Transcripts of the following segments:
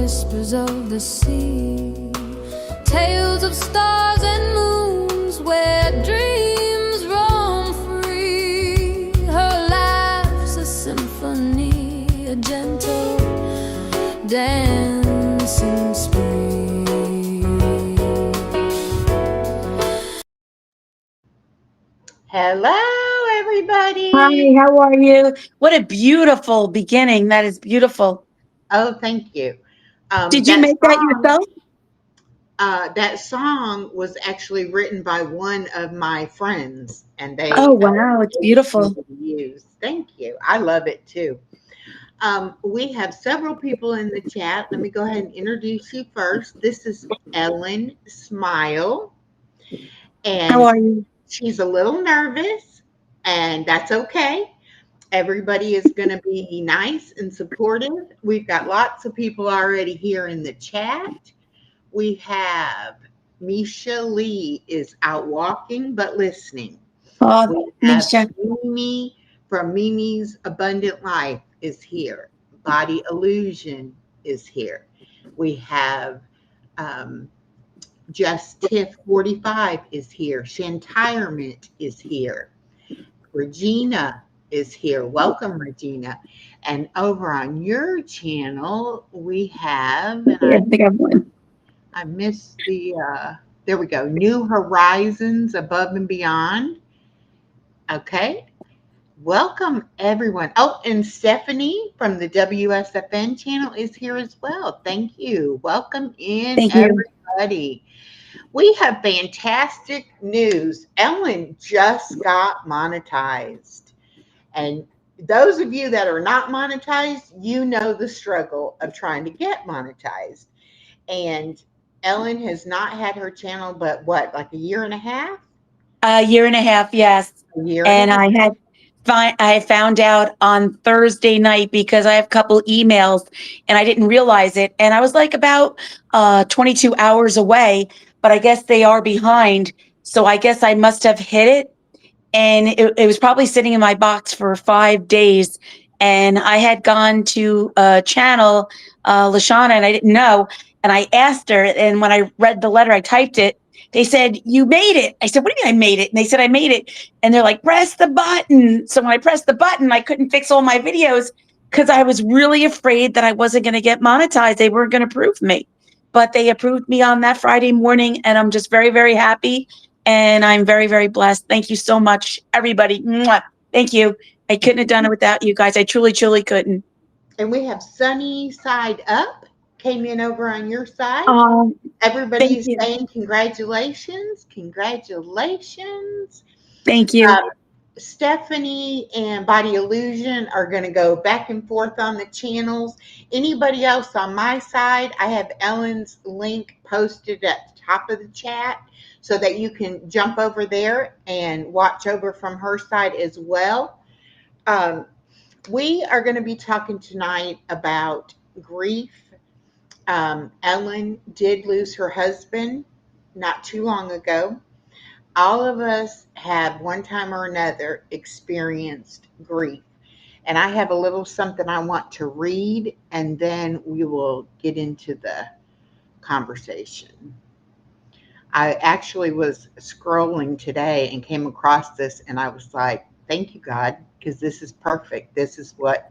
whispers of the sea, tales of stars and moons where dreams roam free. Her laugh's a symphony, a gentle dancing spree. Hello, everybody. Hi, how are you? What a beautiful beginning. That is beautiful. Oh, thank you. Did you That make that song, yourself? that song was actually written by one of my friends, and Oh, they wow, it's gave it to me beautiful. to use. Thank you. I love it too. We have several people in the chat. Let me go ahead and introduce you first. This is Ellen Smile, How and are you? she's a little nervous, and that's okay. Everybody is going to be nice and supportive. We've got lots of people already here in the chat. We have Misha Lee is out walking but listening. Oh, We have Misha. Mimi from Mimi's Abundant Life is here. Body Illusion is here. We have um, Just Tiff 45 is here. Shantirement is here. Regina is here. Welcome, Regina. And over on your channel, we have, and Yeah, I think I have one. I missed there we go, New Horizons Above and Beyond. Okay. Welcome, everyone. Oh, and Stephanie from the WSFN channel is here as well. Thank you. Welcome in, Thank you. everybody. We have fantastic news. Ellen just got monetized. And those of you that are not monetized, you know the struggle of trying to get monetized. And Ellen has not had her channel, but what, like a year and a half? A year and a half, yes. A year and a And half. I found out on Thursday night because I have a couple emails and I didn't realize it. And I was like about 22 hours away, but I guess they are behind. So I guess I must have hit it. And it was probably sitting in my box for 5 days. And I had gone to a channel, Lashana, and I didn't know. And I asked her, and when I read the letter, I typed it. They said, "You made it." I said, "What do you mean I made it?" And they said, "I made it." And they're like, "Press the button." So when I pressed the button, I couldn't fix all my videos because I was really afraid that I wasn't going to get monetized. They weren't going to approve me. But they approved me on that Friday morning, and I'm just very, very happy. And I'm very, very blessed. Thank you so much, everybody. Mwah. Thank you. I couldn't have done it without you guys. I truly, truly couldn't. And we have Sunny Side Up came in over on your side. Um, Everybody Thank is you. saying congratulations. Congratulations. Thank you. Um, Stephanie and Body Illusion are going to go back and forth on the channels. Anybody else on my side, I have Ellen's link posted at the top of the chat so that you can jump over there and watch over from her side as well. Um, we are going to be talking tonight about grief. Ellen did lose her husband not too long ago. All of us have one time or another experienced grief. And I have a little something I want to read, and then we will get into the conversation. I actually was scrolling today and came across this, and I was like, thank you, God, because this is perfect. This is what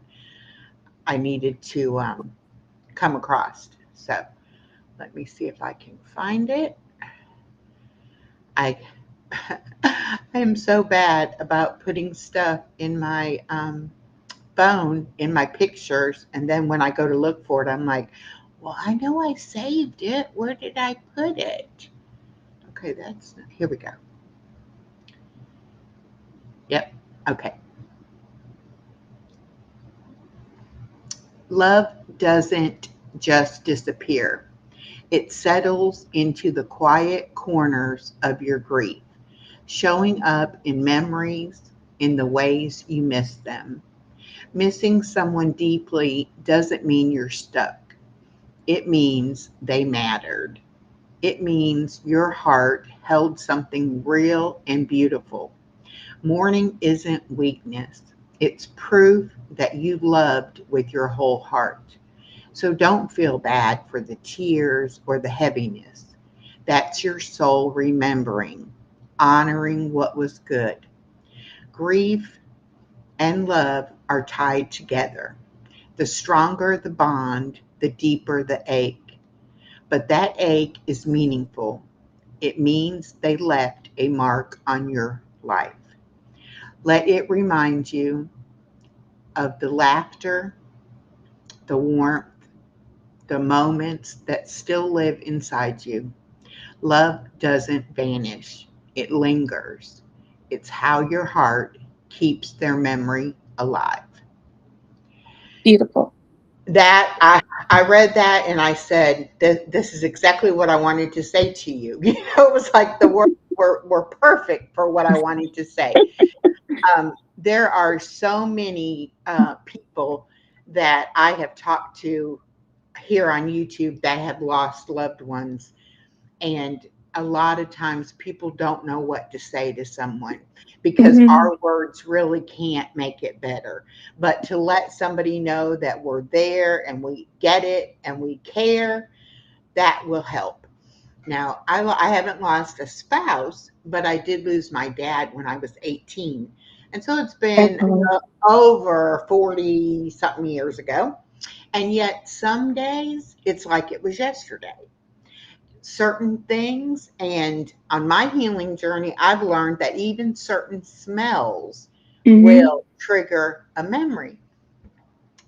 I needed to come across. So let me see if I can find it. I I am so bad about putting stuff in my phone in my pictures, and then when I go to look for it, I'm like, well, I know I saved it. Where did I put it? Okay, that's here we go. Yep. Okay. Love doesn't just disappear. It settles into the quiet corners of your grief, showing up in memories, in the ways you miss them. Missing someone deeply doesn't mean you're stuck. It means they mattered. It means your heart held something real and beautiful. Mourning isn't weakness, it's proof that you loved with your whole heart. So don't feel bad for the tears or the heaviness. That's your soul remembering, honoring what was good. Grief and love are tied together. The stronger the bond, the deeper the ache. But that ache is meaningful. It means they left a mark on your life. Let it remind you of the laughter, the warmth, the moments that still live inside you. Love doesn't vanish, it lingers. It's how your heart keeps their memory alive. Beautiful. That I read that and I said, this is exactly what I wanted to say to you. It was like the words were perfect for what I wanted to say. There are so many people that I have talked to here on YouTube that have lost loved ones. And a lot of times people don't know what to say to someone because Mhm. our words really can't make it better. But to let somebody know that we're there and we get it and we care, that will help. Now, I haven't lost a spouse, but I did lose my dad when I was 18. And so it's been Okay. over 40 something years ago. And yet, some days it's like it was yesterday. Certain things, and on my healing journey, I've learned that even certain smells Mhm. will trigger a memory.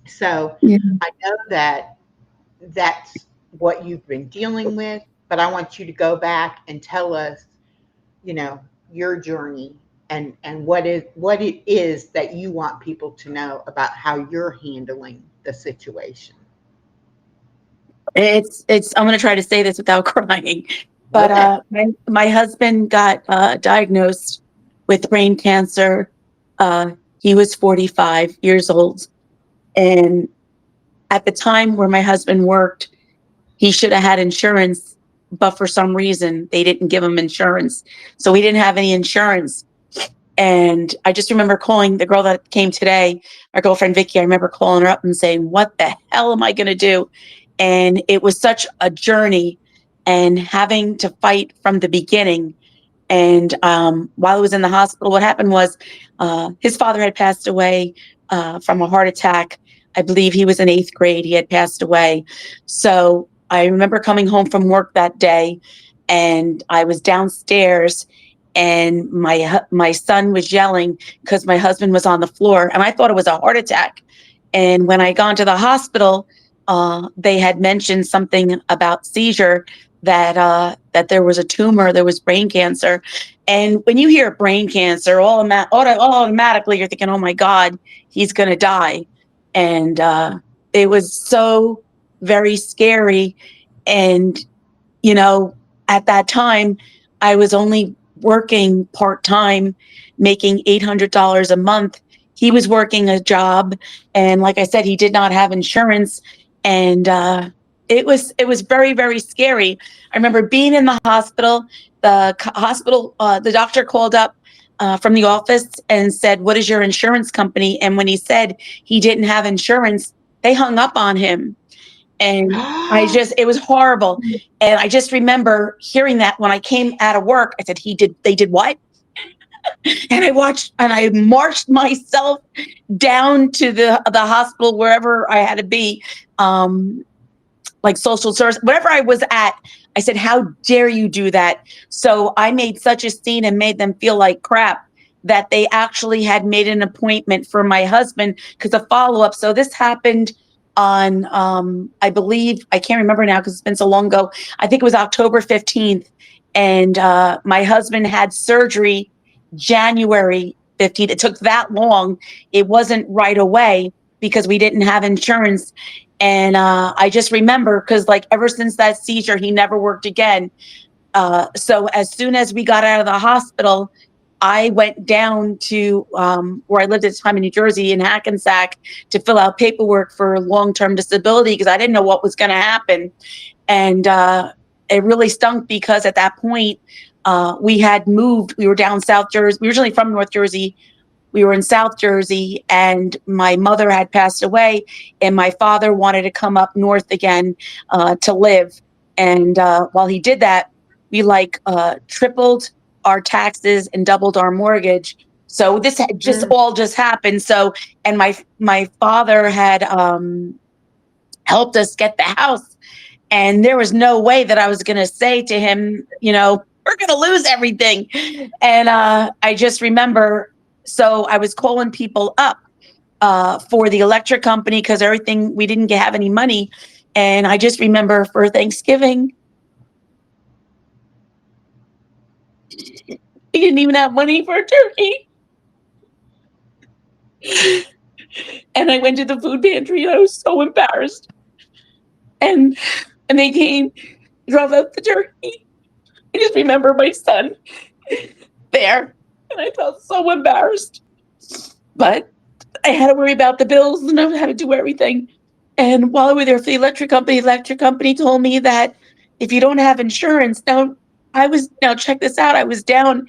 So Yeah. I know that that's what you've been dealing with, but I want you to go back and tell us, you know, your journey and what it is that you want people to know about how you're handling the situation. It's I'm gonna try to say this without crying, but, Okay. my husband got, diagnosed with brain cancer. He was 45 years old, and at the time where my husband worked, he should have had insurance, but for some reason, they didn't give him insurance, so he didn't have any insurance. And I just remember calling the girl that came today, our girlfriend Vicky. I remember calling her up and saying, "What the hell am I going to do?" And it was such a journey and having to fight from the beginning. And while I was in the hospital, what happened was his father had passed away from a heart attack. I believe he was in eighth grade. He had passed away. So I remember coming home from work that day, and I was downstairs, and my son was yelling because my husband was on the floor, and I thought it was a heart attack. And when I got to the hospital, they had mentioned something about seizure, that there was a tumor, there was brain cancer. And when you hear brain cancer, automatically you're thinking, "Oh my God, he's going to die." And it was so very scary. And you know, at that time, I was only working part time, making $800 a month. He was working a job, and like I said, he did not have insurance, and it was very very scary. I remember being in the hospital. The doctor called up from the office and said, "What is your insurance company?" And when he said he didn't have insurance, they hung up on him. And it was horrible. And I just remember hearing that when I came out of work. I said, they did what? And I marched myself down to the hospital, wherever I had to be, um, like social service, whatever I was at. I said, "How dare you do that?" So I made such a scene and made them feel like crap that they actually had made an appointment for my husband because a follow up. So this happened on, I believe, I can't remember now because it's been so long ago. I think it was October 15th. And my husband had surgery January 15th. It took that long. It wasn't right away because we didn't have insurance. And I just remember because, like, ever since that seizure, he never worked again. So as soon as we got out of the hospital, I went down to where I lived at the time in New Jersey, in Hackensack, to fill out paperwork for long-term disability because I didn't know what was going to happen. And it really stunk because at that point, we had moved. We were down South Jersey. We were originally from North Jersey. we were in South Jersey, and my mother had passed away, and my father wanted to come up north again to live. And while he did that, we like tripled our taxes and doubled our mortgage. So this had just Mm. all just happened. So, and my father had helped us get the house, and there was no way that I was going to say to him, we're going to lose everything. And I just remember, so I was calling people up for the electric company because everything, we didn't have any money. And I just remember for Thanksgiving, we didn't even have money for a turkey. And I went to the food pantry and I was so embarrassed. And they came, drove out the turkey. I just remember my son there, and I felt so embarrassed. But I had to worry about the bills and I had to do everything. And while we were there for the electric company told me that if you don't have insurance, now check this out. I was down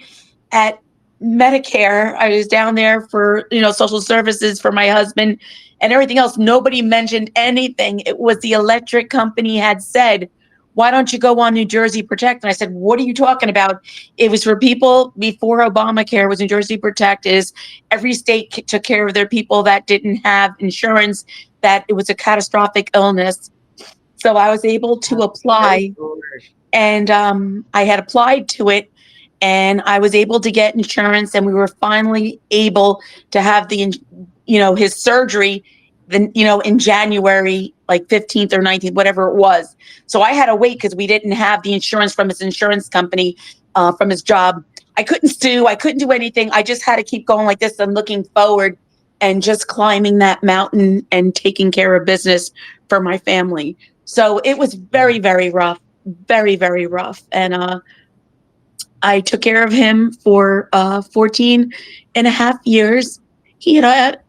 at Medicare. I was down there for, social services for my husband and everything else. Nobody mentioned anything. It was the electric company had said, why don't you go on New Jersey Protect? And I said, what are you talking about? It was for people before Obamacare was New Jersey Protect. Is every state took care of their people that didn't have insurance, that it was a catastrophic illness. So I was able to Praise apply, the Lord. and I had applied to it, and I was able to get insurance, and we were finally able to have his surgery in January, like 15th or 19th, whatever it was. So I had to wait because we didn't have the insurance from his insurance company, from his job. I couldn't sue. I couldn't do anything. I just had to keep going like this and looking forward and just climbing that mountain and taking care of business for my family. So it was Yeah. very, very rough, very, very rough. And I took care of him for 14 and a half years. He had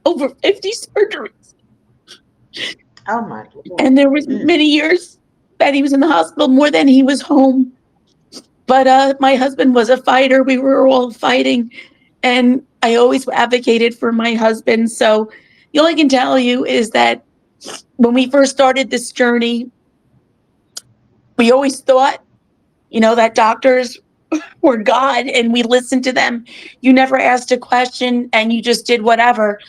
over 50 surgeries. Oh my Lord. And there was Mm. many years that he was in the hospital, more than he was home. But my husband was a fighter. We were all fighting. And I always advocated for my husband. So the only I can tell you is that when we first started this journey, we always thought, that doctors were God and we listened to them. You never asked a question and you just did whatever.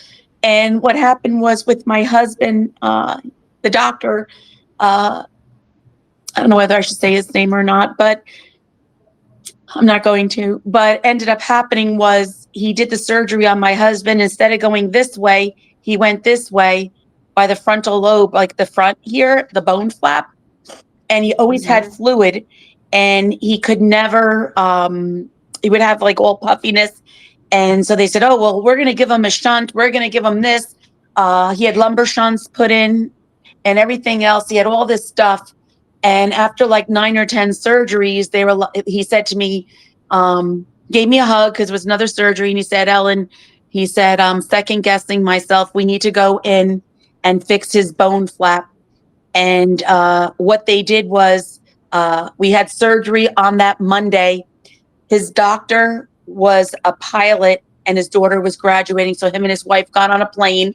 And what happened was with my husband, the doctor, uh, I don't know whether I should say his name or not, but I'm not going to. But ended up happening was he did the surgery on my husband. Instead of going this way, he went this way by the frontal lobe, like the front here, the bone flap. And he always had Mm-hmm. fluid, and he could never, he would have like all puffiness. And so they said, oh, well, we're going to give him a shunt. We're going to give him this. He had lumbar shunts put in and everything else. He had all this stuff. And after like 9 or 10 surgeries, he said to me, gave me a hug because it was another surgery. And he said, Ellen, he said, second guessing myself. We need to go in and fix his bone flap. And what they did was we had surgery on that Monday. His doctor was a pilot and his daughter was graduating. So him and his wife got on a plane.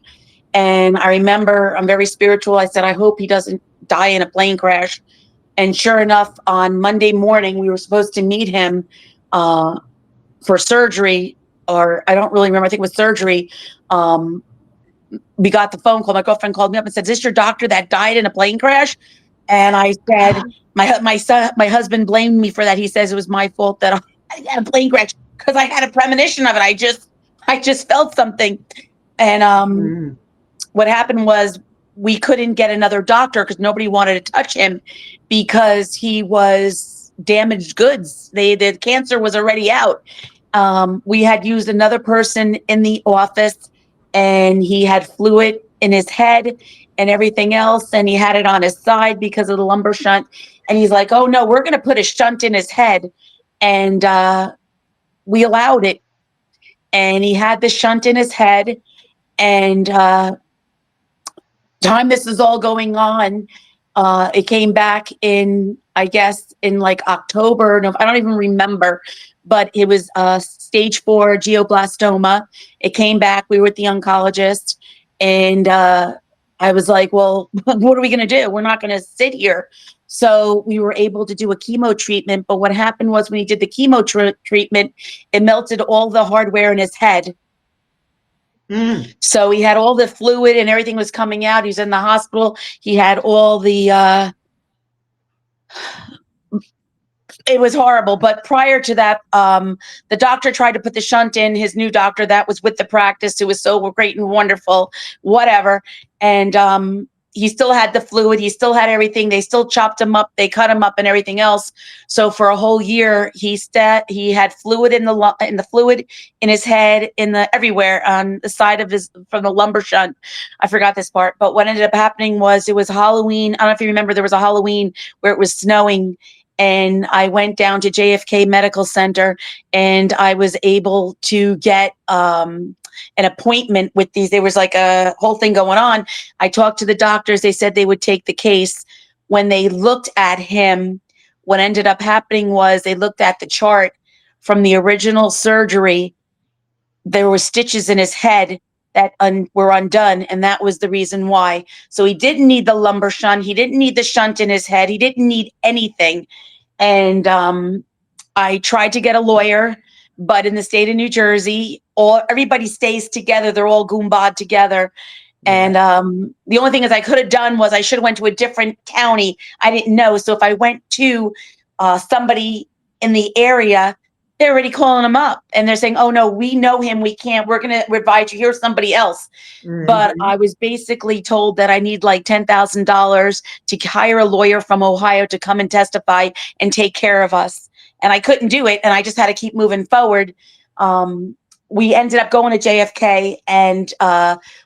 And I remember, I'm very spiritual. I said, I hope he doesn't die in a plane crash. And sure enough, on Monday morning, we were supposed to meet him for surgery, or I don't really remember. I think it was surgery. We got the phone call. My girlfriend called me up and said, is this your doctor that died in a plane crash? And I said, my husband blamed me for that. He says it was my fault that I had a plane crash because I had a premonition of it. I just felt something. And Mm. what happened was we couldn't get another doctor because nobody wanted to touch him because he was damaged goods. The cancer was already out. We had used another person in the office, and he had fluid in his head and everything else, and he had it on his side because of the lumbar shunt. And he's like, oh no, we're going to put a shunt in his head. And we allowed it. And he had the shunt in his head. And time this is all going on, It came back in, I guess, in like October. No, I don't even remember, but it was stage 4 glioblastoma. It came back. We were with the oncologist, and I was like, "Well, what are we going to do? We're not going to sit here." So we were able to do a chemo treatment. But what happened was when he did the chemo treatment, it melted all the hardware in his head. Mm. So he had all the fluid and everything was coming out. He was in the hospital. He had all the it was horrible. But prior to that, the doctor tried to put the shunt in, his new doctor that was with the practice, who was so great and wonderful, whatever. And he still had the fluid. He still had everything. They still chopped him up. They cut him up and everything else. So for a whole year, he had fluid in the fluid in his head, in the everywhere on the side of his, from the lumbar shunt. I forgot this part. But what ended up happening was, it was Halloween. I don't know if you remember, there was a Halloween where it was snowing, and I went down to JFK Medical Center, and I was able to get an appointment with these. There was like a whole thing going on. I talked to the doctors. They said they would take the case. When they looked at him, what ended up happening was, they looked at the chart from the original surgery. There were stitches in his head that were undone, and that was the reason why. So he didn't need the lumbar shunt. He didn't need the shunt in his head. He didn't need anything. And I tried to get a lawyer, but in the state of New Jersey, everybody stays together. They're all goombad together. Yeah. And the only thing is, I could have done was, I should have went to a different county. I didn't know. So if I went to somebody in the area, they're already calling him up and they're saying, "Oh no, we know him. We can't. We're going to advise you. Here's somebody else." But Mhm. I was basically told that I need like $10,000 to hire a lawyer from Ohio to come and testify and take care of us. And I couldn't do it. And I just had to keep moving forward. We ended up going to JFK, and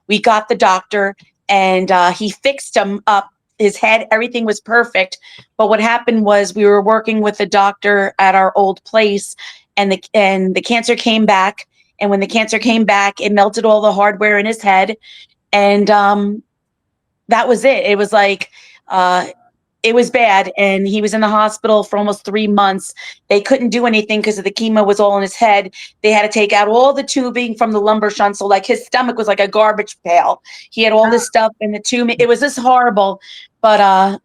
we got the doctor, and he fixed him up. His head, everything was perfect. But what happened was, we were working with a doctor at our old place, and the cancer came back. And when the cancer came back, it melted all the hardware in his head. And that was it. It was like, it was bad. And he was in the hospital for almost 3 months. They couldn't do anything because of the chemo was all in his head. They had to take out all the tubing from the lumbar shunt. So like, his stomach was like a garbage pail. He had all this stuff in the tube. It was just horrible. But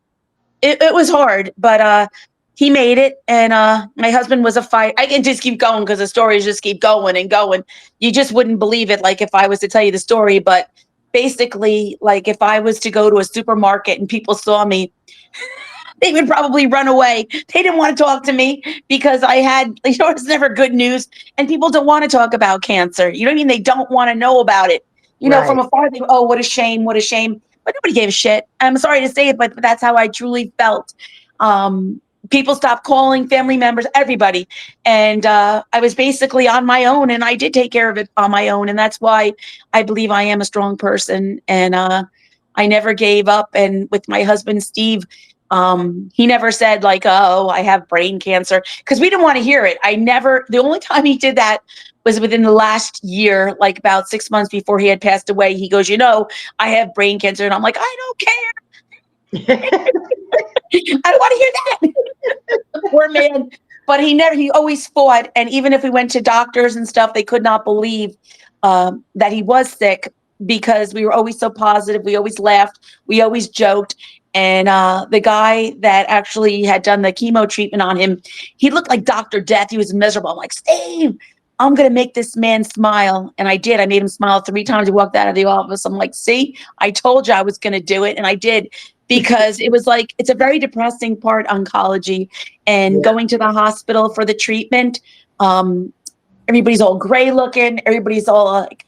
it was hard. But he made it. And my husband was a fight. I can just keep going because the stories just keep going and going. You just wouldn't believe it, like, if I was to tell you the story. But basically, like, if I was to go to a supermarket and people saw me, they would probably run away. They didn't want to talk to me because I had, it's never good news. And people don't want to talk about cancer. You know what I mean? They don't want to know about it. From Right. afar, they go, "Oh, what a shame, what a shame." But nobody gave a shit. I'm sorry to say it, but that's how I truly felt. Um, People stopped calling, family members, everybody. And I was basically on my own, and I did take care of it on my own. And that's why I believe I am a strong person. And I never gave up. And with my husband, Steve, he never said like, "Oh, I have brain cancer," because we didn't want to hear it. The only time he did that was within the last year, like about 6 months before he had passed away. He goes, "I have brain cancer." And I'm like, "I don't care. I don't want to hear that." Poor man. But he always fought. And even if we went to doctors and stuff, they could not believe that he was sick, because we were always so positive. We always laughed. We always joked. And the guy that actually had done the chemo treatment on him, he looked like Dr. Death. He was miserable. I'm like, "Steve, I'm going to make this man smile." And I did. I made him smile 3 times. He walked out of the office. I'm like, "See, I told you I was going to do it." And I did, because it was like, it's a very depressing part, oncology, and Yeah. going to the hospital for the treatment. Everybody's all gray looking. Everybody's all like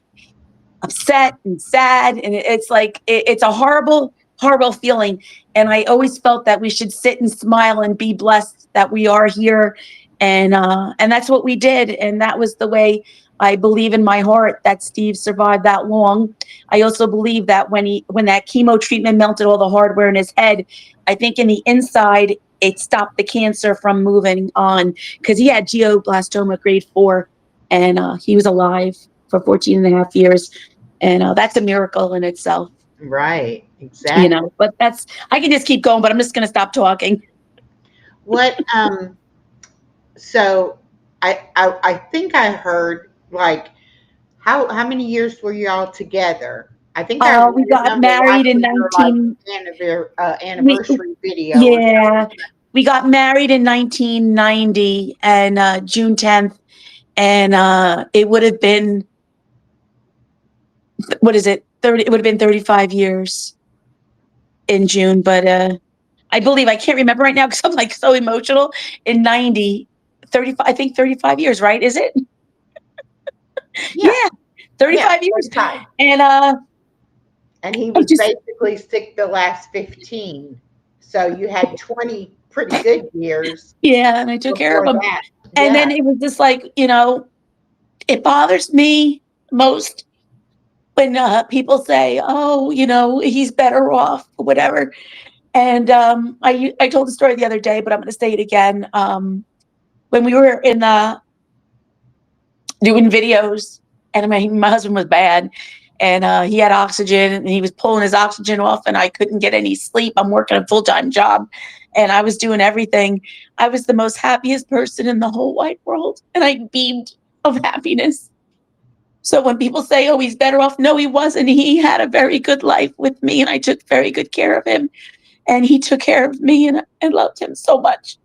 upset and sad. And it's like, it's a horrible, horrible feeling. And I always felt that we should sit and smile and be blessed that we are here. And that's what we did. And that was the way. I believe in my heart that Steve survived that long. I also believe that when that chemo treatment melted all the hardware in his head, I think in the inside, it stopped the cancer from moving on, because he had glioblastoma grade 4, and he was alive for 14 and a half years. And that's a miracle in itself. Right. Exactly. but I can just keep going, but I'm just going to stop talking. What so I think I heard, like, how many years were you all together? I think I We got remember married in watching your, like, 19, we, anniversary video or yeah, something. we got married in 1990 and June 10th. And it would have been, what is it? 30, it would have been 35 years in June. But I believe, I can't remember right now because I'm like so emotional. In 90, 35, I think 35 years, right? Is it? Yeah, Yeah, yeah, 35 years. 35. And And he I was just, basically sick the last 15. So you had 20 pretty good years yeah, and I took care of before him. that. And then Yeah. it was just like, it bothers me most when people say, oh, he's better off, or whatever. And I told the story the other day, but I'm going to say it again. When we were in doing videos, and my husband was bad, and he had oxygen, and he was pulling his oxygen off, and I couldn't get any sleep. I'm working a full-time job, and I was doing everything. I was the most happiest person in the whole wide world, and I beamed of happiness. So when people say, "Oh, he's better off," no, he wasn't. He had a very good life with me, and I took very good care of him, and he took care of me, and I loved him so much.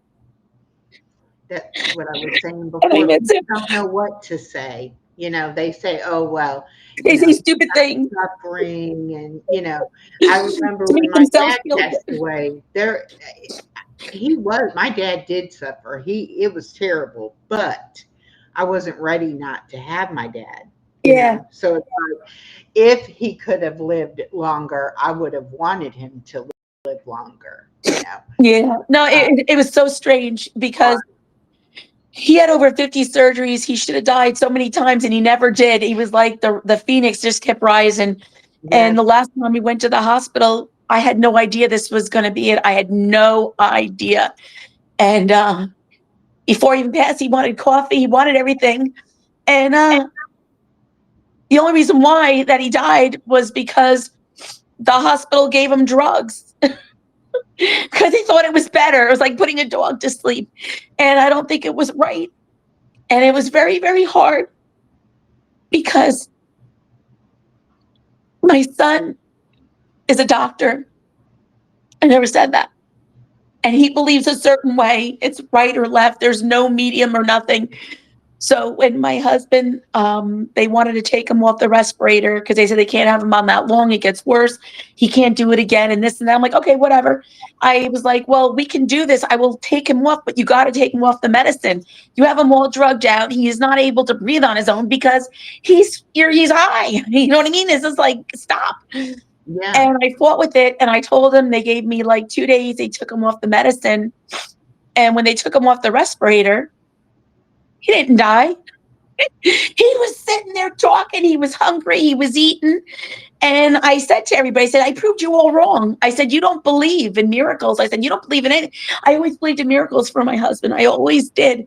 That's what I was saying And I before. miss him. People don't know what to say. They say, oh, well, They say stupid things suffering. And, I remember to when make my themselves dad feel passed good. away, my dad did suffer. It was terrible, but I wasn't ready not to have my dad. Yeah, So it's like, if he could have lived longer, I would have wanted him to live longer. yeah. No, Uh, it was so strange hard. because he had over 50 surgeries. He should have died so many times, and he never did. He was like the phoenix just kept rising. And Yes. the last time we went to the hospital, I had no idea this was going to be it. I had no idea. And before he even passed, he wanted coffee. He wanted everything. And the only reason why that he died was because the hospital gave him drugs because he thought it was better. It was like putting a dog to sleep. And I don't think it was right. And it was very, very hard because my son is a doctor. I never said that. And he believes a certain way. It's right or left. There's no medium or nothing. So when my husband, they wanted to take him off the respirator because they said they can't have him on that long. It gets worse. He can't do it again and this and that. I'm like, okay, whatever. I was like, well, we can do this. I will take him off, but you got to take him off the medicine. You have him all drugged out. He is not able to breathe on his own because he's high. You know what I mean? This is like, stop. Yeah. And I fought with it. And I told him, they gave me like 2 days. They took him off the medicine. And when they took him off the respirator, he didn't die. He was sitting there talking. He was hungry. He was eating. And I said to everybody, I said, I proved you all wrong. I said, you don't believe in miracles. I said, you don't believe in anything. I always believed in miracles for my husband. I always did.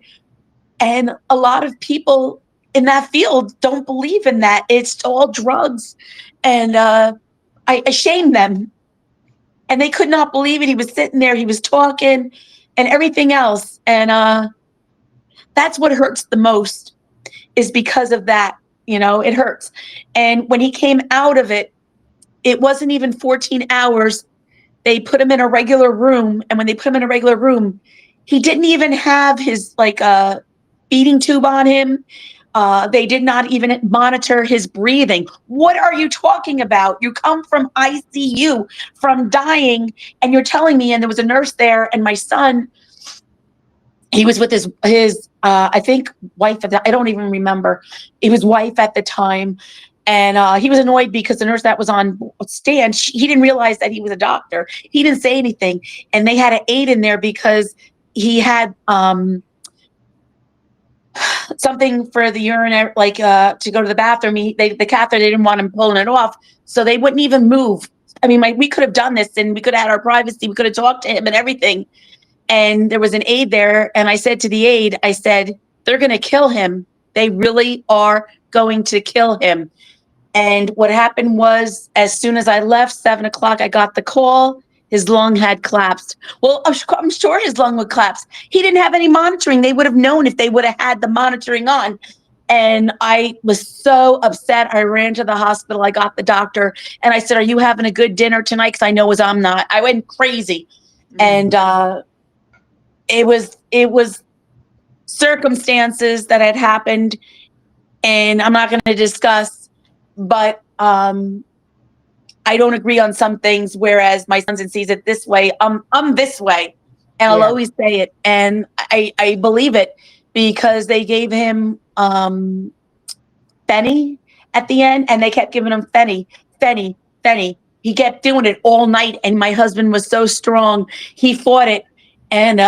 And a lot of people in that field don't believe in that. It's all drugs. And I shamed them. And they could not believe it. He was sitting there. He was talking and everything else. And that's what hurts the most, is because of that. It hurts. And when he came out of it, it wasn't even 14 hours. They put him in a regular room. And when they put him in a regular room, he didn't even have his feeding tube on him. They did not even monitor his breathing. What are you talking about? You come from ICU, from dying, and you're telling me, and there was a nurse there, and my son, he was with his I think wife I don't even remember. His wife at the time. And he was annoyed because the nurse that was on stand, he didn't realize that he was a doctor. He didn't say anything. And they had an aide in there because he had something for the urinary, to go to the bathroom. The catheter, they didn't want him pulling it off. So they wouldn't even move. I mean, we could have done this and we could have had our privacy. We could have talked to him and everything. And there was an aide there. And I said to the aide, I said, they're going to kill him. They really are going to kill him. And what happened was, as soon as I left, 7 o'clock, I got the call. His lung had collapsed. Well, I'm sure his lung would collapse. He didn't have any monitoring. They would have known if they would have had the monitoring on. And I was so upset. I ran to the hospital. I got the doctor and I said, "Are you having a good dinner tonight?" Because I know as I'm not. I went crazy. And it was circumstances that had happened, and I'm not going to discuss, but I don't agree on some things, whereas my son sees it this way. I'm this way, and I'll Yeah. always say it, and I believe it because they gave him Fenny at the end, and they kept giving him Fenny, Fenny, Fenny. He kept doing it all night, and my husband was so strong, he fought it, and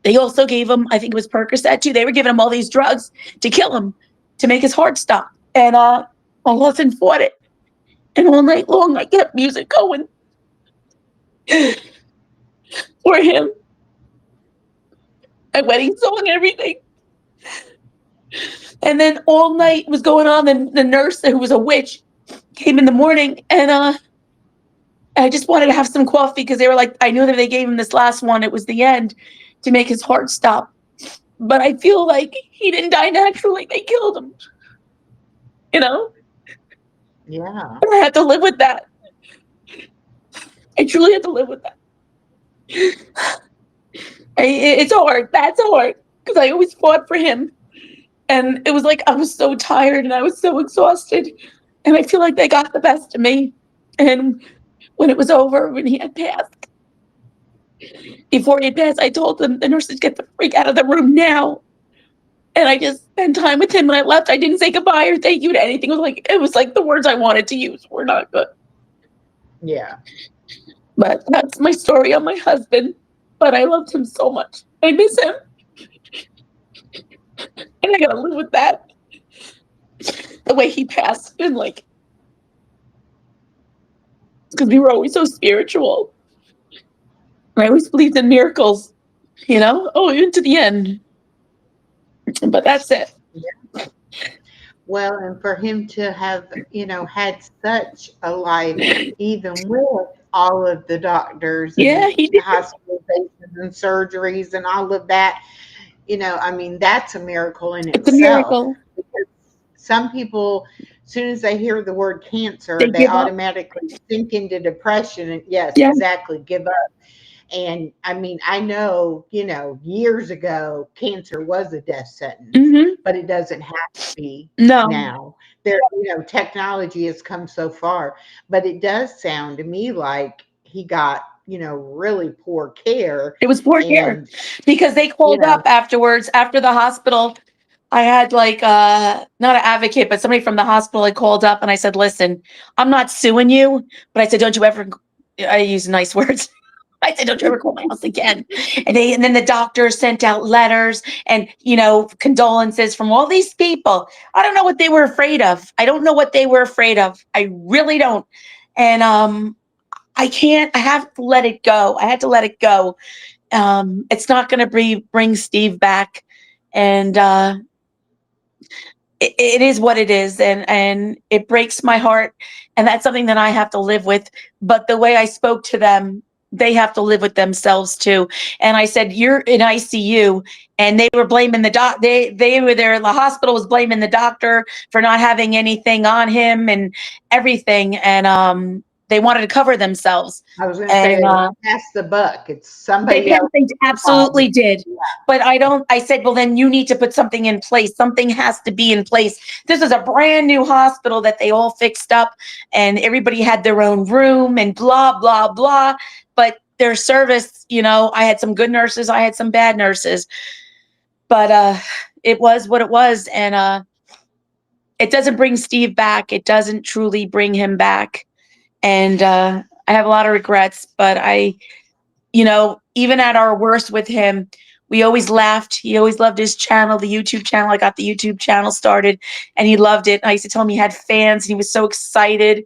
they also gave him, I think it was Percocet too. They were giving him all these drugs to kill him, to make his heart stop, and my husband fought it. And all night long, I kept music going for him. A wedding song and everything. And then all night was going on. And the nurse, who was a witch, came in the morning, and I just wanted to have some coffee because they were like, I knew that they gave him this last one. It was the end to make his heart stop. But I feel like he didn't die naturally. They killed him. You know? Yeah. And I had to live with that. I truly had to live with that. It's hard. That's hard because I always fought for him. And it was like I was so tired and I was so exhausted. And I feel like they got the best of me. And when it was over, when he had passed, before he had passed, I told them, the nurses, get the freak out of the room now. And I just spent time with him. When I left, I didn't say goodbye or thank you to anything. It was like the words I wanted to use were not good. Yeah. But that's my story on my husband. But I loved him so much. I miss him. And I gotta live with that. The way he passed, and like, because we were always so spiritual. I always believed in miracles, even to the end. But that's it. Well, and for him to have, had such a life, even with all of the doctors Yeah, and he did. hospitalizations and surgeries and all of that, I mean, that's a miracle in It's a itself. miracle. Because some people, as soon as they hear the word cancer, They they give up. automatically sink into depression. And yes, Yeah. exactly, give up. And I mean, I know, years ago, cancer was a death sentence, Hmm. but it doesn't have to be No, now. Technology has come so far, but it does sound to me like he got, really poor care. it was poor care And, because they you called know, up afterwards, after the hospital. I had like not an advocate, but somebody from the hospital had called up, and I said, "Listen, I'm not suing you, but I said, don't you ever." I use nice words. I said, "Don't you ever call my house again." And then the doctor sent out letters and condolences from all these people. I don't know what they were afraid of. I don't know what they were afraid of. I really don't. And I can't. I have to let it go. I had to let it go. It's not going to bring Steve back, and it is what it is, and it breaks my heart, and that's something that I have to live with. But the way I spoke to them, they have to live with themselves too. And I said, "You're in ICU," and they were blaming the doc. They were there. The hospital was blaming the doctor for not having anything on him and everything, and they wanted to cover themselves. I was going to say And they want to pass the buck. It's they somebody passed, else's they problem. absolutely did. But I said, well, then you need to put something in place. Something has to be in place. This is a brand new hospital that they all fixed up, and everybody had their own room and blah, blah, blah. But their service, I had some good nurses, I had some bad nurses, but it was what it was. And it doesn't bring Steve back. It doesn't truly bring him back. And I have a lot of regrets, but even at our worst with him, we always laughed. He always loved his channel, the YouTube channel. I got the YouTube channel started, and he loved it. I used to tell him he had fans, and he was so excited,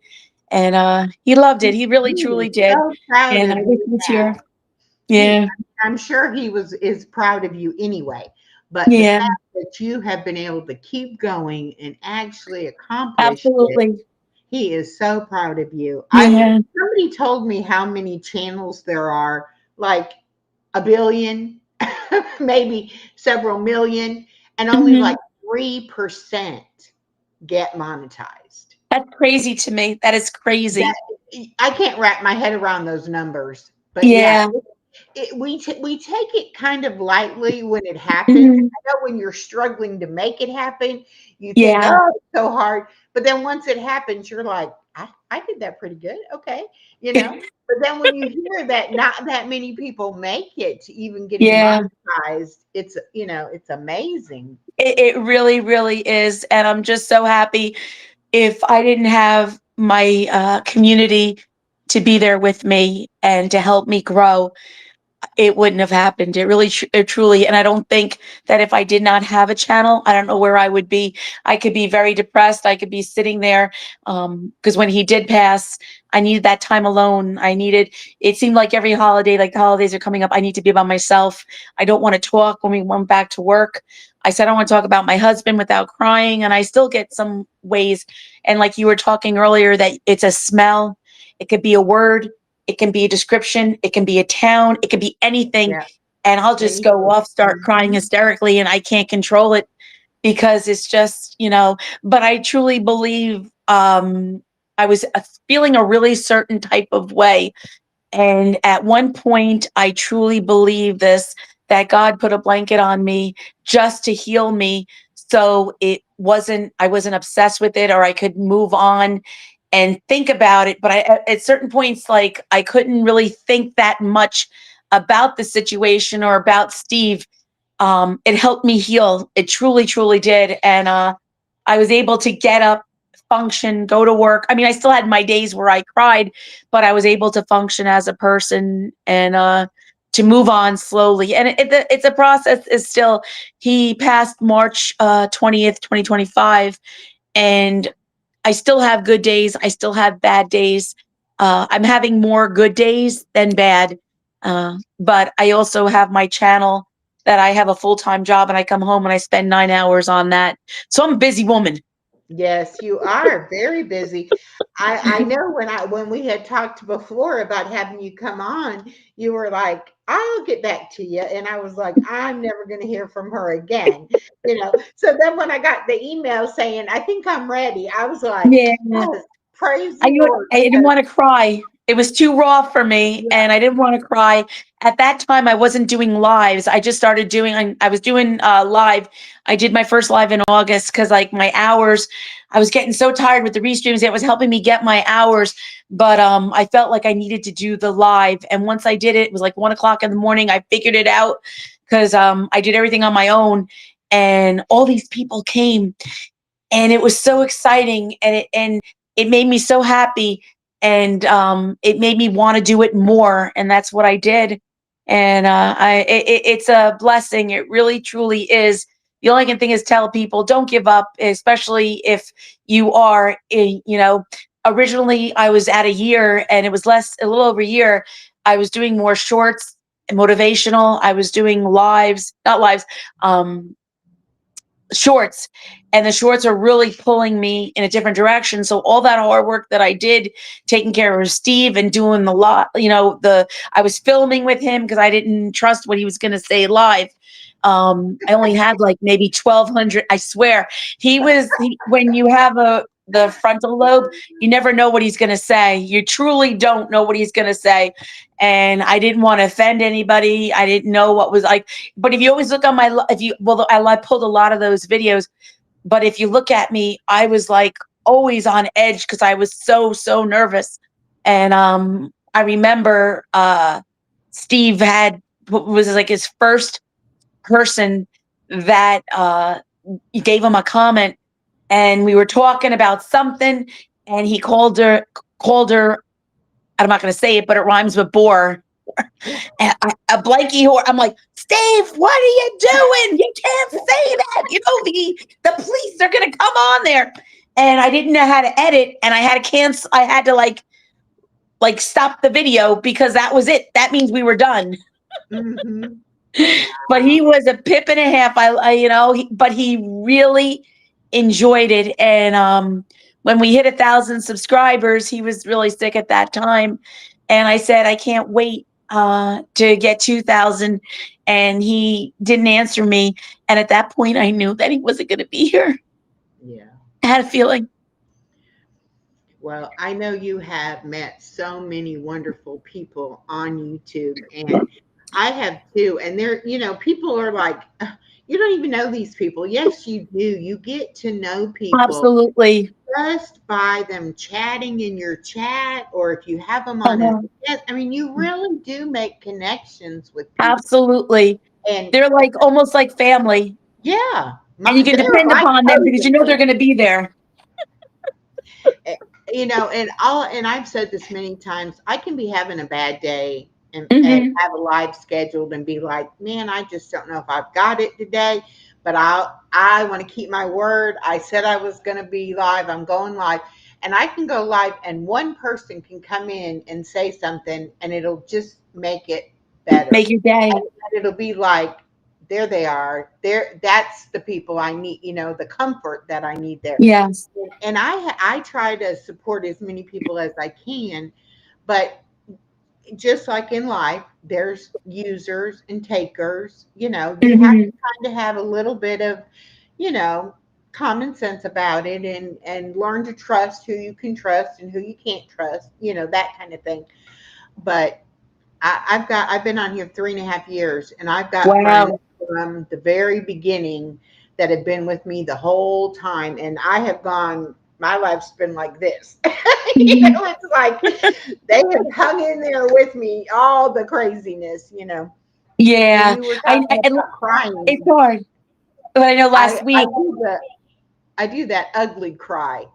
and he loved it. He really, He was truly did. so proud And of I wish you, he was Pat. here. He, Yeah, I'm sure he is proud of you anyway. But the yeah, fact that you have been able to keep going and actually accomplish it. Absolutely. He is so proud of you. I Yeah. Somebody told me how many channels there are, like a billion, maybe several million, and only Mhm. like 3% get monetized. That's crazy to me. That is crazy. That I can't wrap my head around those numbers. But yeah, Yeah. we take it kind of lightly when it happens. Mhm. I know when you're struggling to make it happen, you think, Yeah. oh, it's so hard. But then once it happens, you're like, I did that pretty good. Okay, you know. But then when you hear that not that many people make it to even getting Yeah. monetized, it's amazing. It really, really is. And I'm just so happy. If I didn't have my community to be there with me and to help me grow, it wouldn't have happened. It really, truly, and I don't think that if I did not have a channel, I don't know where I would be. I could be very depressed. I could be sitting there, because when he did pass, I needed that time alone. It seemed like every holiday, like the holidays are coming up, I need to be by myself. I don't want to talk when we went back to work. I said, I don't want to talk about my husband without crying. And I still get some ways. And like you were talking earlier, that it's a smell, it could be a word, it can be a description, it can be a town, it can be anything. Yeah. And I'll just go Anything. off, start crying Mhm. hysterically, and I can't control it because it's just, but I truly believe I was feeling a really certain type of way. And at one point, I truly believe this, that God put a blanket on me just to heal me. So I wasn't obsessed with it, or I could move on and think about it. But at certain points, like I couldn't really think that much about the situation or about Steve. It helped me heal. It truly, truly did. And I was able to get up, function, go to work. I mean, I still had my days where I cried, but I was able to function as a person and to move on slowly. And it's a process. Is still, he passed March 20th, 2025, and I still have good days. I still have bad days. I'm having more good days than bad. But I also have my channel that I have a full-time job, and I come home and I spend 9 hours on that. So I'm a busy woman. Yes, you are very busy. I know when we had talked before about having you come on, you were like, "I'll get back to you," and I was like, "I'm never going to hear from her again," you know. So then when I got the email saying, "I think I'm ready," I was like, Yeah. "Yes, praise the I knew Lord," I didn't because want to cry. It was too raw for me, yeah, and I didn't want to cry. At that time, I wasn't doing lives. I just started doing. I was doing live. I did my first live in August because, like, my hours, I was getting so tired with the restreams. It was helping me get my hours, but I felt like I needed to do the live. And once I did it, it was like 1 o'clock in the morning. I figured it out because I did everything on my own, and all these people came, and it was so exciting, and it made me so happy, and it made me want to do it more, and that's what I did. And it's a blessing. It really truly is. The only thing is tell people don't give up, especially if you are originally I was at a year, and it was a little over a year. I was doing more shorts, motivational. I was doing lives, not lives, um shorts, and the shorts are really pulling me in a different direction. So all that hard work that I did, taking care of Steve and doing the lot, I was filming with him because I didn't trust what he was going to say live. I only had like maybe 1,200. I swear, when you have the frontal lobe, you never know what he's going to say. You truly don't know what he's going to say. And I didn't want to offend anybody. I didn't know what was like. But if you always look on I pulled a lot of those videos. But if you look at me, I was like always on edge because I was so, so nervous. And I remember Steve was like his first person that gave him a comment, and we were talking about something, and he called her. I'm not going to say it, but it rhymes with bore. A blankie whore. I'm like, Steve, what are you doing? You can't say that. The police are gonna come on there. And I didn't know how to edit, and I had to cancel. I had to like stop the video because that was it. That means we were done. hmm But he was a pip and a half. But he really enjoyed it. And when we hit 1,000 subscribers, he was really sick at that time. And I said, I can't wait to get 2,000. And he didn't answer me. And at that point, I knew that he wasn't going to be here. Yeah. I had a feeling. Well, I know you have met so many wonderful people on YouTube, and I have too. And people are like, "Ugh, you don't even know these people." Yes, you do. You get to know people Absolutely. just by them chatting in your chat, or if you have them on as Uh-huh. a guest. I mean, you really do make connections with people. Absolutely. And They're like almost like family. yeah, And you can they're depend like upon them because you cousins. know they're going to be there. Eh, and I've said this many times, I can be having a bad day and Hmm. have a live scheduled and be like, man, I just don't know if I've got it today, but I want to keep my word. I said I was going to be live. I'm going live. And I can go live and one person can come in and say something and it'll just make it better. Make your day. And it'll be like, there they are. There, that's the people I need, the comfort that I need there. Yes. And I try to support as many people as I can, but just like in life, there's users and takers. You have Hmm. to kind of have a little bit of, you know, common sense about it, and learn to trust who you can trust and who you can't trust. That kind of thing. But I've been on here 3.5 years, and I've got friends Wow. from the very beginning that have been with me the whole time, and I have gone. My life's been like this. Mhm. It's like they have hung in there with me, all the craziness. When Yeah. you were I talking and about it's crying, hard. But I know I last I week. do the I do that ugly cry,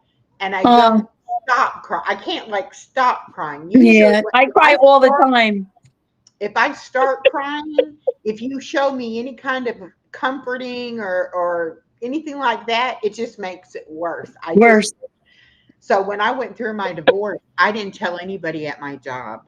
and I Um. don't stop crying. I can't like stop crying. Usually, Yeah. I if I cry all the start time. crying, if you show me any kind of comforting or anything like that, it just makes it worse. Worse. So when I went through my divorce, I didn't tell anybody at my job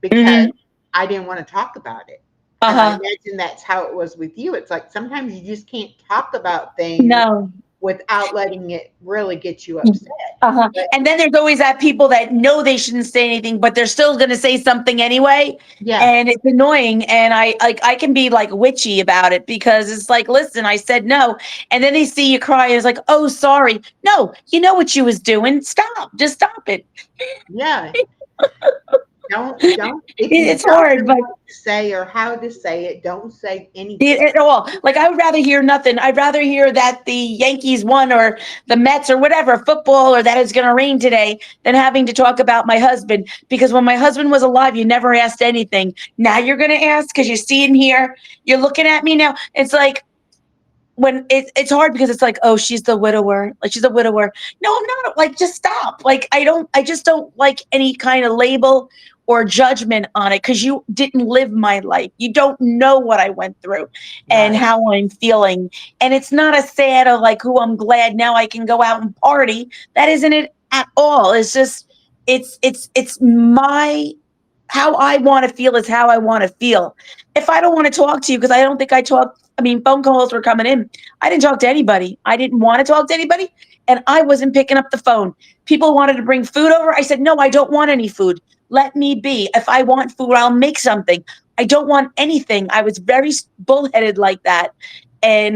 because Hmm. I didn't want to talk about it. Uh And I huh. imagine that's how it was with you. It's like sometimes you just can't talk about things No. without letting it really get you upset. Uh-huh. But And then there's always that people that know they shouldn't say anything, but they're still going to say something anyway. yes, And it's annoying. And I can be like witchy about it because it's like, listen, I said no. And then they see you cry. And it's like, oh, sorry. No, you know what you was doing. Stop. Just stop it. yeah. Don't if you It's don't hard, know but what to say or how to say it, don't say anything. at all. Like I would rather hear nothing. I'd rather hear that the Yankees won or the Mets or whatever football or that it's going to rain today than having to talk about my husband. Because when my husband was alive, you never asked anything. Now you're going to ask because you see him here. You're looking at me now. It's like when it's hard because it's like, oh, she's the widower. Like she's a widower. No, I'm not. Like just stop. Like I just don't like any kind of label or judgment on it because you didn't live my life. You don't know what I went through and Right. how I'm feeling. And it's not a sad of like who I'm glad now I can go out and party. That isn't it at all. It's just it's my how I want to feel is how I want to feel. If I don't want to talk to you, because I don't think I talked, I mean, phone calls were coming in. I didn't talk to anybody. I didn't want to talk to anybody. And I wasn't picking up the phone. People wanted to bring food over. I said, no, I don't want any food. Let me be. If I want food, I'll make something. I don't want anything. I was very bullheaded like that. And,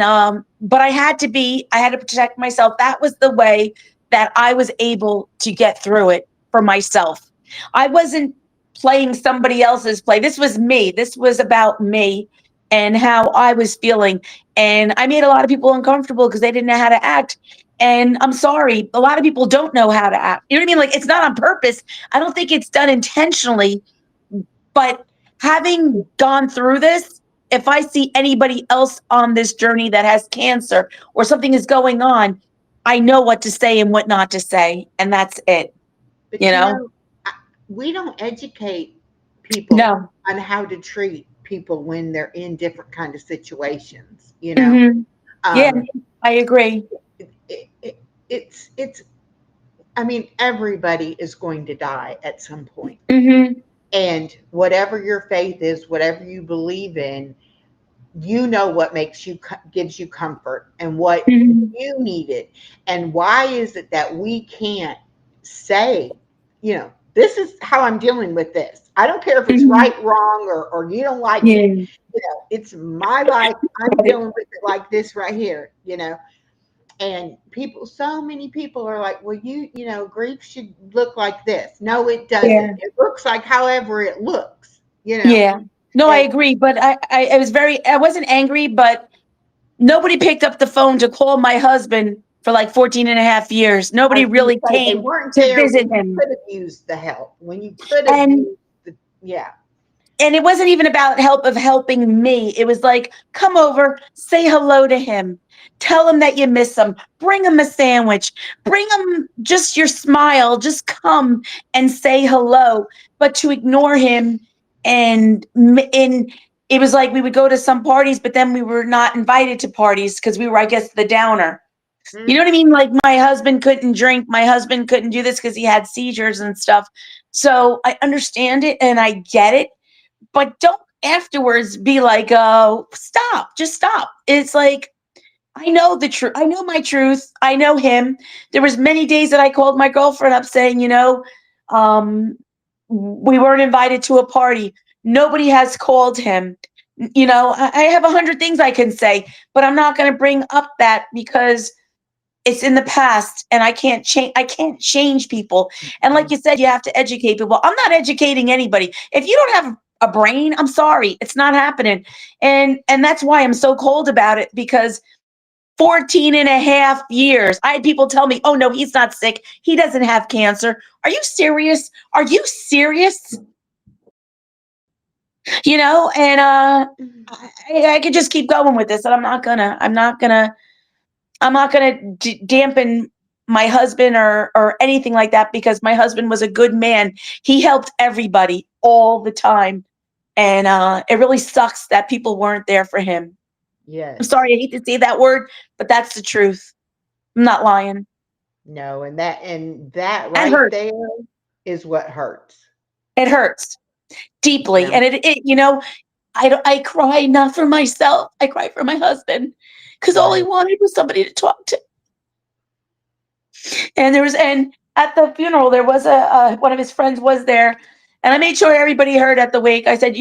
but I had to protect myself. That was the way that I was able to get through it for myself. I wasn't playing somebody else's play. This was me. This was about me and how I was feeling. And I made a lot of people uncomfortable because they didn't know how to act. And I'm sorry, a lot of people don't know how to act. You know what I mean? Like it's not on purpose. I don't think it's done intentionally. But having gone through this, if I see anybody else on this journey that has cancer or something is going on, I know what to say and what not to say. And that's it, But you know? I- we don't educate people No. on how to treat people when they're in different kind of situations. Hmm. Yeah, Um, I agree. it, it, it's. I mean, everybody is going to die at some point, Hmm. and whatever your faith is, whatever you believe in, you know what makes you gives you comfort and what Mhm. you needed. And why is it that we can't say, this is how I'm dealing with this. I don't care if it's Mhm. right, wrong, or you don't like it. Yeah. It's my life. I'm dealing with it like this right here. And people, so many people are like, well, grief should look like this. No, it doesn't. Yeah. It looks like however it looks. Yeah. No, I And agree. But I wasn't angry, but nobody picked up the phone to call my husband for like 14 and a half years. I Nobody was going to really say they came weren't to there visit when you him. could have used the help, when you could have And used the, yeah. and it wasn't even about helping me. It was like, come over, say hello to him, tell him that you miss him, bring him a sandwich, bring him just your smile, just come and say hello. But to ignore him, and it was like we would go to some parties, but then we were not invited to parties because we were, I guess, the downer. You know Hmm. what I mean? Like my husband couldn't drink, my husband couldn't do this because he had seizures and stuff. So I understand it and I get it, but don't afterwards be like, oh, stop, just stop. It's like, I know the truth. I know my truth. I know him. There was many days that I called my girlfriend up saying, um, we weren't invited to a party. Nobody has called him. I have 100 things I can say, but I'm not going to bring up that because it's in the past and I can't change people. And like you said, you have to educate people. I'm not educating anybody. If you don't have a brain, I'm sorry, it's not happening. And that's why I'm so cold about it, because 14 and a half years I had people tell me, oh no, he's not sick, he doesn't have cancer. Are you serious? Are you serious? And I could just keep going with this, and I'm not gonna dampen my husband or anything like that, because my husband was a good man. He helped everybody all the time, and it really sucks that people weren't there for him. I'm Yes. sorry, I hate to say that word, but that's the truth. I'm not lying. No, and that It right hurts. there is what hurts. It hurts deeply, Yeah. and I cry not for myself. I cry for my husband because all he Right. wanted was somebody to talk to. And at the funeral there was a one of his friends was there, and I made sure everybody heard at the wake. I said,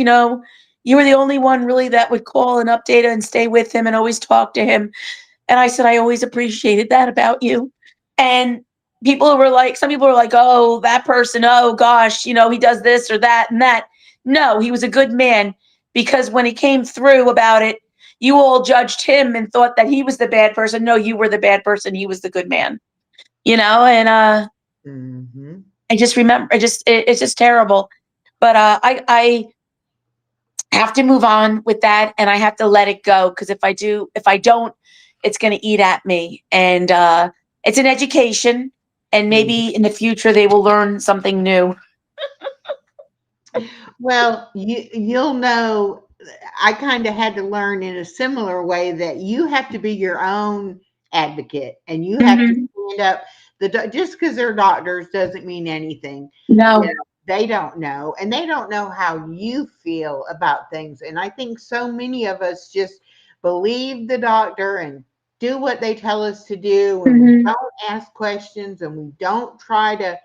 you were the only one really that would call and update and stay with him and always talk to him. And I said, I always appreciated that about you. And some people were like, oh, that person, oh gosh, he does this or that and that. No, he was a good man, because when he came through about it, you all judged him and thought that he was the bad person. No, you were the bad person. He was the good man. And Hmm. I just remember, it's just terrible. But I have to move on with that, and I have to let it go, because if I don't, it's going to eat at me. And it's an education, and maybe in the future they will learn something new. Well, you'll know. I kind of had to learn in a similar way that you have to be your own advocate, and you have to Hmm. stand up. Just because they're doctors doesn't mean anything. You No. know, they don't know, and they don't know how you feel about things. And I think so many of us just believe the doctor and do what they tell us to do, and we Hmm. don't ask questions, and we don't try to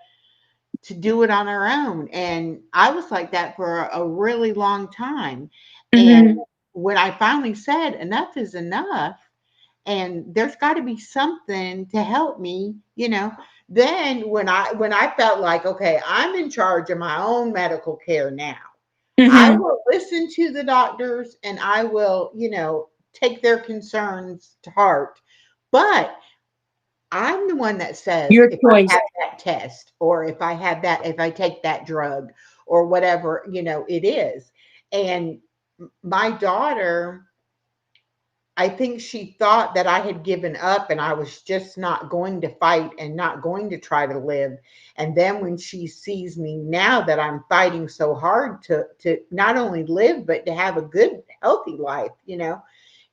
do it on our own. And I was like that for a really long time. And Hmm. when I finally said enough is enough, and there's got to be something to help me, then when I felt like, okay, I'm in charge of my own medical care now. I Hmm. will listen to the doctors and I will, take their concerns to heart. But I'm the one that says Your if I choice. have that test, or if I take that drug, or whatever, it is. And my daughter, I think she thought that I had given up and I was just not going to fight and not going to try to live. And then when she sees me now that I'm fighting so hard to not only live but to have a good healthy life,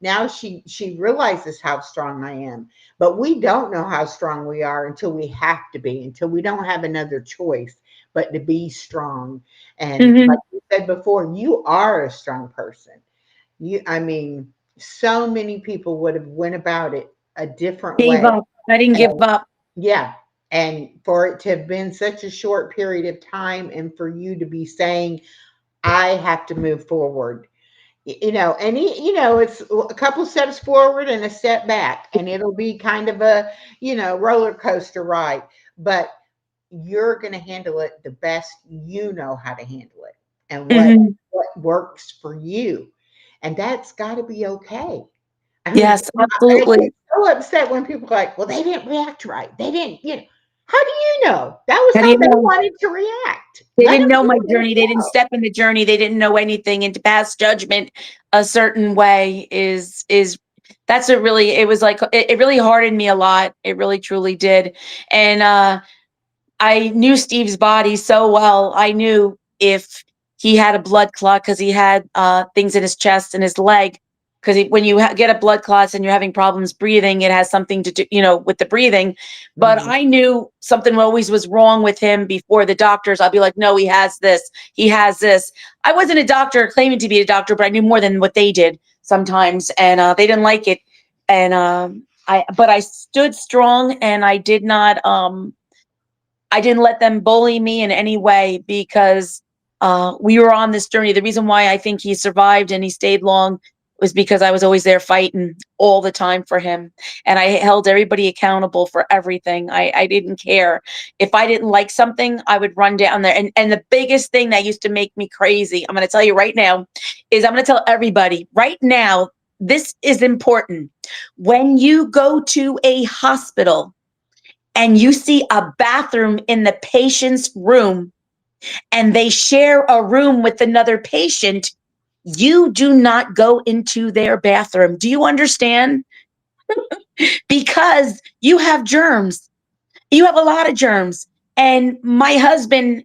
now she realizes how strong I am. But we don't know how strong we are until we have to be, until we don't have another choice but to be strong. And like Hmm. you said before, you are a strong person. I mean, so many people would have went about it a different Gave way. up. I didn't give And up. yeah, and for it to have been such a short period of time, and for you to be saying, I have to move forward, and it's a couple steps forward and a step back, and it'll be kind of a, roller coaster ride, but you're going to handle it the best you know how to handle it, and Mhm. what works for you. And that's got to be okay. I mean, Yes, I get absolutely. so upset when people are like, well, they didn't react right. They didn't, how do you know? That was How do how you they know? wanted to react. They Let didn't them know do my what journey. They didn't they step in the journey. They didn't know anything. And to pass judgment a certain way is that's a really, it was like it really hardened me a lot. It really truly did. And I knew Steve's body so well. I knew if he had a blood clot because he had things in his chest and his leg. Because when you get a blood clot and you're having problems breathing, it has something to do, with the breathing. But know. I knew something always was wrong with him before the doctors. I'll be like, no, he has this. He has this. I wasn't a doctor claiming to be a doctor, but I knew more than what they did sometimes, and they didn't like it. And but I stood strong, and I didn't let them bully me in any way because we were on this journey. The reason why I think he survived and he stayed long was because I was always there fighting all the time for him. And I held everybody accountable for everything. I didn't care. If I didn't like something, I would run down there. And the biggest thing that used to make me crazy, I'm going to tell you right now, is I'm going to tell everybody right now, this is important. When you go to a hospital, and you see a bathroom in the patient's room and they share a room with another patient, you do not go into their bathroom. Do you understand? Because you have germs. You have a lot of germs. And my husband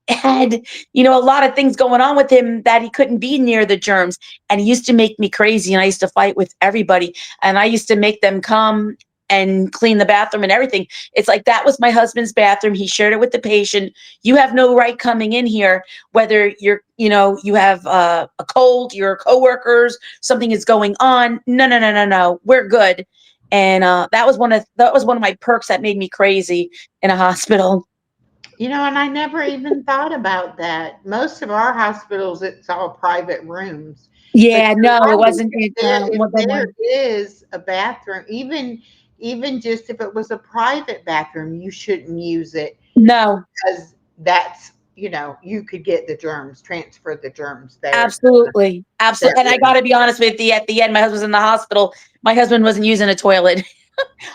had, a lot of things going on with him that he couldn't be near the germs. And he used to make me crazy. And I used to fight with everybody. And I used to make them come and clean the bathroom and everything. It's like that was my husband's bathroom. He shared it with the patient. You have no right coming in here, whether you have a cold, your coworkers, something is going on. No, no, no, no, no. We're good. And that was one of my perks that made me crazy in a hospital. And I never even thought about that. Most of our hospitals, it's all private rooms. But Yeah, you're no, it right. wasn't. If One the there one. is a bathroom, even just if it was a private bathroom, you shouldn't use it, No, because that's, you could get the germs, transfer the germs there. absolutely, That absolutely. And I got wouldn't. to be honest with you. At the end, my husband was in the hospital. My husband wasn't using a toilet.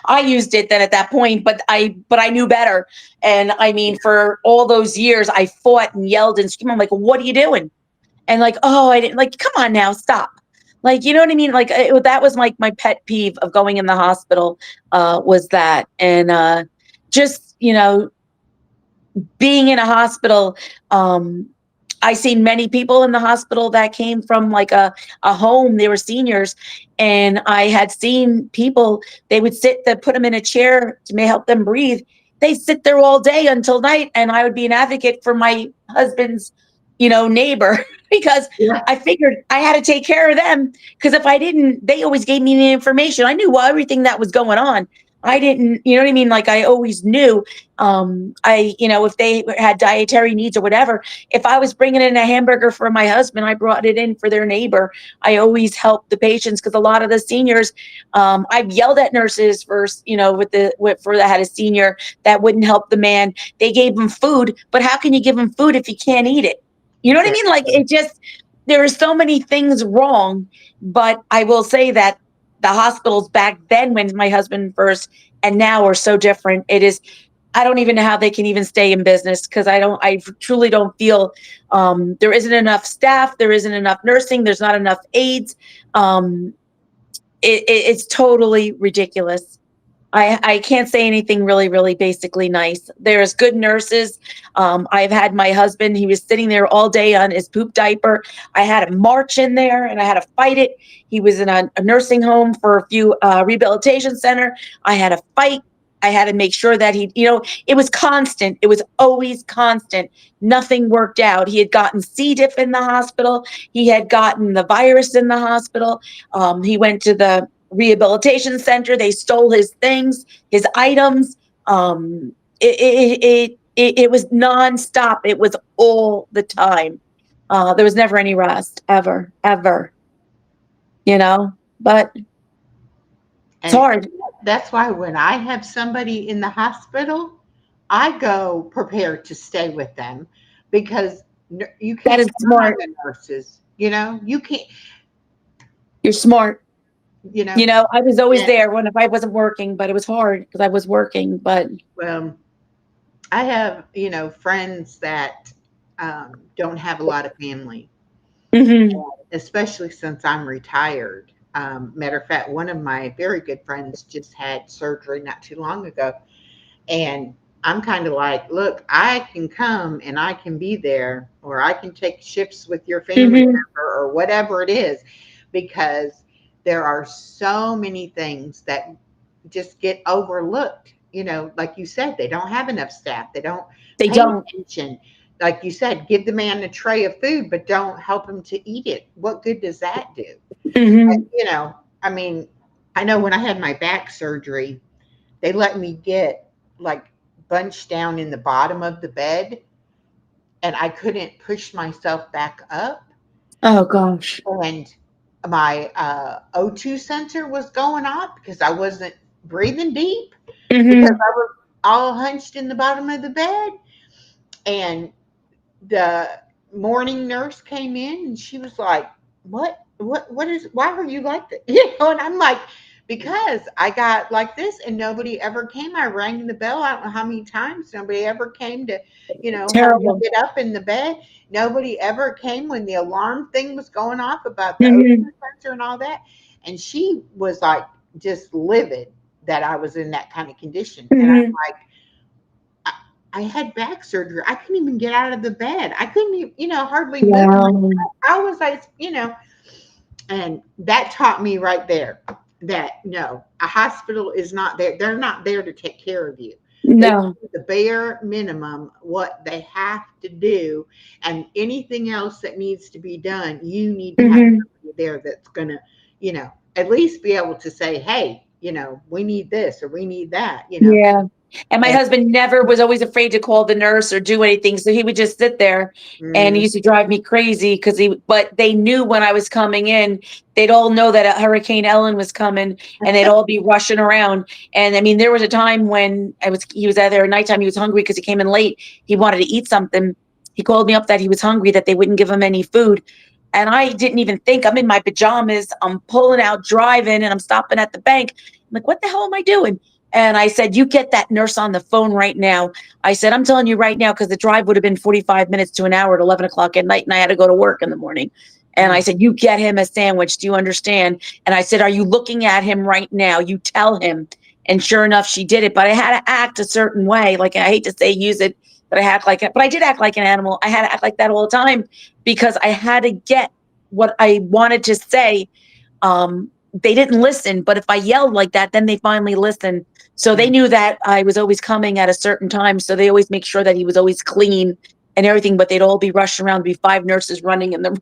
I used it then at that point, but I knew better. And I mean, for all those years, I fought and yelled and screamed. I'm like, "What are you doing?" And like, "Oh, I didn't like. Come on now, stop." Like, you know what I mean? Like, that was like my pet peeve of going in the hospital. Was that, and just being in a hospital, I seen many people in the hospital that came from like a home. They were seniors, and I had seen people. They would put them in a chair to may help them breathe. They sit there all day until night, and I would be an advocate for my husband's, neighbor because Yeah. I figured I had to take care of them. Because if I didn't, they always gave me the information. I knew everything that was going on. I didn't, you know what I mean? Like I always knew. If they had dietary needs or whatever, if I was bringing in a hamburger for my husband, I brought it in for their neighbor. I always helped the patients because a lot of the seniors, I've yelled at nurses for, for that had a senior that wouldn't help the man. They gave him food, but how can you give him food if he can't eat it? You know what I mean? Like Exactly. there are so many things wrong, but I will say that the hospitals back then when my husband first and now are so different. I don't even know how they can even stay in business because I truly don't feel there isn't enough staff, there isn't enough nursing, there's not enough aides. Um, it's totally ridiculous. I can't say anything really, really basically nice. There's good nurses. I've had my husband, he was sitting there all day on his poop diaper. I had to march in there and I had to fight it. He was in a nursing home for a few rehabilitation center. I had to fight. I had to make sure that it was constant. It was always constant. Nothing worked out. He had gotten C. diff in the hospital. He had gotten the virus in the hospital. He went to the rehabilitation center. They stole his things, his items. It was nonstop. It was all the time. There was never any rest, ever, ever, but it's And hard. that's why when I have somebody in the hospital, I go prepared to stay with them because you That can't is count on smart. the nurses. You can't, You're smart. you know, I was always and there when if I wasn't working, but it was hard because I was working. But well, I have, friends that don't have a lot of family, hmm especially since I'm retired. Matter of fact, one of my very good friends just had surgery not too long ago. And I'm kind of like, look, I can come and I can be there, or I can take shifts with your family hmm member, or whatever it is, because there are so many things that just get overlooked. Like you said, they don't have enough staff, they don't they pay don't. attention. Like you said, give the man a tray of food, but don't help him to eat it. What good does that do? hmm You know, I mean, I know when I had my back surgery, they let me get like bunched down in the bottom of the bed, and I couldn't push myself back up. Oh gosh. And my O2 sensor was going off because I wasn't breathing deep because hmm I was all hunched in the bottom of the bed. And the morning nurse came in and she was like, what is, why are you like that? And I'm like, because I got like this and nobody ever came. I rang the bell. I don't know how many times. Nobody ever came to, help me Terrible. get up in the bed. Nobody ever came when the alarm thing was going off about the ocean hmm sensor and all that. And she was like just livid that I was in that kind of condition. And I'm hmm like, I had back surgery. I couldn't even get out of the bed. I couldn't even, hardly move. Wow. I was like, and that taught me right there that no, a hospital is not there. They're not there to take care of you. They No. do the bare minimum, what they have to do, and anything else that needs to be done, you need to have hmm somebody there that's going to, at least be able to say, hey, we need this or we need that. Yeah. And my And, husband never was always afraid to call the nurse or do anything. So he would just sit there and he mm, used to drive me crazy but they knew when I was coming in, they'd all know that Hurricane Ellen was coming and they'd all be rushing around. And I mean, there was a time when he was out there at nighttime. He was hungry because he came in late. He wanted to eat something. He called me up that he was hungry, that they wouldn't give him any food. And I didn't even think. I'm in my pajamas. I'm pulling out, driving, and I'm stopping at the bank. I'm like, what the hell am I doing? And I said, you get that nurse on the phone right now. I said, I'm telling you right now, because the drive would have been 45 minutes to an hour at 11 o'clock at night, and I had to go to work in the morning. And I mm, said, you get him a sandwich. Do you understand? And I said, are you looking at him right now? You tell him. And sure enough, she did it. But I had to act a certain way. Like, I hate to say use it, but I act like it. But I did act like an animal. I had to act like that all the time because I had to get what I wanted to say. They didn't listen, but if I yelled like that, then they finally listened. So they mm. knew that I was always coming at a certain time. So they always make sure that he was always clean and everything, but they'd all be rushing around, be 5 nurses running in the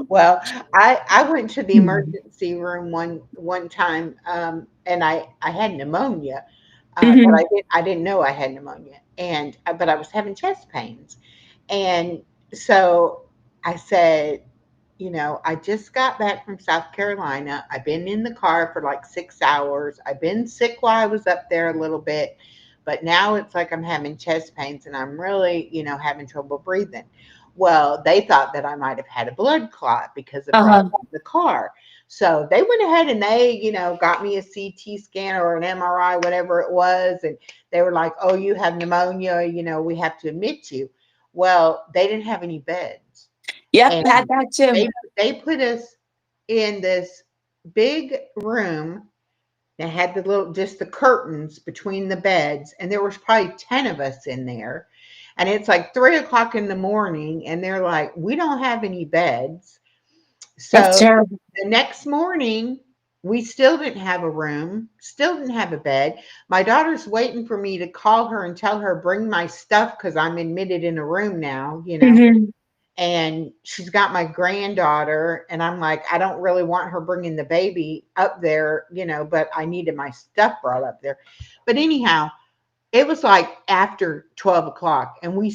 Well, I went to the room. emergency room one time, and I had pneumonia, but Mhm. I didn't know I had pneumonia, and but I was having chest pains, and so I said, I just got back from South Carolina. I've been in the car for like 6 hours. I've been sick while I was up there a little bit, but now it's like I'm having chest pains and I'm really, having trouble breathing. Well, they thought that I might have had a blood clot because of riding Uh-huh. in the car. So they went ahead and they, got me a CT scan or an MRI, whatever it was. And they were like, oh, you have pneumonia, we have to admit you. Well, they didn't have any beds. Yep, And had that too. they they put us in this big room that had just the curtains between the beds, and there was probably 10 of us in there. And it's like 3 o'clock in the morning, and they're like, we don't have any beds. That's So terrible. the next morning, We still didn't have a room, still didn't have a bed. My daughter's waiting for me to call her and tell her, bring my stuff because I'm admitted in a room now, you know. Mhm. And she's got my granddaughter, and I'm like, I don't really want her bringing the baby up there, you know, but I needed my stuff brought up there. But anyhow, it was like after 12 o'clock, and we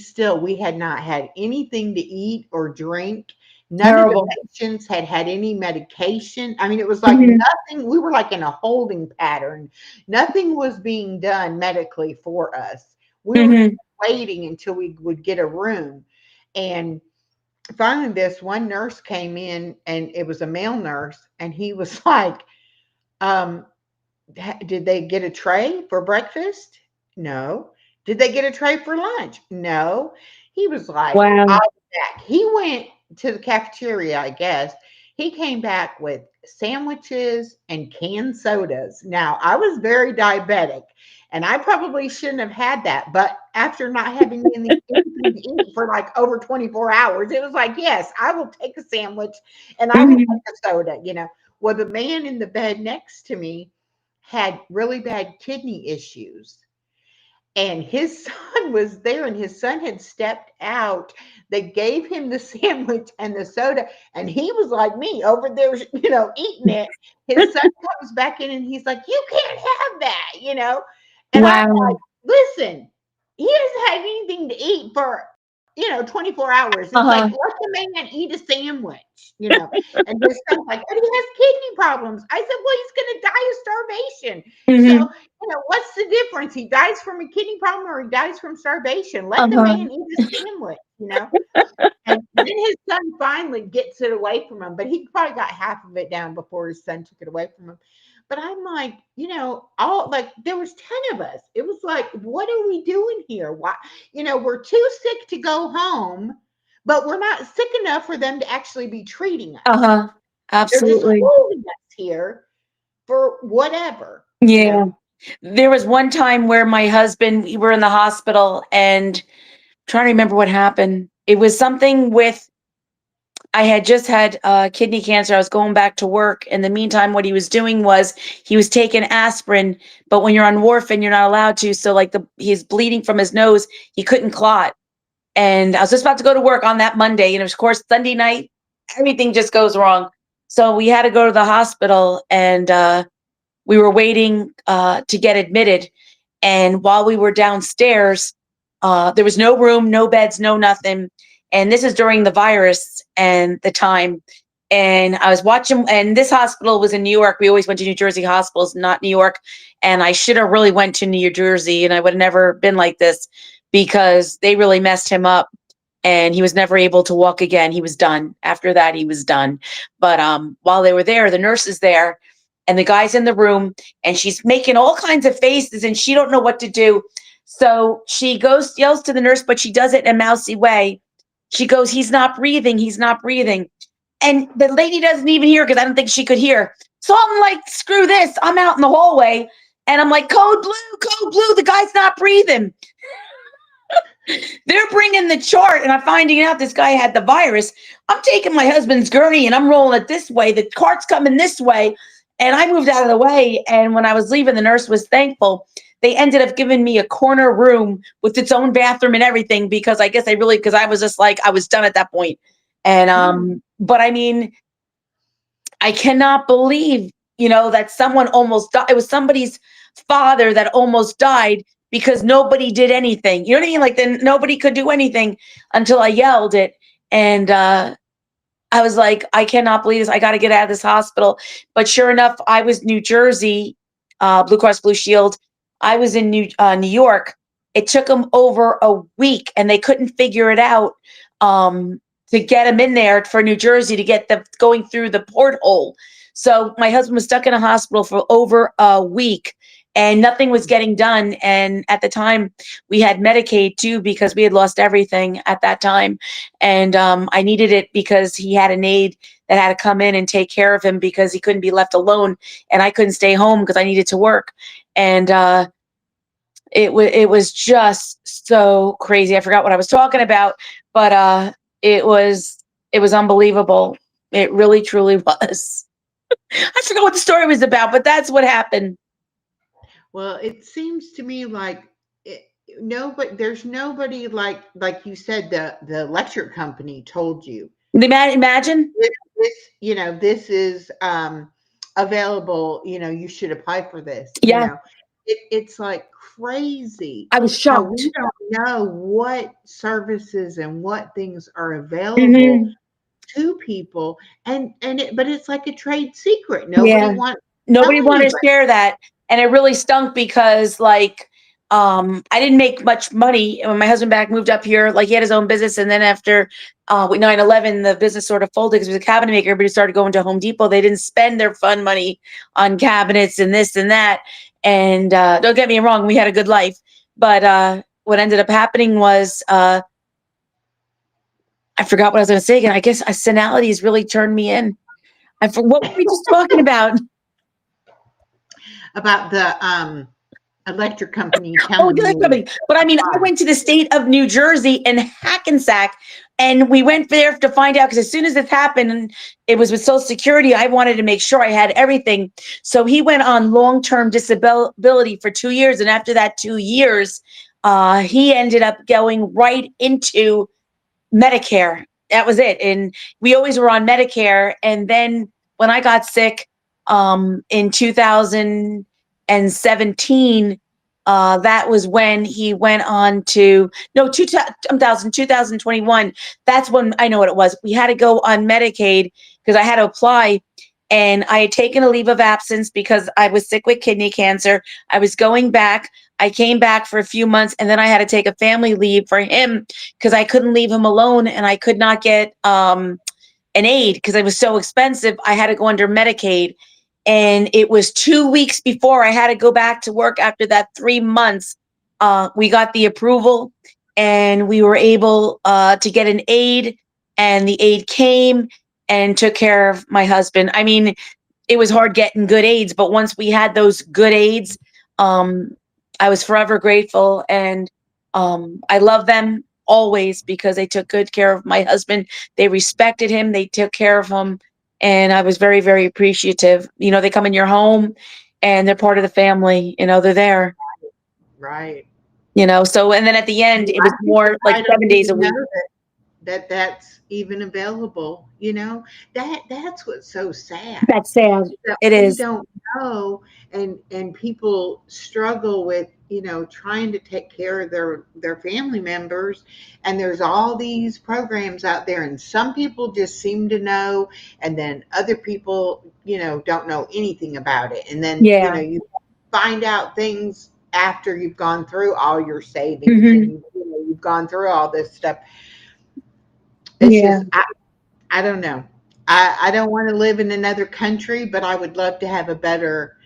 had not had anything to eat or drink. None of the Terrible. patients had had any medication. I mean, it was like Mhm. nothing. We were like in a holding pattern. Nothing was being done medically for us. We were Mhm. waiting until we would get a room. And finally, this one nurse came in, and it was a male nurse, and he was like, um, did they get a tray for breakfast? No. Did they get a tray for lunch? No. He was like, I'll Wow. be back. He went to the cafeteria, I guess. He came back with sandwiches and canned sodas. Now, I was very diabetic, and I probably shouldn't have had that. But after not having anything to eat for like over 24 hours, it was like, yes, I will take a sandwich and I will Mhm. take a soda, you know. Well, the man in the bed next to me had really bad kidney issues, and his son was there, and his son had stepped out. They gave him the sandwich and the soda, and he was like me over there, you know, eating it. His son comes back in, and he's like, you can't have that, you know. And I'm like, Wow. listen, he hasn't had anything to eat for, you know, 24 hours. It's like, Uh-huh. let the man eat a sandwich, you know. And his son's like, but he has kidney problems. I said, well, he's going to die of starvation. So, Mhm. you know, what's the difference? He dies from a kidney problem or he dies from starvation. Let the Uh-huh. man eat a sandwich, you know? And then his son finally gets it away from him, but he probably got half of it down before his son took it away from him. But I'm like, you know, all like there was 10 of us. It was like, what are we doing here? Why, you know, we're too sick to go home, but we're not sick enough for them to actually be treating us. Uh-huh. They're just Absolutely. holding us here for whatever, you Yeah. know. There was one time where my husband, we were in the hospital and trying to remember what happened. It was something with I had just had kidney cancer. I was going back to work. In the meantime, what he was doing was he was taking aspirin, but when you're on warfarin, you're not allowed to. So like he's bleeding from his nose. He couldn't clot. And I was just about to go to work on that Monday. And of course, Sunday night, everything just goes wrong. So we had to go to the hospital, and we were waiting to get admitted. And while we were downstairs, there was no room, no beds, no nothing. And this is during the virus and the time. And I was watching, and this hospital was in New York. We always went to New Jersey hospitals, not New York. And I should have really went to New Jersey, and I would have never been like this because they really messed him up. And he was never able to walk again. He was done. After that, he was done. But while they were there, the nurse is there, and the guy's in the room, and she's making all kinds of faces, and she don't know what to do. So she goes, yells to the nurse, but she does it in a mousy way. She goes, "He's not breathing. He's not breathing." And the lady doesn't even hear because I don't think she could hear. So I'm like, screw this. I'm out in the hallway, and I'm like, code blue, code blue. The guy's not breathing. They're bringing the chart, and I'm finding out this guy had the virus. I'm taking my husband's gurney and I'm rolling it this way. The cart's coming this way. And I moved out of the way. And when I was leaving, the nurse was thankful. They ended up giving me a corner room with its own bathroom and everything because I guess because I was just like, I was done at that point. And, Hmm. but I mean, I cannot believe, that someone almost died. It was somebody's father that almost died because nobody did anything. You know what I mean? Like then nobody could do anything until I yelled it. And I was like, I cannot believe this. I got to get out of this hospital. But sure enough, I was New Jersey, Blue Cross Blue Shield. I was in New York. It took them over a week, and they couldn't figure it out to get him in there for New Jersey to get the going through the porthole. So my husband was stuck in a hospital for over a week, and nothing was getting done. And at the time, we had Medicaid too because we had lost everything at that time. And I needed it because he had an aide that had to come in and take care of him because he couldn't be left alone, and I couldn't stay home because I needed to work. And it was just so crazy. I forgot what I was talking about, but it was unbelievable. It really truly was. I forgot what the story was about, but that's what happened. Well, it seems to me like it, nobody, there's nobody like you said, the electric company told you Imagine? this, this is available, you should apply for this, Yeah, it's like crazy I was how we shocked. don't know what services and what things are available Hmm. to people, but it's like a trade secret. Nobody Yeah. wants to tell Nobody wanted to anybody. share that. And it really stunk because like I didn't make much money. And when my husband back moved up here, like he had his own business. And then after with 9/11, the business sort of folded because he was a cabinet maker. Everybody started going to Home Depot. They didn't spend their fun money on cabinets and this and that. And don't get me wrong, we had a good life. But what ended up happening was I forgot what I was going to say again. I guess senility has really turned me in. What were we just talking about? About the electric company Oh, telling the other you company. But I mean, I went to the state of New Jersey and Hackensack, and we went there to find out because as soon as this happened, and it was with Social Security, I wanted to make sure I had everything. So he went on long-term disability for 2 years, and after that 2 years, he ended up going right into Medicare. That was it. And we always were on Medicare. And then when I got sick in 2017, that was when he went on to, no, 2021. That's when I know what it was. We had to go on Medicaid because I had to apply. And I had taken a leave of absence because I was sick with kidney cancer. I was going back. I came back for a few months and then I had to take a family leave for him because I couldn't leave him alone and I could not get an aid because it was so expensive. I had to go under Medicaid. And it was 2 weeks before I had to go back to work after that 3 months. We got the approval and we were able to get an aid, and the aid came and took care of my husband. I mean, it was hard getting good aids, but once we had those good aids, um, I was forever grateful. And I love them always because they took good care of my husband. They respected him, they took care of him. And I was very, very appreciative. They come in your home and they're part of the family, they're there, right. so, and then at the end, it was more like I don't 7 days a even know week. that's even available. That's what's so sad, That's sad. that It we is. don't know, and people struggle with trying to take care of their family members, and there's all these programs out there, and some people just seem to know, and then other people don't know anything about it, and then Yeah. you find out things after you've gone through all your savings, and Hmm. you've gone through all this stuff. It's Yeah. just I don't know. I don't want to live in another country, but I would love to have a better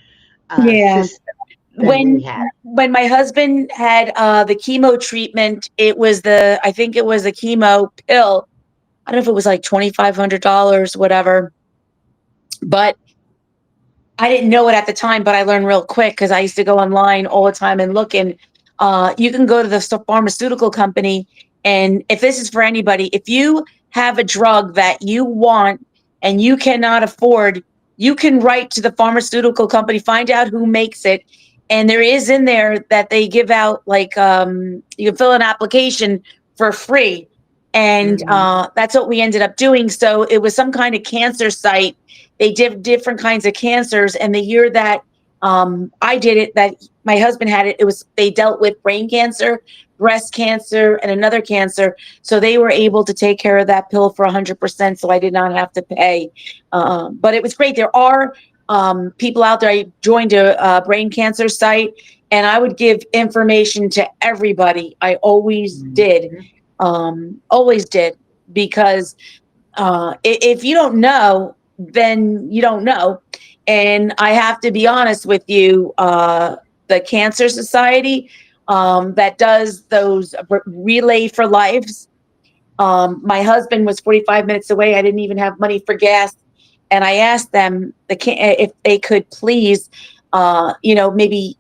Yeah. system than we when have. when my husband had the chemo treatment, I think it was the chemo pill. I don't know if it was like $2,500, whatever, but I didn't know it at the time, but I learned real quick because I used to go online all the time and look. And you can go to the pharmaceutical company, and if this is for anybody, if you have a drug that you want and you cannot afford, you can write to the pharmaceutical company, find out who makes it, and there is in there that they give out like you can fill an application for free. And Hmm. that's what we ended up doing. So it was some kind of cancer site. They did different kinds of cancers, and the year that I did it, that my husband had it, they dealt with brain cancer, breast cancer, and another cancer. So they were able to take care of that pill for 100%. So I did not have to pay. But it was great. There are people out there. I joined a brain cancer site, and I would give information to everybody. I always did, because if you don't know, then you don't know. And I have to be honest with you, the Cancer Society that does those Relay for Lives. My husband was 45 minutes away. I didn't even have money for gas. And I asked them if they could please, maybe,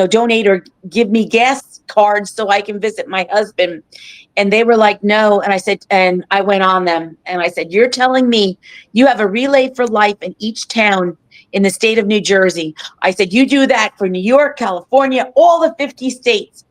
donate or give me gas cards so I can visit my husband. And they were like, no. And I said, and I went on them and I said, you're telling me you have a relay for life in each town in the state of New Jersey. I said, you do that for New York, California, all the 50 states.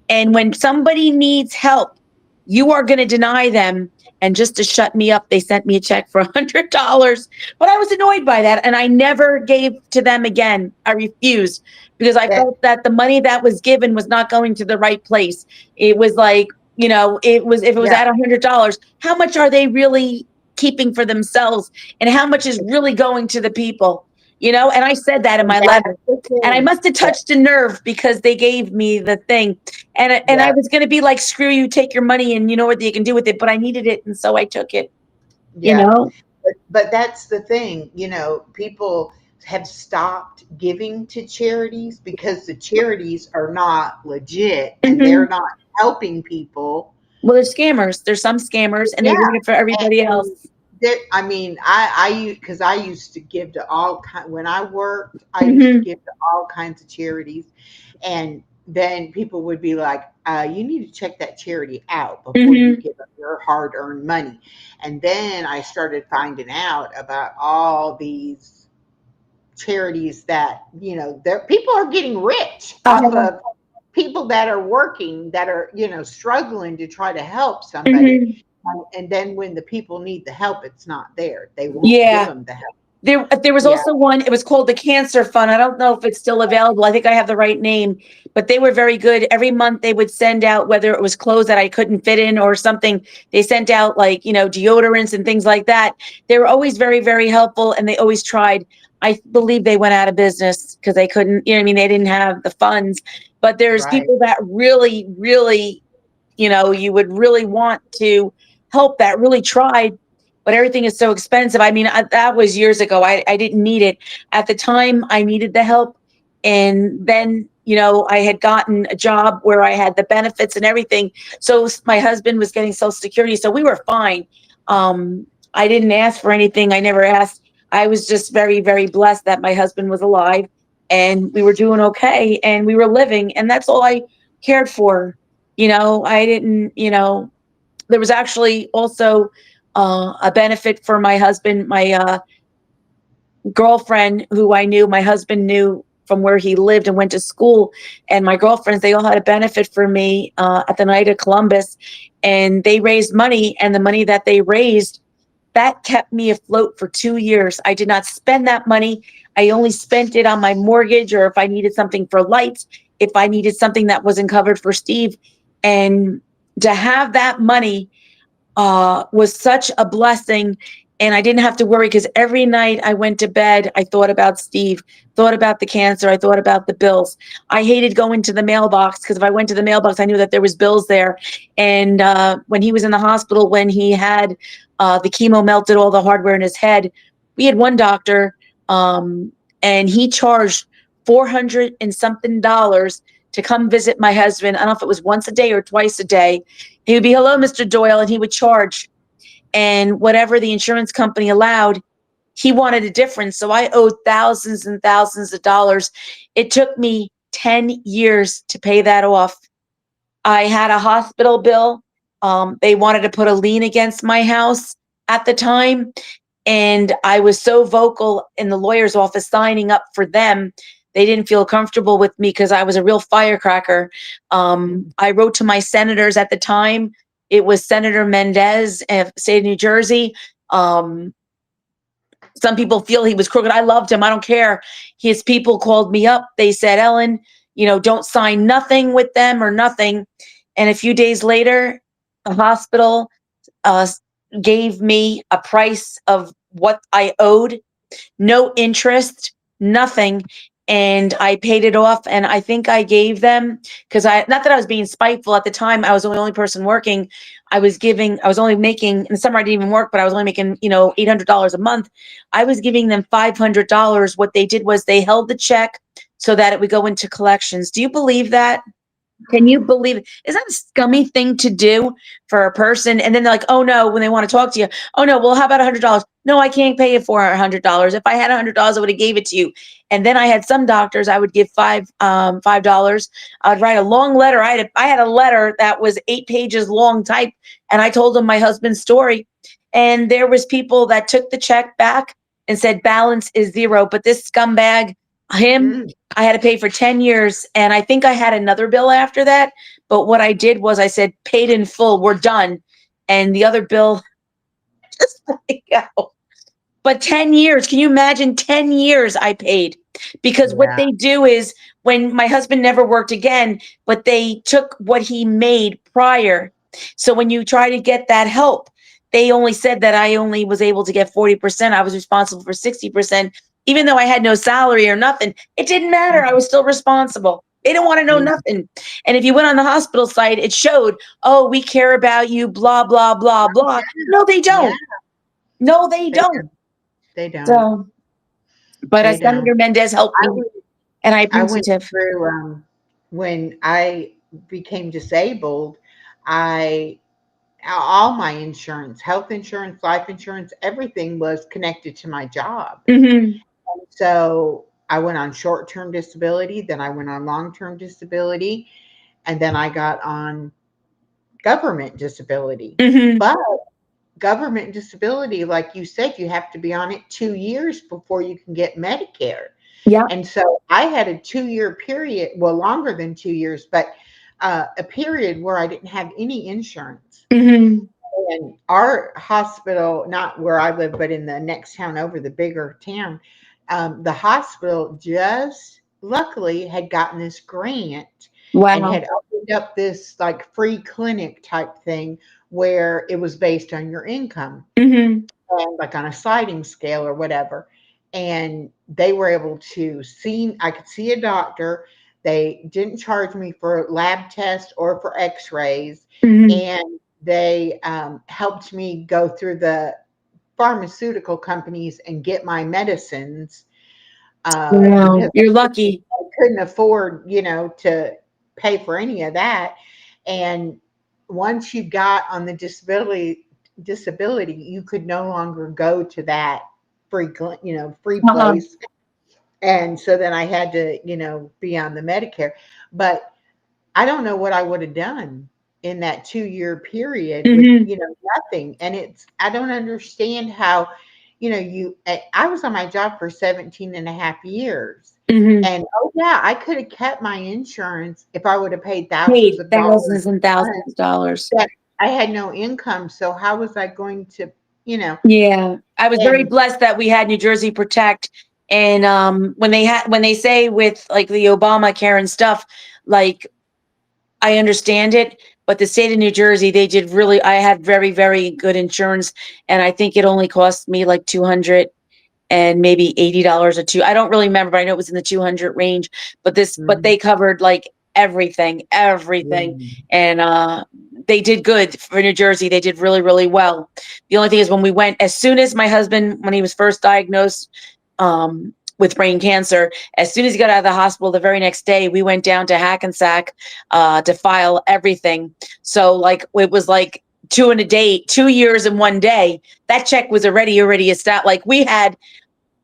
And when somebody needs help, you are going to deny them. And just to shut me up, they sent me a check for $100. But I was annoyed by that. And I never gave to them again. I refused because I That, felt that the money that was given was not going to the right place. It was like, it was, if it was yeah, at $100, how much are they really keeping for themselves? And how much is really going to the people? And I said that in my that's letter. the And I thing. must have touched a nerve because they gave me the thing. And I Yeah, was going to be like, screw you, take your money and you know what you can do with it. But I needed it. And so I took it, you yeah. know? But that's the thing, people have stopped giving to charities because the charities are not legit and they're Hmm. not helping people. Well, there's scammers. There's some scammers and Yeah. they're doing it for everybody else. And I mean, because I used to give to all kind when I worked, I used to Hmm. give to all kinds of charities, and then people would be like, "You need to check that charity out before you Hmm. give them your hard-earned money." And then I started finding out about all these charities that there people are getting rich off Uh-huh. of people that are working, that are struggling to try to help somebody, Hmm. and then when the people need the help, it's not there. They won't give Yeah. them the help. There was Yeah, also one, it was called the Cancer Fund. I don't know if it's still available. I think I have the right name, but they were very good. Every month they would send out, whether it was clothes that I couldn't fit in or something, they sent out like, deodorants and things like that. They were always very, very helpful and they always tried. I believe they went out of business because they couldn't, what I mean? They didn't have the funds, but there's right, people that really, really, you would really want to help that really tried, but everything is so expensive. I mean, that was years ago. I didn't need it. At the time, I needed the help. And then, I had gotten a job where I had the benefits and everything. So my husband was getting Social Security. So we were fine. I didn't ask for anything. I never asked. I was just very, very blessed that my husband was alive and we were doing okay and we were living. And that's all I cared for. I didn't, there was actually also a benefit for my husband, my girlfriend who I knew, my husband knew from where he lived and went to school. And my girlfriends, they all had a benefit for me at the night of Columbus. And they raised money, and the money that they raised, that kept me afloat for 2 years. I did not spend that money. I only spent it on my mortgage or if I needed something for lights, if I needed something that wasn't covered for Steve. And to have that money was such a blessing. And I didn't have to worry because every night I went to bed, I thought about Steve, thought about the cancer, I thought about the bills. I hated going to the mailbox because if I went to the mailbox, I knew that there was bills there. And when he was in the hospital, when he had the chemo melted all the hardware in his head, we had one doctor and he charged 400 and something dollars to come visit my husband. I don't know if it was once a day or twice a day. He would be, hello, Mr. Doyle, and he would charge. And whatever the insurance company allowed, he wanted a difference. So I owed thousands and thousands of dollars. It took me 10 years to pay that off. I had a hospital bill. They wanted to put a lien against my house at the time. And I was so vocal in the lawyer's office signing up for them. They didn't feel comfortable with me because I was a real firecracker. I wrote to my senators at the time. It was Senator Mendez of the state of New Jersey. Um, some people feel he was crooked. I loved him. I don't care. His people called me up. They said, Ellen, don't sign nothing with them or nothing. And a few days later, the hospital uh, gave me a price of what I owed, no interest, nothing. And I paid it off. And I think I gave them, because not that I was being spiteful at the time, I was the only person working. I was only making, in the summer I didn't even work, but I was only making, $800 a month. I was giving them $500. What they did was they held the check so that it would go into collections. Do you believe that? Can you believe it? Is that a scummy thing to do for a person? And then they're like, oh no, when they want to talk to you, oh no, well, how about $100? no, I can't pay you $400. If I had $100, I would have gave it to you. And then I had some doctors I would give $5. I would write a long letter. I had a letter that was 8 pages long type, and I told them my husband's story. And there was people that took the check back and said balance is zero. But this scumbag, him, Mm, I had to pay for 10 years. And I think I had another bill after that. But what I did was I said, paid in full, we're done. And the other bill just let it go. But 10 years, can you imagine 10 years I paid? Because what yeah. they do is when my husband never worked again, but they took what he made prior. So when you try to get that help, they only said that I only was able to get 40%. I was responsible for 60%, even though I had no salary or nothing. It didn't matter. I Mhm. was still responsible. They don't want to know Yeah. nothing. And if you went on the hospital site, it showed, oh, we care about you, blah, blah, blah, blah. No, they Yeah. don't. No, they They don't. don't. They don't. So, but They Senator don't. Mendez helped I me, went. and I I went appreciative. through when I became disabled. I all my insurance, health insurance, life insurance, everything was connected to my job. Mhm. So I went on short term disability, then I went on long term disability, and then I got on government disability. Mhm. But government disability, like you said, you have to be on it 2 years before you can get Medicare. Yeah. And so I had a 2 year period, well, longer than 2 years, but a period where I didn't have any insurance. Mhm. And our hospital, not where I live, but in the next town over, the bigger town, the hospital just luckily had gotten this grant and Wow. had opened up this like free clinic type thing where it was based on your income Mhm. and like on a sliding scale or whatever. And they were able to see, I could see a doctor. They didn't charge me for lab tests or for x rays. Mhm. And they helped me go through the pharmaceutical companies and get my medicines Wow. because You're lucky. I couldn't afford, to pay for any of that. And once you got on the disability, you could no longer go to that free Uh-huh. place. And so then I had to, be on the Medicare. But I don't know what I would have done in that 2 year period with, Mhm. nothing. And I don't understand how, I was on my job for 17 and a half years. Mhm. And oh, yeah, I could have kept my insurance if I would have paid thousands Paid of dollars thousands and a month, thousands of dollars. but I had no income. So how was I going to, you know, Yeah. I was very and blessed that we had New Jersey Protect. And when they say with like the Obamacare and stuff, like I understand it, but the state of New Jersey, they did really, I had very, very good insurance. And I think it only cost me like 200 and maybe $80 or two. I don't really remember, but I know it was in the 200 range. But Mhm. they covered like everything, everything. Yeah. And they did good for New Jersey. They did really, really well. The only thing is when we went, as soon as my husband, when he was first diagnosed with brain cancer, as soon as he got out of the hospital, the very next day, we went down to Hackensack to file everything. So like it was like 2 years in one day. That check was already established. Like we had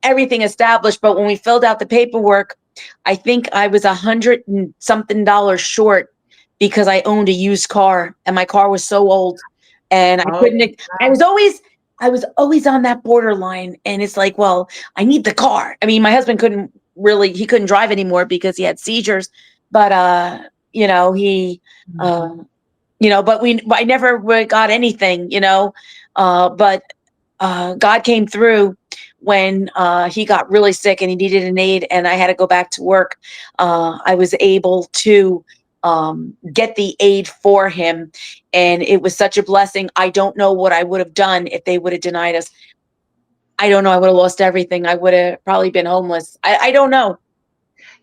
everything established. But when we filled out the paperwork, I think I was 100 and something dollars short because I owned a used car and my car was so old and I Oh, couldn't, I was always on that borderline. And it's like, well, I need the car. I mean, my husband he couldn't drive anymore because he had seizures, but, you know, uh, mhm. but I never got anything, but God came through when he got really sick and he needed an aid, and I had to go back to work. I was able to get the aid for him, and it was such a blessing. I don't know what I would have done if they would have denied us. I don't know. I would have lost everything. I would have probably been homeless. I don't know.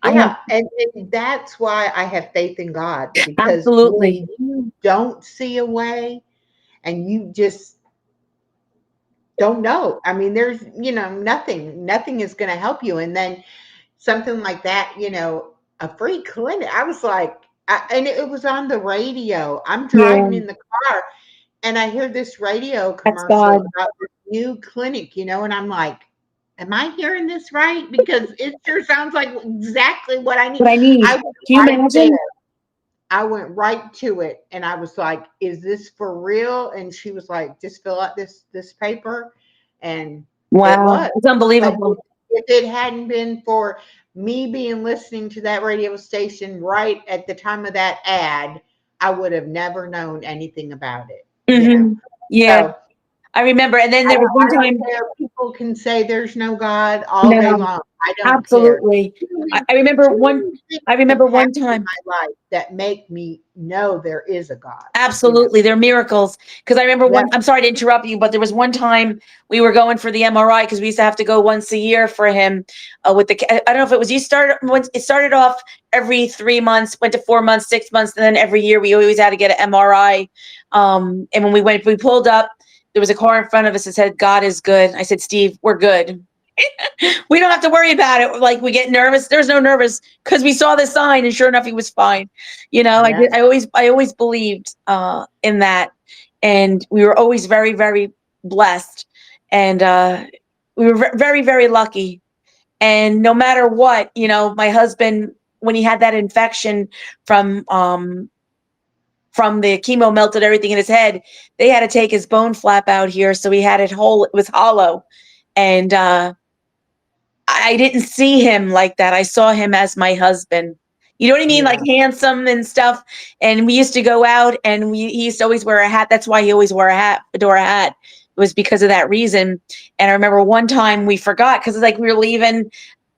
I don't, Yeah, and that's why I have faith in God, because when absolutely. you don't see a way and you just don't know. I mean, there's, nothing is going to help you. And then something like that, a free clinic. I was like, and it was on the radio. I'm driving Yeah. in the car and I hear this radio That's commercial God. about this new clinic, and I'm like, am I hearing this right? Because it sure sounds like exactly what I need. What I I need. was Can you right there. imagine? I went right to it and I was like, is this for real? And she was like, just fill out this paper. And it Wow. was. It's But unbelievable. if it hadn't been for me being listening to that radio station right at the time of that ad, I would have never known anything about it. Yeah, So I remember. And then I there was one don't, I don't time, care. People can say there's no God all day no, long. I don't care. absolutely. Too I, many, I remember too one, many things I have remember one happened in time. my life that make me know there is a God. Absolutely, they're miracles. Because I remember Yeah. I'm sorry to interrupt you, but there was one time we were going for the MRI because we used to have to go once a year for him with the. I don't know if it was you started once. It started off every 3 months, went to 4 months, 6 months, and then every year we always had to get an MRI. And when we pulled up, there was a car in front of us that said, "God is good." I said, "Steve, we're good. We don't have to worry about it." Like we get nervous. There's no nervous because we saw the sign, and sure enough, he was fine. I Yeah. did. I always believed in that, and we were always very, very blessed, and we were very, very lucky. And no matter what, my husband, when he had that infection from um from the chemo melted everything in his head, they had to take his bone flap out here, so he had it whole. It was hollow, and I didn't see him like that. I saw him as my husband. You know what I mean? Like Yeah. handsome and stuff. And we used to go out and he used to always wear a hat. That's why he always wore a hat, fedora hat. It was because of that reason. And I remember one time we forgot because it's like we were leaving.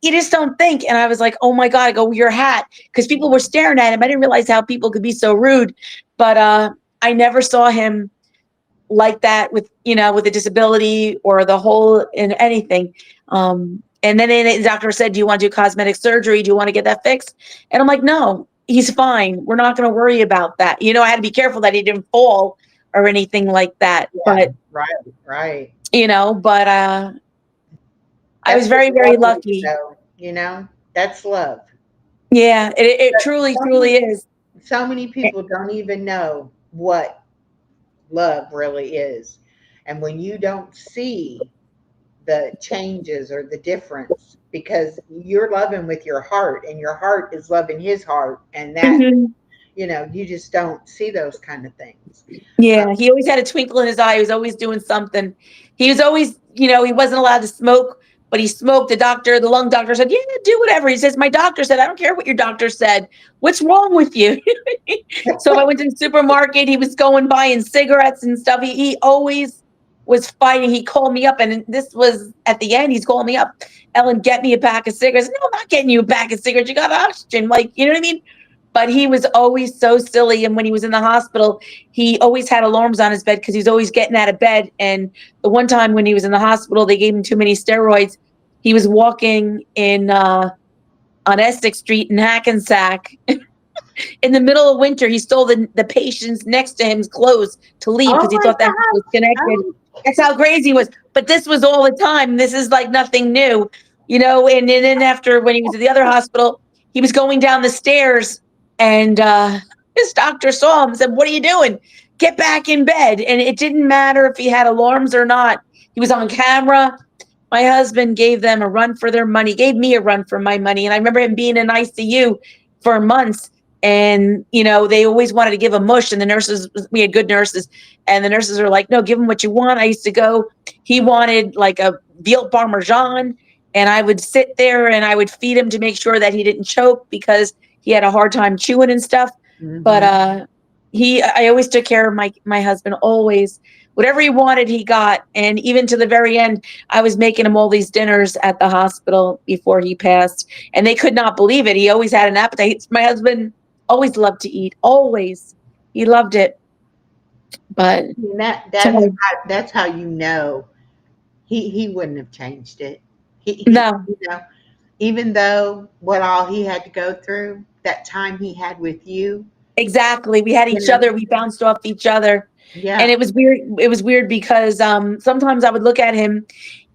You just don't think. And I was like, oh my God, I go, your hat. Because people were staring at him. I didn't realize how people could be so rude. But I never saw him like that with a disability or the whole in anything. And then the doctor said, "Do you want to do cosmetic surgery? Do you want to get that fixed?" And I'm like, "No, he's fine. We're not going to worry about that." I had to be careful that he didn't fall or anything like that. Yeah. But Right. Right. I was That's what very, very love is, lucky. though. That's love. Yeah, it truly, So truly many, is. so many people don't even know what love really is. And when you don't see the changes or the difference, because you're loving with your heart and your heart is loving his heart, and Mhm. you just don't see those kind of things. Uh, Yeah, he always had a twinkle in his eye. He was always doing something. He was always, he wasn't allowed to smoke, but he smoked. The lung doctor said, "Yeah, do whatever." He says, "My doctor said, I don't care what your doctor said. What's wrong with you?" So if I went to the supermarket, he was going buying cigarettes and stuff. He always was fighting. He called me up, and this was at the end. He's calling me up, "Ellen, get me a pack of cigarettes." No, I'm not getting you a pack of cigarettes. You got oxygen. Like, you know what I mean? But he was always so silly. And when he was in the hospital, he always had alarms on his bed because he was always getting out of bed. And the one time when he was in the hospital, they gave him too many steroids. He was walking on Essex Street in Hackensack in the middle of winter. He stole the patient's next to him's clothes to leave oh because he my thought that was gosh. connected. Oh, That's how crazy he was. But this was all the time. This is like nothing new. And then after when he was at the other hospital, he was going down the stairs and his doctor saw him and said, "What are you doing? Get back in bed." And it didn't matter if he had alarms or not. He was on camera. My husband gave them a run for their money, gave me a run for my money. And I remember him being in ICU for months. And, they always wanted to give him mush. And the nurses, we had good nurses, and the nurses are like, "No, give him what you want." I used to go, he wanted like a veal parmesan. And I would sit there and I would feed him to make sure that he didn't choke because he had a hard time chewing and stuff. But mhm. I always took care of my husband, always. Whatever he wanted, he got. And even to the very end, I was making him all these dinners at the hospital before he passed. And they could not believe it. He always had an appetite. My husband always loved to eat. Always. He loved it. But And so that's how he wouldn't have changed it. He no, even though what all he had to go through, that time he had with you, exactly. We had you each know, other. We bounced off each other. And yeah, it was weird. It was weird because sometimes I would look at him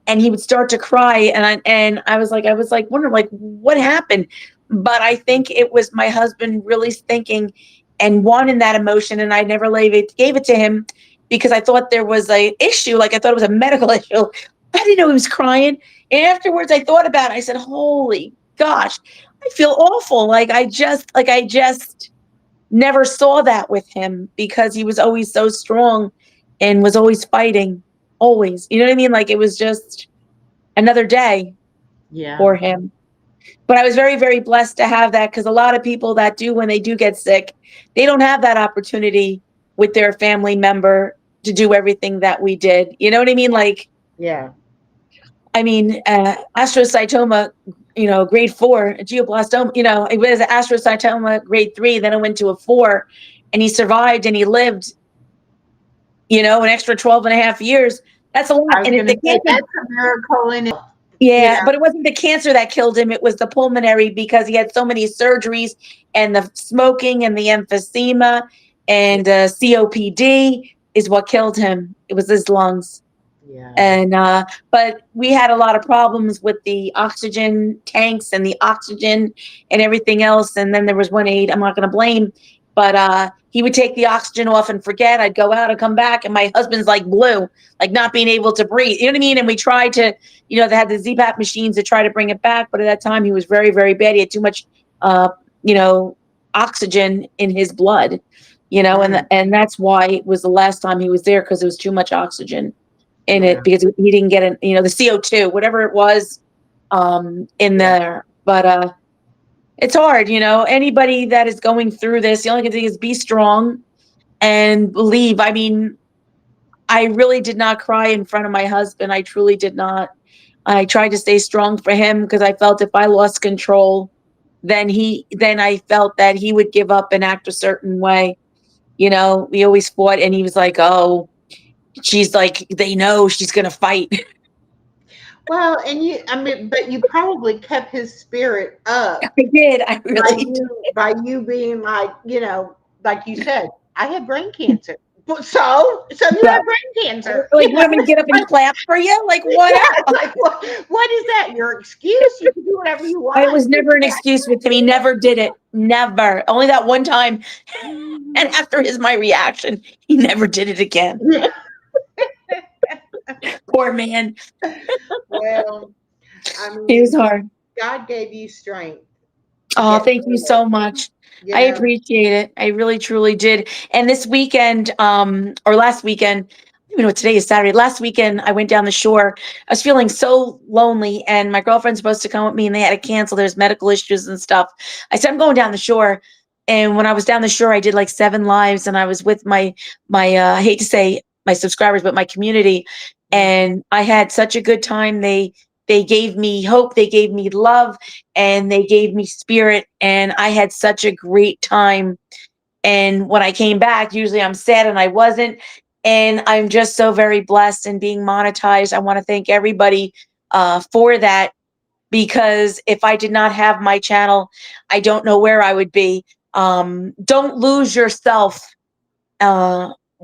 and he would start to cry, and I was like wondering like what happened. But I think it was my husband really thinking and wanting that emotion, and I never gave it to him because I thought there was a issue. Like I thought it was a medical issue. I didn't know he was crying. And afterwards I thought about it. I said, holy gosh, I feel awful. Like I just never saw that with him because he was always so strong and was always fighting. Always. You know what I mean? Like it was just another day Yeah. for him. But I was very, very blessed to have that because a lot of people that do, when they do get sick, they don't have that opportunity with their family member to do everything that we did. You know what I mean? Like, Yeah. I mean, astrocytoma, grade 4, glioblastoma, it was astrocytoma grade 3, then it went to a 4, and he survived and he lived, an extra 12 and a half years. That's a lot. I was And if going the to say cancer, that's a miracle in it. You yeah, know. but it wasn't the cancer that killed him. It was the pulmonary because he had so many surgeries and the smoking and the emphysema and COPD is what killed him. It was his lungs. Yeah. And but we had a lot of problems with the oxygen tanks and the oxygen and everything else. And then there was one aide I'm not going to blame, but he would take the oxygen off and forget. I'd go out and come back, and my husband's like blue, like not being able to breathe. You know what I mean? And we tried to, they had the ZPAP machines to try to bring it back, but at that time he was very, very bad. He had too much, you know, oxygen in his blood. And that's why it was the last time he was there, because there was too much oxygen in Yeah. it, because he didn't get it, the CO2, whatever it was, in Yeah. there. But it's hard, anybody that is going through this, the only thing is be strong and believe. I mean, I really did not cry in front of my husband. I truly did not. I tried to stay strong for him because I felt if I lost control, then I felt that he would give up and act a certain way. We always fought, and he was like, "Oh, she's like, they know she's gonna fight." Well, and I mean, but you probably kept his spirit up I did. I really did. by you being like, like you said, I had brain cancer. So you Yeah. have brain cancer. Like, want me to get up and clap for you? Like, what? Yeah, it's like what is that? Your excuse? You can do whatever you It was want. never an excuse with him. He never did it. Never. Only that one time. And after my reaction, he never did it again. Yeah. Poor man. Well, I It was mean, hard. God gave you strength to Oh, get thank you through it. so much. You I know, appreciate it. I really, truly did. And this weekend, or last weekend, I don't even know what today is, Saturday. Last weekend, I went down the shore. I was feeling so lonely, and my girlfriend's supposed to come with me, and they had to cancel. There's medical issues and stuff. I said, I'm going down the shore. And when I was down the shore, I did like 7 lives, and I was with my I hate to say my subscribers, but my community. And I had such a good time. They gave me hope, they gave me love, and they gave me spirit, and I had such a great time. And when I came back, usually I'm sad, and I wasn't. And I'm just so very blessed and being monetized. I want to thank everybody for that, because if I did not have my channel, I don't know where I would be. Don't lose yourself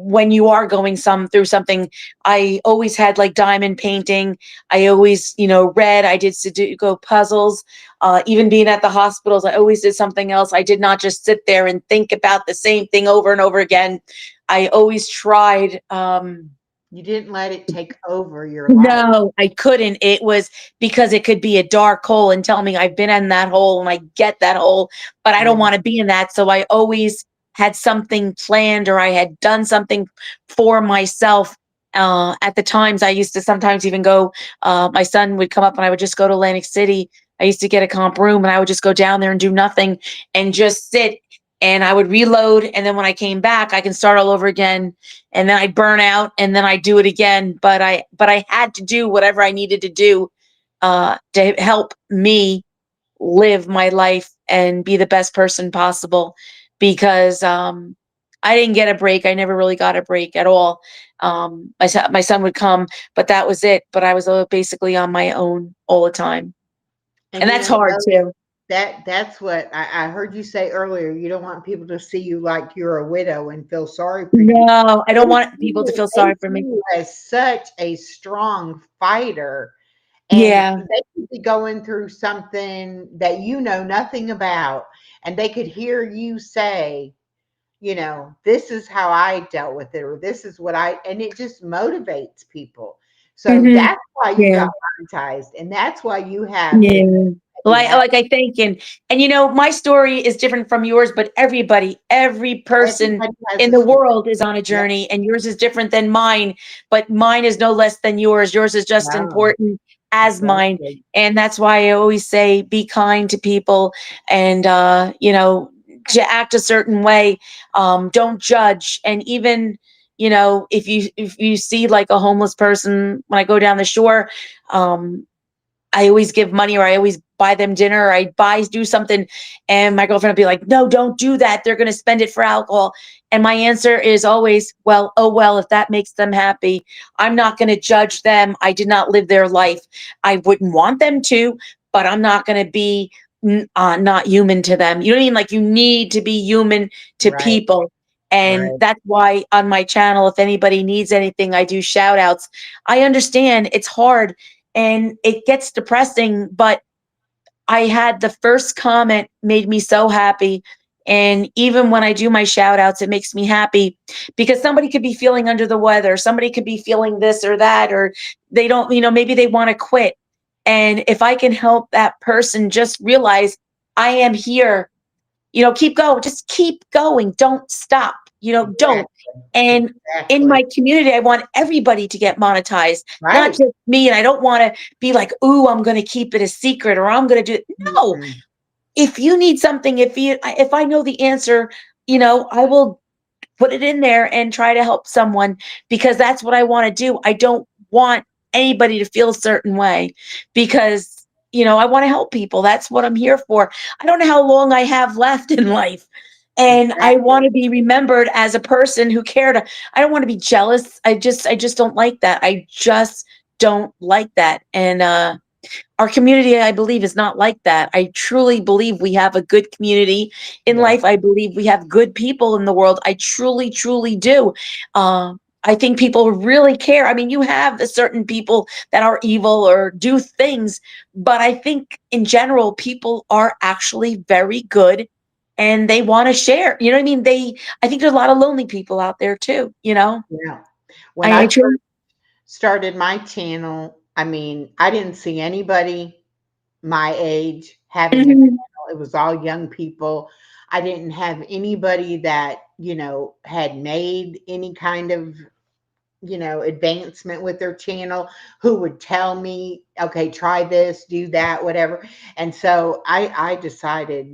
when you are going through something. I always had like diamond painting. I always, read. I did Sudoku puzzles. Even being at the hospitals, I always did something else. I did not just sit there and think about the same thing over and over again. I always tried. you didn't let it take over your life. No, I couldn't. It was because it could be a dark hole and tell me I've been in that hole and I get that hole, but I don't Yeah. want to be in that. So I always had something planned, or I had done something for myself. At the times, I used to sometimes even go, my son would come up and I would just go to Atlantic City. I used to get a comp room and I would just go down there and do nothing and just sit, and I would reload. And then when I came back, I can start all over again, and then I'd burn out, and then I'd do it again. But I had to do whatever I needed to do to help me live my life and be the best person possible, because I didn't get a break. I never really got a break at all. My son would come, but that was it. But I was basically on my own all the time, And and that's hard too. that's what I heard you say earlier. You don't want people to see you like you're a widow and feel sorry for you. No, I don't want people to feel They sorry for see me. you as such a strong fighter, and Yeah. they could be going through something that you know nothing about, and they could hear you say, this is how I dealt with it, or this is what and it just motivates people. So Mhm. that's why you Yeah. got monetized, and that's why you have the Yeah. that you have. Like I think, and my story is different from yours, but every person Everybody has in a the story. world is on a Yep. journey, and yours is different than mine, but mine is no less than yours. Yours is just No, important as mine. exactly. And that's why I always say be kind to people, and act a certain way. Don't judge. And even, if you see like a homeless person when I go down the shore, um I always give money, or I always buy them dinner, or do something. And my girlfriend will be like, no, don't do that. They're going to spend it for alcohol. And my answer is always, well, oh, well, if that makes them happy, I'm not going to judge them. I did not live their life. I wouldn't want them to, but I'm not going to be not human to them. You know what I mean? Like, you need to be human to Right, people. And right, that's why on my channel, if anybody needs anything, I do shout outs. I understand it's hard and it gets depressing, but I had the first comment made me so happy. And even when I do my shout outs, it makes me happy because somebody could be feeling under the weather. Somebody could be feeling this or that, or they don't, maybe they want to quit. And if I can help that person just realize I am here, keep going, just keep going. Don't stop, don't. exactly, And in exactly. my community, I want everybody to get monetized, not Right. just me. And I don't want to be like, ooh, I'm going to keep it a secret, or I'm going to do it. No, Mm-mm. if you need something, if I know the answer, I will put it in there and try to help someone because that's what I want to do. I don't want anybody to feel a certain way because, I want to help people. That's what I'm here for. I don't know how long I have left in life. And I want Exactly. to be remembered as a person who cared. I don't want to be jealous. I just don't like that. I just don't like that. And our community, I believe, is not like that. I truly believe we have a good community in Yeah. life. I believe we have good people in the world. I truly, truly do. I think people really care. I mean, you have the certain people that are evil or do things, but I think in general, people are actually very good and they want to share. You know what I mean? I think there's a lot of lonely people out there too, Yeah. When I I truly, first started my channel, I mean, I didn't see anybody my age having a Mhm. channel. It was all young people. I didn't have anybody that, had made any kind of, advancement with their channel who would tell me, okay, try this, do that, whatever. And so I decided,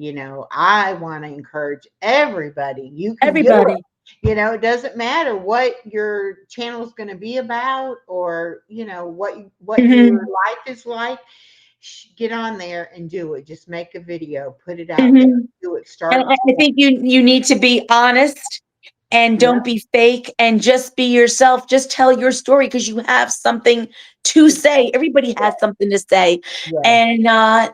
I want to encourage everybody. You can do it. Everybody. It doesn't matter what your channel is going to be about, or what your Hmm. life is like. Get on there and do it. Just make a video, put it out there, Hmm. do it, And start I small. think you need to be honest and Yeah, don't be fake and just be yourself. Just tell your story because you have something to say. Everybody has something to say. yes, And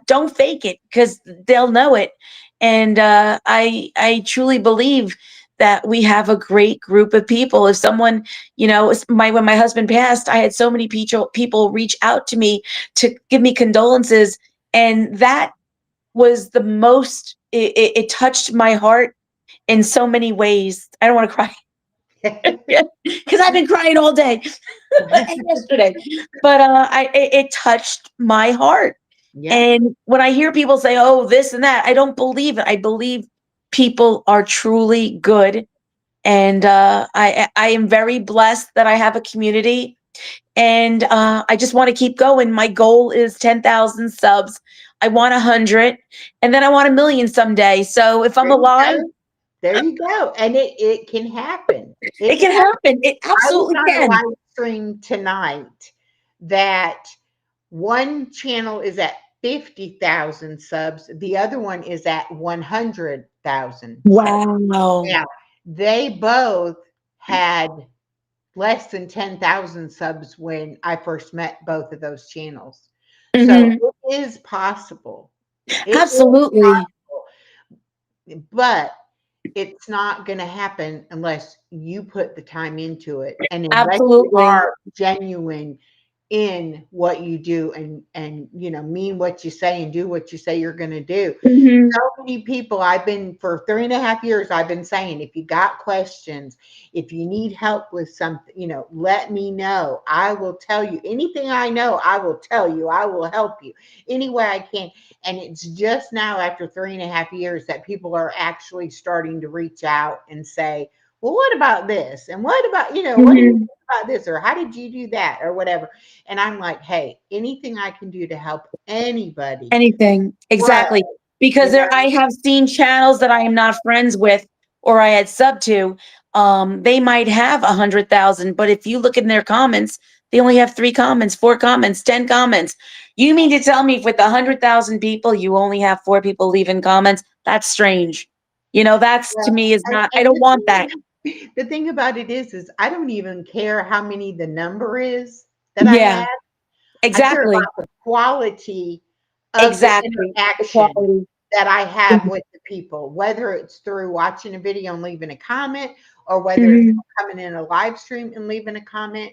don't fake it because they'll know it. And I truly believe that we have a great group of people. If someone, when my husband passed, I had so many people reach out to me to give me condolences. And that was the most, it touched my heart in so many ways. I don't want to cry because I've been crying all day and yesterday, but it touched my heart. yeah, And when I hear people say, "Oh, this and that," I don't believe it. I believe people are truly good, and I am very blessed that I have a community, and I just want to keep going. My goal is 10,000 subs. I want 100, and then I want 1,000,000 someday. So if I'm there you alive, go. There you go. And it can happen. It it can can happen. happen. It I was absolutely on a can. live stream tonight that one channel is at 50,000 subs, the other one is at 100,000 subs. Wow. Now, they both had less than 10,000 subs when I first met both of those channels. So Mhm. it is possible. It is Absolutely. possible, but it's not going to happen unless you put the time into it and unless you Absolutely. are genuine in what you do, and mean what you say and do what you say you're going to do. Mhm. So many people, I've been for 3.5 years, I've been saying, if you got questions, if you need help with something, let me know. I will tell you anything I know. I will tell you. I will help you any way I can. And it's just now, after 3.5 years, that people are actually starting to reach out and say, well, what about this? And what about, what do you Mhm. think about this? Or how did you do that? Or whatever. And I'm like, hey, anything I can do to help anybody. Anything. Right. Exactly. Because You there I know, have seen channels that I am not friends with or I had sub to. They might have 100,000, but if you look in their comments, they only have 3 comments, 4 comments, 10 comments. You mean to tell me if with 100,000 people, you only have 4 people leaving comments? That's strange. That's to well, me is and, not, I and don't want that. the thing about it is I don't even care how many the number is that I Yeah, have. I care exactly. about the quality of the Exactly. The interaction quality. that I have with the people, whether it's through watching a video and leaving a comment, or whether it's Mhm. coming in a live stream and leaving a comment.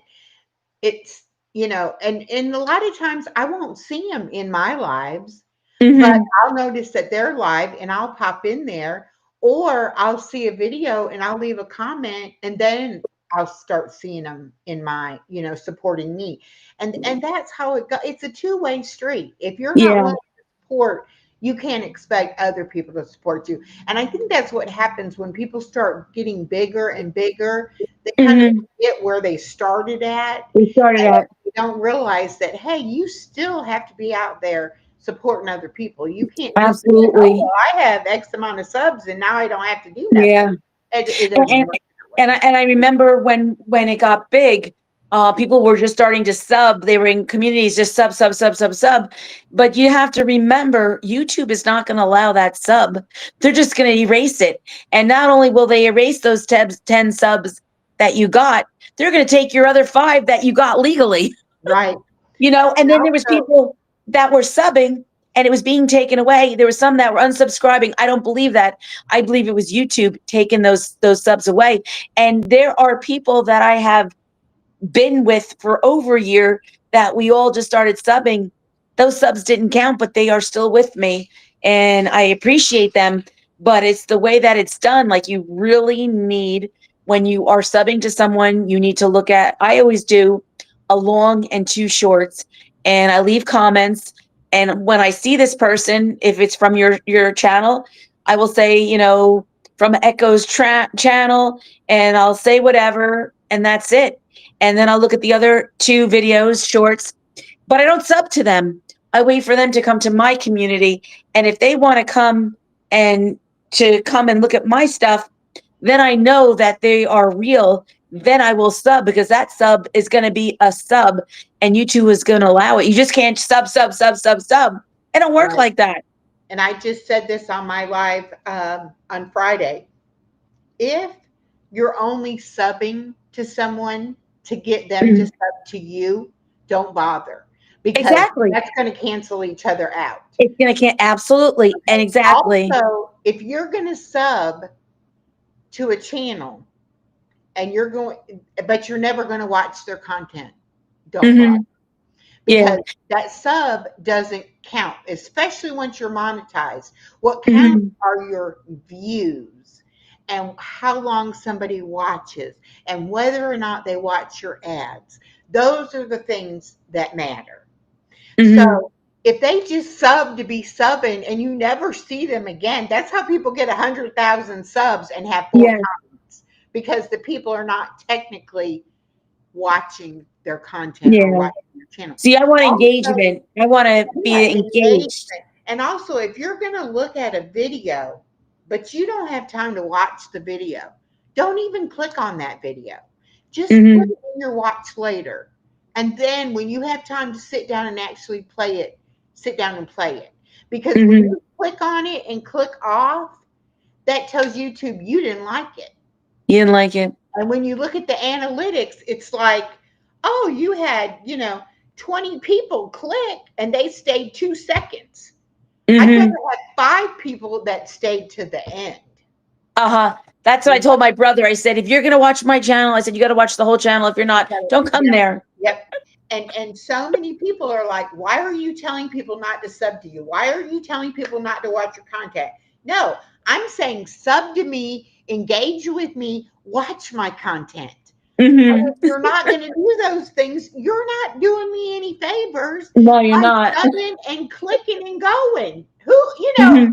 It's, and a lot of times I won't see them in my lives, but Mhm. I'll notice that they're live and I'll pop in there, or I'll see a video and I'll leave a comment, and then I'll start seeing them in my, supporting me. And that's how it goes. It's a two-way street. If you're not Yeah. willing to support, you can't expect other people to support you. And I think that's what happens when people start getting bigger and bigger. They kind of Mhm. forget where they started at, We started and out. they don't realize that, hey, you still have to be out there supporting other people. You can't just say, oh, Absolutely. well, I have X amount of subs and now I don't have to do nothing. Yeah. It And doesn't and work that way. and I remember when it got big, people were just starting to sub. They were in communities just sub, sub, sub, sub, sub. But you have to remember, YouTube is not going to allow that sub. They're just going to erase it. And not only will they erase those 10 subs that you got, they're going to take your other 5 that you got legally. Right. And And then there was also, people that were subbing and it was being taken away. There were some that were unsubscribing. I don't believe that. I believe it was YouTube taking those subs away. And there are people that I have been with for over a year that we all just started subbing. Those subs didn't count, but they are still with me and I appreciate them. But it's the way that it's done. Like you really need, when you are subbing to someone, you need to look at, I always do a long and 2 shorts and I leave comments. And when I see this person, if it's from your channel, I will say, from Echo's channel, and I'll say whatever, and that's it. And then I'll look at the other 2 videos, shorts, but I don't sub to them. I wait for them to come to my community. And if they want and to come and look at my stuff, then I know that they are real. Then I will sub because that sub is going to be a sub and YouTube is going to allow it. You just can't sub, sub, sub, sub, sub. It don't work right. like that. And I just said this on my live on Friday. If you're only subbing to someone to get them to Mhm. sub to you, don't bother, because Exactly. that's going to cancel each other out. It's going to can't absolutely. And exactly. Also, if you're going to sub to a channel and but you're never going to watch their content, don't bother, Hmm. Yeah. because that sub doesn't count, especially once you're monetized. What counts Hmm. are your views and how long somebody watches and whether or not they watch your ads. Those are the things that matter. So Hmm. if they just sub to be subbing and you never see them again, that's how people get 100,000 subs and have 4 Yeah. comments, because the people are not technically watching their content or Yeah. watching your channel. See, I want Also, engagement. I want to yeah, be engaged. engagement. And also, if you're going to look at a video, but you don't have time to watch the video, don't even click on that video. Just put Hmm. it in your watch later. And then when you have time to sit down and actually play it, sit down and play it. Because when Hmm. you click on it and click off, that tells YouTube you didn't like it. You didn't like it. And when you look at the analytics, it's like, oh, you had, 20 people click and they stayed 2 seconds. I'd rather Hmm. have 5 people that stayed to the end. Uh-huh. That's what I You told my brother. I said, if you're going to watch my channel, I said, you got to watch the whole channel. If you're not, know? don't come Yep. there. Yep. And so many people are like, why are you telling people not to sub to you? Why are you telling people not to watch your content? No, I'm saying sub to me, engage with me, watch my content. Hmm. If you're not going to do those things, you're not doing me any favors No, you're by not. subbing and clicking and going. Who. Hmm.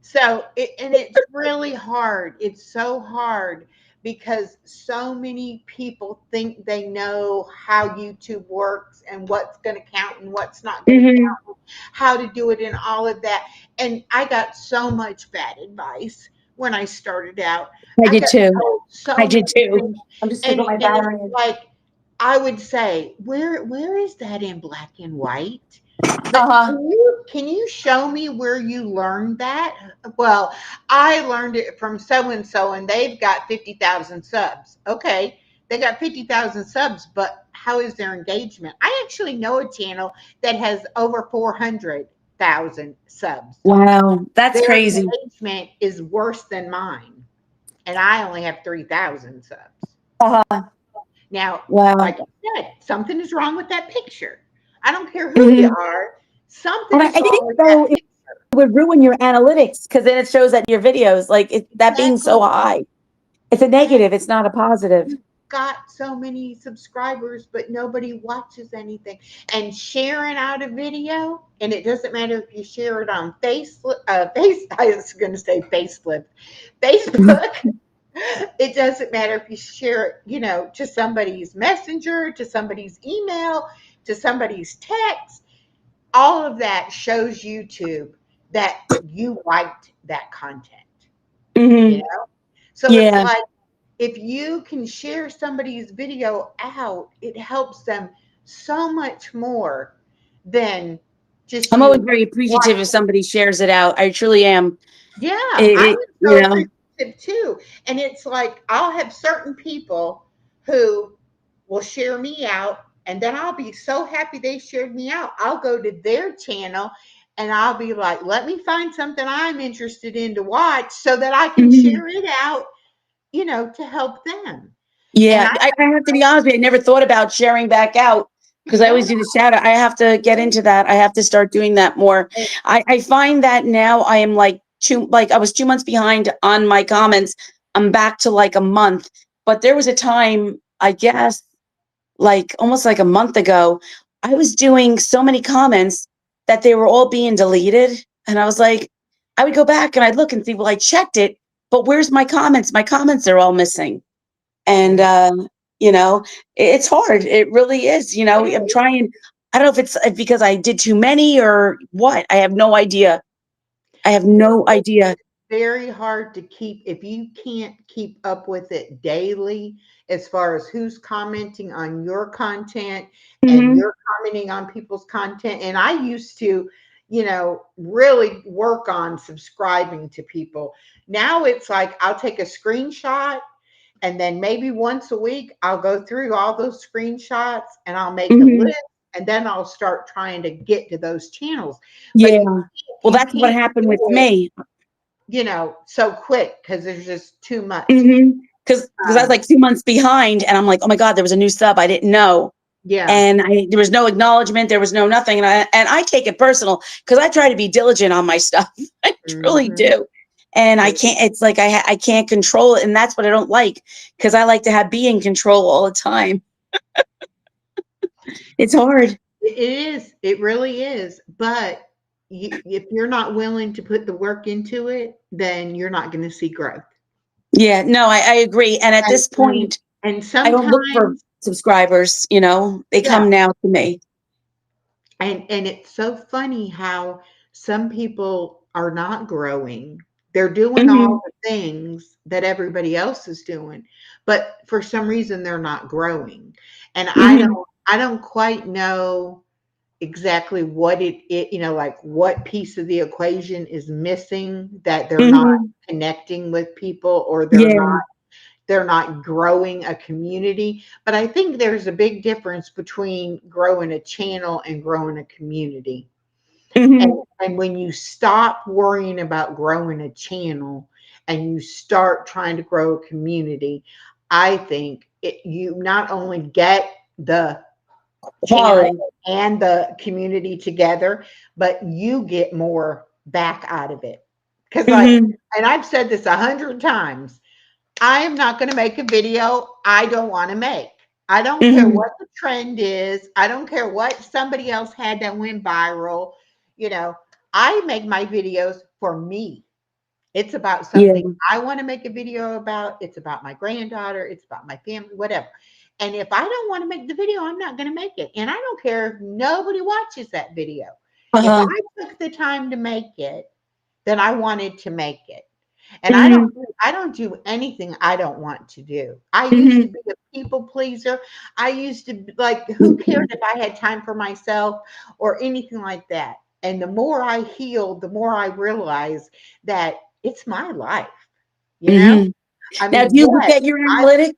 So, and it's really hard. It's so hard because so many people think they know how YouTube works and what's going to count and what's not going to Hmm. count, how to do it and all of that. And I got so much bad advice when I started out. I I did got too. told I so did many too. things. I'm just gonna And, put my and it's battery in. like, I would say, where is that in black and white? But Uh-huh. can you show me where you learned that? Well, I learned it from so and so, and they've got 50,000 subs. Okay, they got 50,000 subs, but how is their engagement? I actually know a channel that has over 400,000 subs. Wow, that's Their crazy. engagement is worse than mine, and I only have 3,000 subs. Uh-huh. Now, Wow. like I said, something is wrong with that picture. I don't care who you Hmm. are, something And is I think wrong with that though it picture. would ruin your analytics because then it shows that your videos, like that being so Exactly. high, it's a And negative. It's not a positive. you've got so many subscribers, but nobody watches anything. And sharing out a video, and it doesn't matter if you share it on I was going to say Facebook, Mhm. Facebook. It doesn't matter if you share it, to somebody's messenger, to somebody's email, to somebody's text. All of that shows YouTube that you liked that content, you Mhm. know? So it's Yeah. like if you can share somebody's video out, it helps them so much more than just I'm always you very appreciative if watching. somebody shares it out. I truly am. Yeah, It, I it was you so know. appreciative too. And it's like I'll have certain people who will share me out, and then I'll be so happy they shared me out. I'll go to their channel and I'll be like, let me find something I'm interested in to watch so that I can Mhm. share it out, to help them. And Yeah, I have to be honest with you, I never thought about sharing back out because I yeah, always do the shout out. I have to get into that. I have to start doing that more. I find that now I am like I was 2 months behind on my comments. I'm back to like a month. But there was a time, I guess, like almost like a month ago, I was doing so many comments that they were all being deleted. And I was like, I would go back and I'd look and see, well, I checked it, but where's my comments? My comments are all missing. And, you know, it's hard. It really is. it I'm is. trying. I don't know if it's because I did too many or what. I have no idea. I have no idea. Very hard to keep if you can't keep up with it daily as far as who's commenting on your content and Hmm. you're commenting on people's content. And I used to, really work on subscribing to people. Now it's like I'll take a screenshot and then maybe once a week I'll go through all those screenshots and I'll make a Hmm. list, and then I'll start trying to get to those channels. But Yeah. Well, you that's what can't happened do with it, me. so quick because there's just too much. Hmm. Because I was Um, like 2 months behind, and I'm like, oh my god, there was a new sub I didn't know, yeah. and there was no acknowledgement, there was no nothing, and I take it personal because I try to be diligent on my stuff. I truly Hmm. do, and I can't. It's like I can't control it, and that's what I don't like because I like to be in control all the time. It's hard. It is. It really is. But if you're not willing to put the work into it, then you're not going to see growth. Yeah, no, I agree. And at And, this point, and I don't look for sometimes, subscribers. They yeah. come now to me. And it's so funny how some people are not growing. They're doing all Hmm. the things that everybody else is doing, but for some reason they're not growing. And I Hmm. don't quite know exactly what like what piece of the equation is missing that they're not Hmm. connecting with people, or Yeah. they're not growing a community. But I think there's a big difference between growing a channel and growing a community. And, Hmm. and when you stop worrying about growing a channel and you start trying to grow a community, I think you not only get the channel Quality. and the community together, but you get more back out of it. Because, like, Hmm. and I've said this 100 times, I am not going to make a video I don't want to make. I don't care Hmm. what the trend is. I don't care what somebody else had that went viral. You know, I make my videos for me. It's about Yeah. something I want to make a video about. It's about my granddaughter. It's about my family, whatever. And if I don't want to make the video, I'm not going to make it. And I don't care if nobody watches that video. If Uh-huh. I took the time to make it, then I wanted to make it. And Hmm. I don't do anything I don't want to do. I used to Hmm. be a people pleaser. I used to like, who cared if I had time for myself or anything like that. And the more I healed, the more I realized that it's my life, you know? Hmm. I Now, mean, do you look yes, at your I analytics?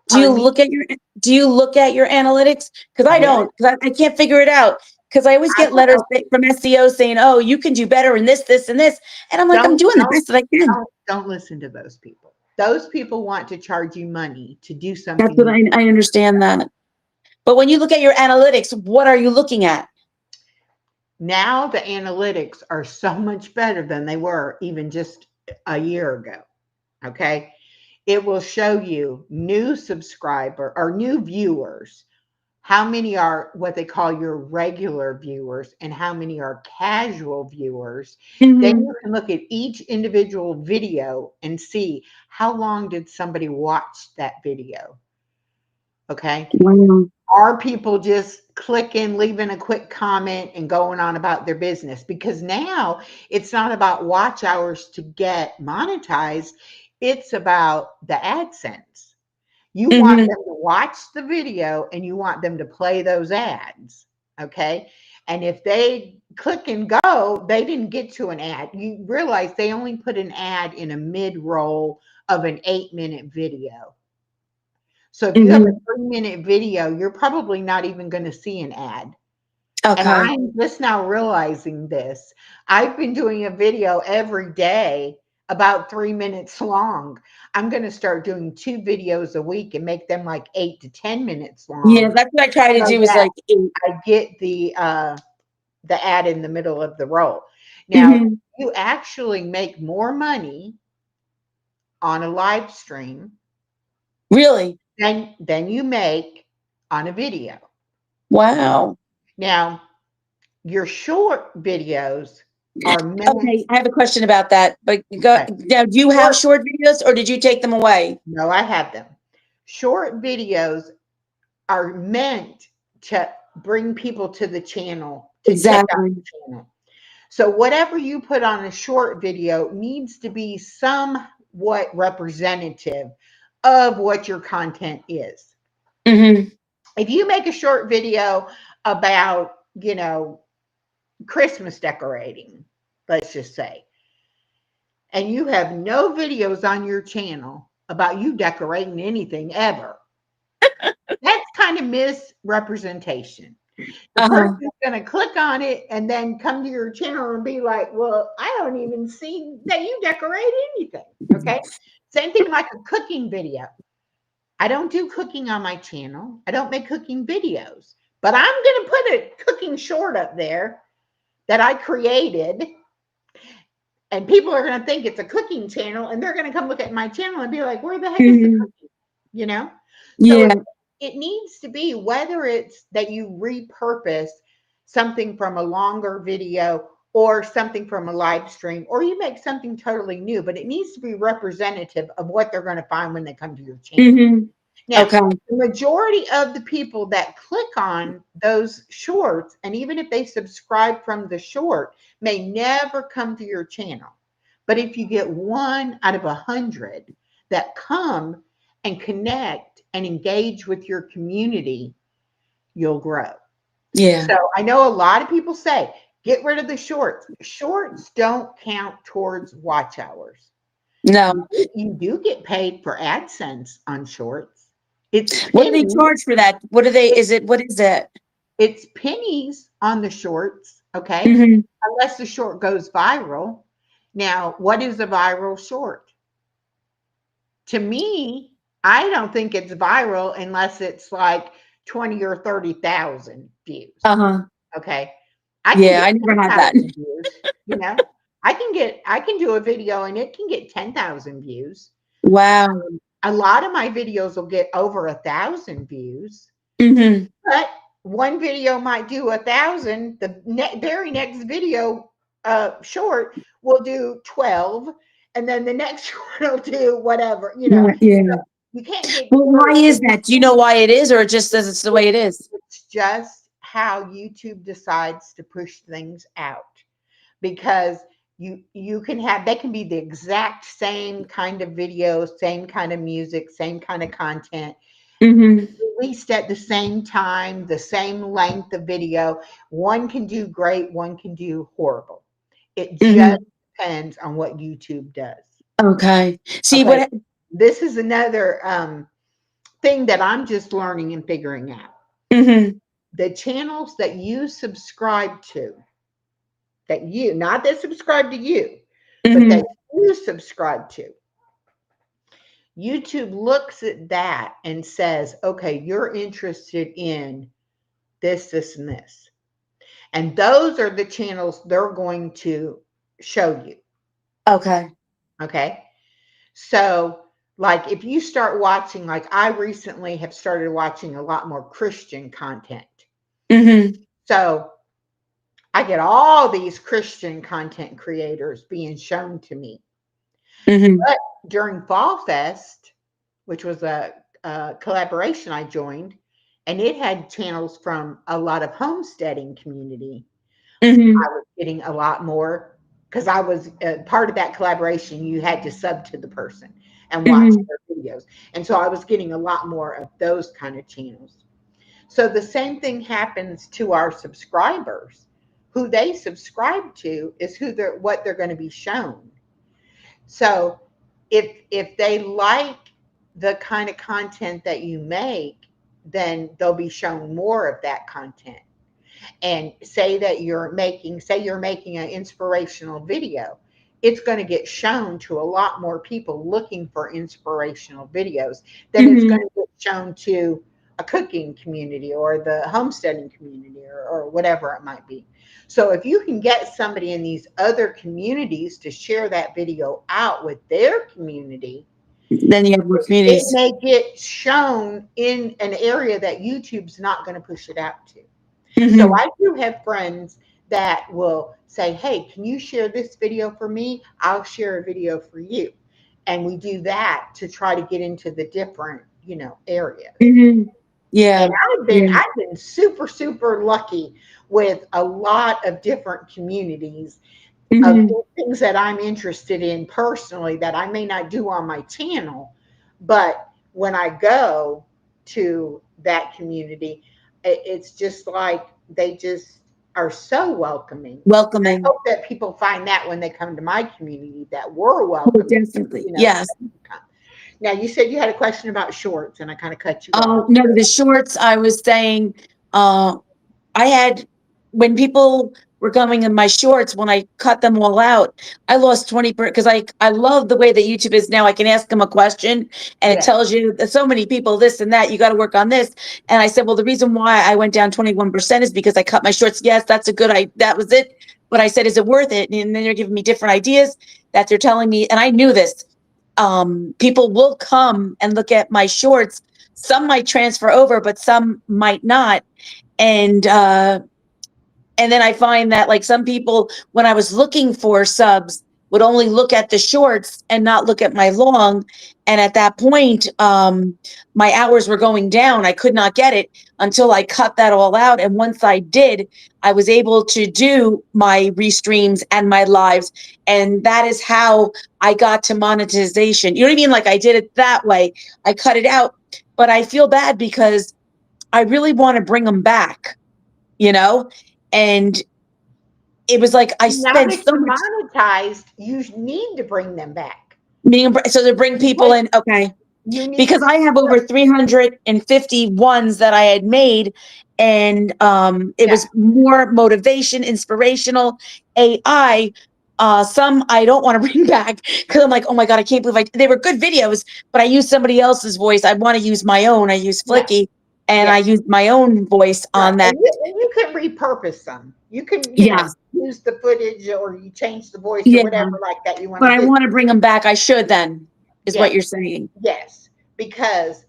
Do you pardon me. look at your do you look at your analytics? Because I Yeah, don't, because I can't figure it out. Because I always I get letters will. from SEO saying, "Oh, you can do better in this, this, and this," and I'm like, "I'm Don't doing the don't best that I can." don't listen to those people. Those people want to charge you money to do That's something what you I understand that. But when you look at your analytics, what are you looking at? now the analytics are so much better than they were even just a year ago. Okay. It will show you new subscriber or new viewers, how many are what they call your regular viewers, and how many are casual viewers. Then Hmm. you can look at each individual video and see how long did somebody watch that video. Okay. Wow. Are people just clicking, leaving a quick comment, and going on about their business? Because now it's not about watch hours to get monetized, it's about the AdSense. You want Hmm. them to watch the video and you want them to play those ads. Okay. And if they click and go, they didn't get to an ad. You realize they only put an ad in a mid roll of an 8-minute video. So if you have a Hmm. 3-minute video, you're probably not even going to see an ad. And Okay. I'm just now realizing this. I've been doing a video every day about 3 minutes long. I'm going to start doing 2 videos a week and make them like 8 to 10 minutes Yeah, long that's what I try to so do. Is that like, 8. I get the ad in the middle of the roll. Now, Hmm. you actually make more money on a live stream Really? than you make on a video. Wow. Now, your short videos are meant, Okay, I have a question about that. But go okay, now. Do you have short, short videos, or did you take them away? no, I have them. Short videos are meant to bring people to the channel to check out Exactly. the channel. So whatever you put on a short video needs to be somewhat representative of what your content is. Hmm. If you make a short video about, Christmas decorating, let's just say, and you have no videos on your channel about you decorating anything ever, that's kind of misrepresentation. The Uh-huh. person's going to click on it and then come to your channel and be like, well, I don't even see that you decorate anything. Okay. Same thing like a cooking video. I don't do cooking on my channel. I don't make cooking videos, but I'm going to put a cooking short up there that I created, and people are going to think it's a cooking channel, and they're going to come look at my channel and be like, where the heck is the Mhm. cooking? You know? So Yeah. it needs to be, whether it's that you repurpose something from a longer video or something from a live stream, or you make something totally new, but it needs to be representative of what they're going to find when they come to your channel. Hmm. Now, Okay. the majority of the people that click on those shorts, and even if they subscribe from the short, may never come to your channel. But if you get one out of 100 that come and connect and engage with your community, you'll grow. Yeah. So I know a lot of people say, get rid of the shorts. Shorts don't count towards watch hours. No. You do get paid for AdSense on shorts. It's What do they pennies. charge for that? What do they? Is it? What is it? It's pennies on the shorts, okay? Hmm. Unless the short goes viral. Now, what is a viral short? To me, I don't think it's viral unless it's like 20 or 30,000 views. Uh-huh. Okay. I can Yeah, get I never had that. 10,000 views, you know. I can do a video and it can get 10,000 views. Wow. A lot of my videos will get over 1,000 views, Mm-hmm. but one video might do 1,000. The very next video, short, will do 12, and then the next one will do whatever. Yeah, yeah. You can't get Well, why is discouraged. that? Do you know why it is, or it just says it's the way it is? It's just how YouTube decides to push things out, because you can have, they can be the exact same kind of video, same kind of music, same kind of content, Mm-hmm. released at the same time, the same length of video. One can do great, one can do horrible. It Mm-hmm. just depends on what YouTube does. Okay. See Okay, what? this is another thing that I'm just learning and figuring out. Mm-hmm. The channels that you subscribe to, that you, not that subscribe to you, but Mm-hmm. that you subscribe to, YouTube looks at that and says, okay, you're interested in this, this, and this. And those are the channels they're going to show you. Okay. Okay. So, like, if you start watching, like, I recently have started watching a lot more Christian content. Mm-hmm. So, I get all these Christian content creators being shown to me. Mm-hmm. But during Fall Fest, which was a collaboration I joined, and it had channels from a lot of homesteading community, Mm-hmm. I was getting a lot more, because I was part of that collaboration. You had to sub to the person and watch Mm-hmm. their videos. And so I was getting a lot more of those kind of channels. So the same thing happens to our subscribers. Who they subscribe to is what they're going to be shown. So if they like the kind of content that you make, then they'll be shown more of that content. And say you're making an inspirational video, it's going to get shown to a lot more people looking for inspirational videos than it's Mm-hmm. going to get shown to a cooking community or the homesteading community, or whatever it might be. So if you can get somebody in these other communities to share that video out with their community, Then you have more it communities. may get shown in an area that YouTube's not going to push it out to. So Mm-hmm. I do have friends that will say, hey, can you share this video for me? I'll share a video for you. And we do that to try to get into the different, areas. Mm-hmm. And Yeah. Yeah. I've been super, super lucky with a lot of different communities of Mm-hmm. things that I'm interested in personally that I may not do on my channel. But when I go to that community, it's just like they just are so welcoming. I Welcoming. hope that people find that when they come to my community, that we're Oh, welcoming, definitely. Yes. to come. Now, you said you had a question about shorts, and I kind of cut you Oh, off. no, the shorts, I was saying, uh, I had, when people were coming in my shorts, when I cut them all out, I lost 20 because I love the way that YouTube is now. I can ask them a question and it Yeah. tells you that so many people, this and that, you got to work on this. And I said, well, the reason why I went down 21% is because I cut my shorts. Yes, that's a that was it. But I said, is it worth it? And then they're giving me different ideas that they're telling me. And I knew this. People will come and look at my shorts. Some might transfer over, but some might not. And and then I find that like some people, when I was looking for subs, would only look at the shorts and not look at my long. And at that point, my hours were going down. I could not get it until I cut that all out. And once I did, I was able to do my restreams and my lives. And that is how I got to monetization. You know what I mean? Like I did it that way. I cut it out, but I feel bad because I really want to bring them back, you know? And it was like I Now spent that so you're much monetized, you need to bring them back. so to bring people Because in, okay, you need because to. I have over 350 ones that I had made, and it Yeah. was more motivation, inspirational, AI. Some I don't want to bring back because I'm like, oh my god, I can't believe they were good videos, but I used somebody else's voice. I want to use my own. I use Yeah. Flicky. and Yeah. I used my own voice Right. on that. And you can repurpose them. You can, Yeah, use the footage or you change the voice or yeah. whatever like that you want But to I do. want to bring them back. I should then, is what Yes. you're saying. Yes. Because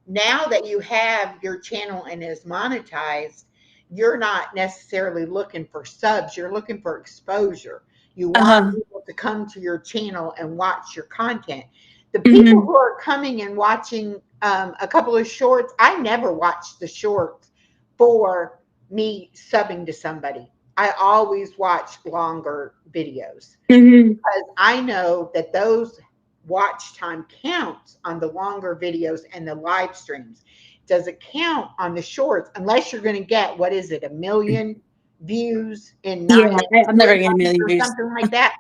now that you have your channel and is monetized, you're not necessarily looking for subs, you're looking for exposure. You want Uh-huh. people to come to your channel and watch your content. The people Hmm. who are coming and watching a couple of shorts, I never watched the shorts for me subbing to somebody. I always watch longer videos Hmm. because I know that those watch time counts on the longer videos and the live streams. Does it count on the shorts? Unless you're going to get, what is it, a million views in Yeah, nine, I'm never 3 getting a months million or views. something like that?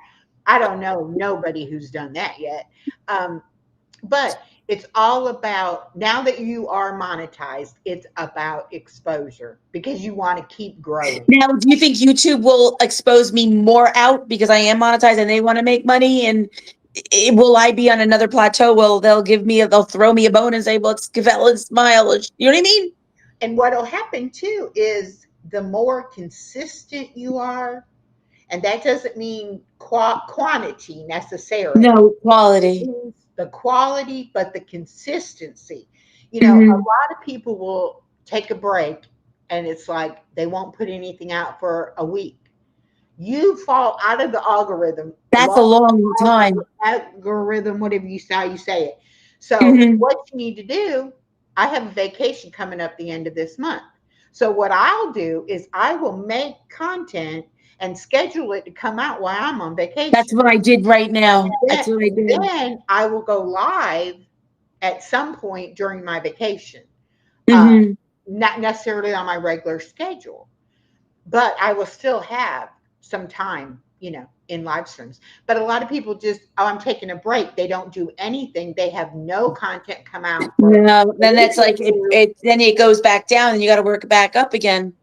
I don't know nobody who's done that yet. Um, but it's all about, now that you are monetized, it's about exposure because you want to keep growing. Now, do you think YouTube will expose me more out because I am monetized and they want to make money? And will I be on another plateau? Well, they'll throw me a bone and say, well, it's Cavell and Smile. You know what I mean? And what will happen too is the more consistent you are, and that doesn't mean quantity necessarily. No, It quality. means the quality, but the consistency. A Hmm. lot of people will take a break and it's like they won't put anything out for a week. You fall out of the algorithm, That's a long time. algorithm, whatever how you say it. So Hmm. what you need to do, I have a vacation coming up the end of this month. So what I'll do is I will make content and schedule it to come out while I'm on That's vacation. what I did right now. And then, That's what I did. I will go live at some point during my vacation. Uh, Hmm. Not necessarily on my regular schedule, but I will still have some time, in live streams. But a lot of people just, oh, I'm taking a break. They don't do anything. They have no content come out for No, a then week that's or like two. then it goes back down and you got to work it back up again.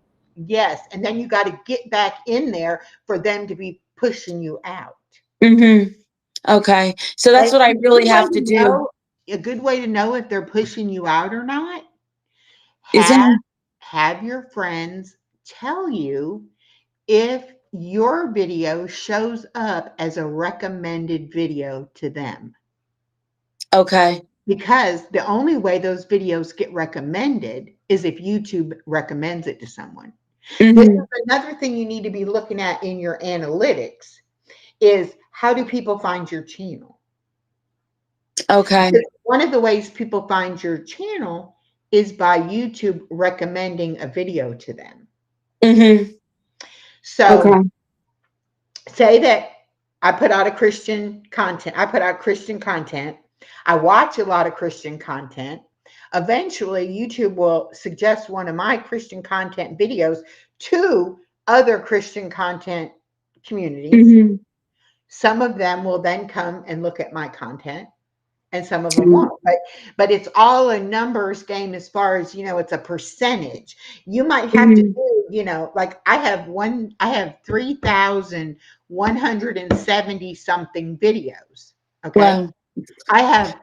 Yes. And then you got to get back in there for them to be pushing you out. Hmm. Okay. So And that's what I really have to do. a good way to know if they're pushing you out or not, Is have that have your friends tell you if your video shows up as a recommended video to them. okay? Because the only way those videos get recommended is if YouTube recommends it to someone. This Hmm. is another thing you need to be looking at in your analytics is how do people find your channel? Okay. Because one of the ways people find your channel is by YouTube recommending a video to them. Hmm. So Okay. say that I put out Christian content. I put out Christian content. I watch a lot of Christian content. Eventually, YouTube will suggest one of my Christian content videos to other Christian content communities. Hmm. Some of them will then come and look at my content and some of them won't. But it's all a numbers game as far as it's a percentage. You might have to Hmm. do, like I have 3,170 something videos. Okay. Wow. I have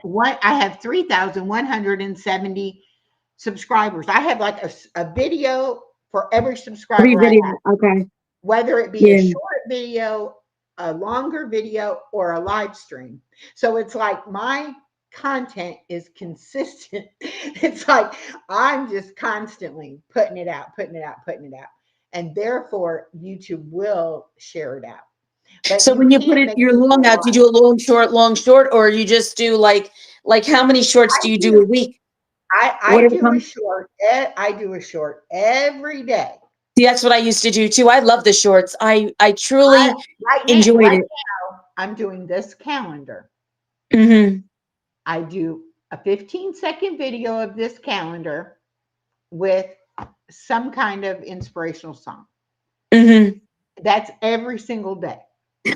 3,170 subscribers. I have like a video for every Every subscriber I video. have, Okay. whether it be a Yeah. short video, a longer video, or a live stream. So it's like my content is consistent. It's like I'm just constantly putting it out, putting it out, putting it out. And therefore, YouTube will share it out. But So you when you put can't it make your people long out, do you lie. do a long short, or you just do like how many shorts I do you do do a week? I Whatever do a comes. short. I do a short every day. See, that's what I used to do too. I love the shorts. I I truly right now, enjoyed it. I'm doing this calendar. Hmm. I do a 15-second video of this calendar with some kind of inspirational song. Hmm. That's every single day.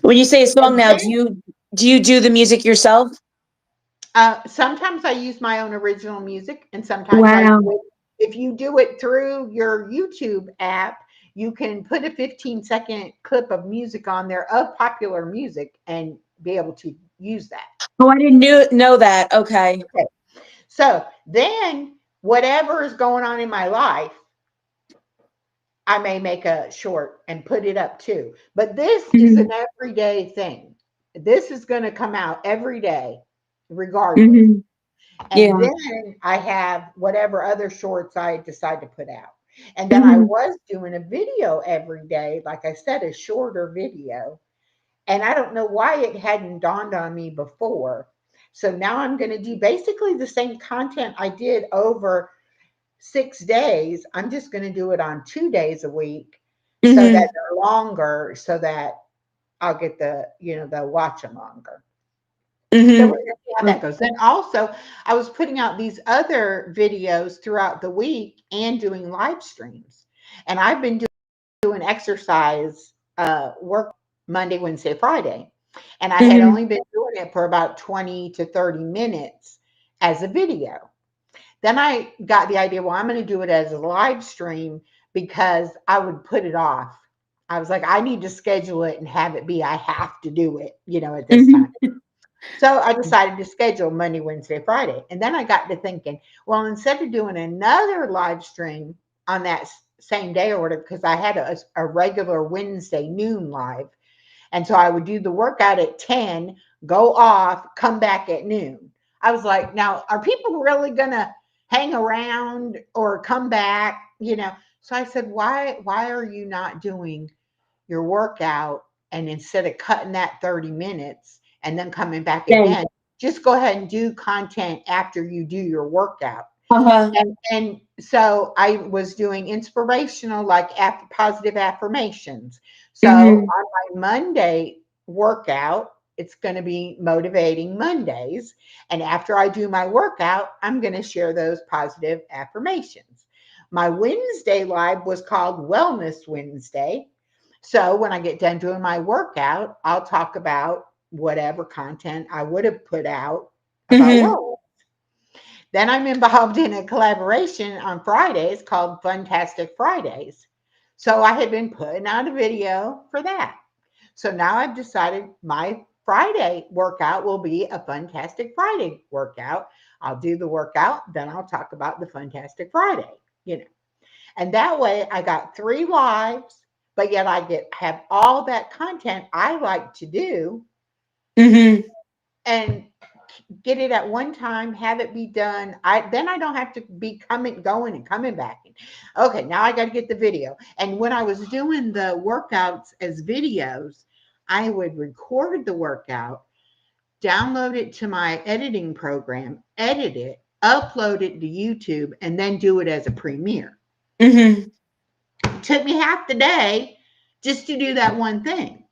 When you say a song And now, then do you do the music yourself? sometimes I use my own original music, and sometimes I do Wow. it. If you do it through your YouTube app, you can put a 15-second clip of music on there of popular music and be able to use that. Oh, I didn't know that. Okay. Okay. So then whatever is going on in my life, I may make a short and put it up too. But this is Hmm. an everyday thing. This is going to come out every day, regardless. Hmm. And Yeah. then I have whatever other shorts I decide to put out. And then I Hmm. was doing a video every day, like I said, a shorter video. And I don't know why it hadn't dawned on me before. So now I'm going to do basically the same content I did over 6 days. I'm just going to do it on 2 days a week so that Hmm. they're longer, so that I'll get they'll watch them longer. So we're Hmm. going to see how that goes. Then also, I was putting out these other videos throughout the week and doing live streams. And I've been doing exercise work Monday, Wednesday, Friday. And I had Hmm. only been doing it for about 20 to 30 minutes as a video. Then I got the idea, well, I'm going to do it as a live stream because I would put it off. I was like, I need to schedule it and have it be, I have to do it, at this time. Hmm. So I decided to schedule Monday, Wednesday, Friday. And then I got to thinking, well, instead of doing another live stream on that same day or whatever, because I had a regular Wednesday noon live. And so I would do the workout at 10, go off, come back at noon. I was like, now, are people really going to hang around or come back? So I said, why are you not doing your workout, and instead of cutting that 30 minutes and then coming back Right. again, just go ahead and do content after you do your workout. Uh-huh. And so I was doing inspirational, like positive affirmations. So Hmm. on my Monday workout, it's going to be motivating Mondays. And after I do my workout, I'm going to share those positive affirmations. My Wednesday live was called Wellness Wednesday. So when I get done doing my workout, I'll talk about whatever content I would have put out about Hmm. wellness. Then I'm involved in a collaboration on Fridays called Funtastic Fridays. So I had been putting out a video for that. So now I've decided my Friday workout will be a Funtastic Friday workout. I'll do the workout, then I'll talk about the Funtastic Friday, you know. And that way I got 3 lives, but yet I have all that content I like to do Hmm. and get it at one time, have it be done. I don't have to be going and coming back. Okay, now I got to get the video. And when I was doing the workouts as videos, I would record the workout, download it to my editing program, edit it, upload it to YouTube, and then do it as a premiere. Hmm. It took me half the day just to do that one thing.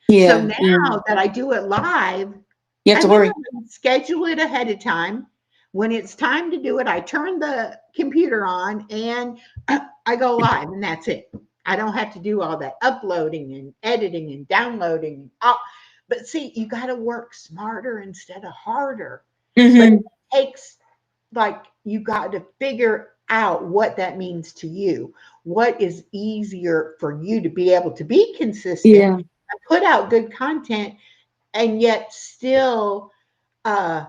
So Yeah. Yeah. now that I do it live, You have I to worry. literally schedule it ahead of time. When it's time to do it, I turn the computer on and I go live, and that's it. I don't have to do all that uploading and editing and downloading. But see, you got to work smarter instead of harder. But it Hmm. takes, like, you got to figure out what that means to you. What is easier for you to be able to be consistent Yeah. and put out good content, and yet still uh,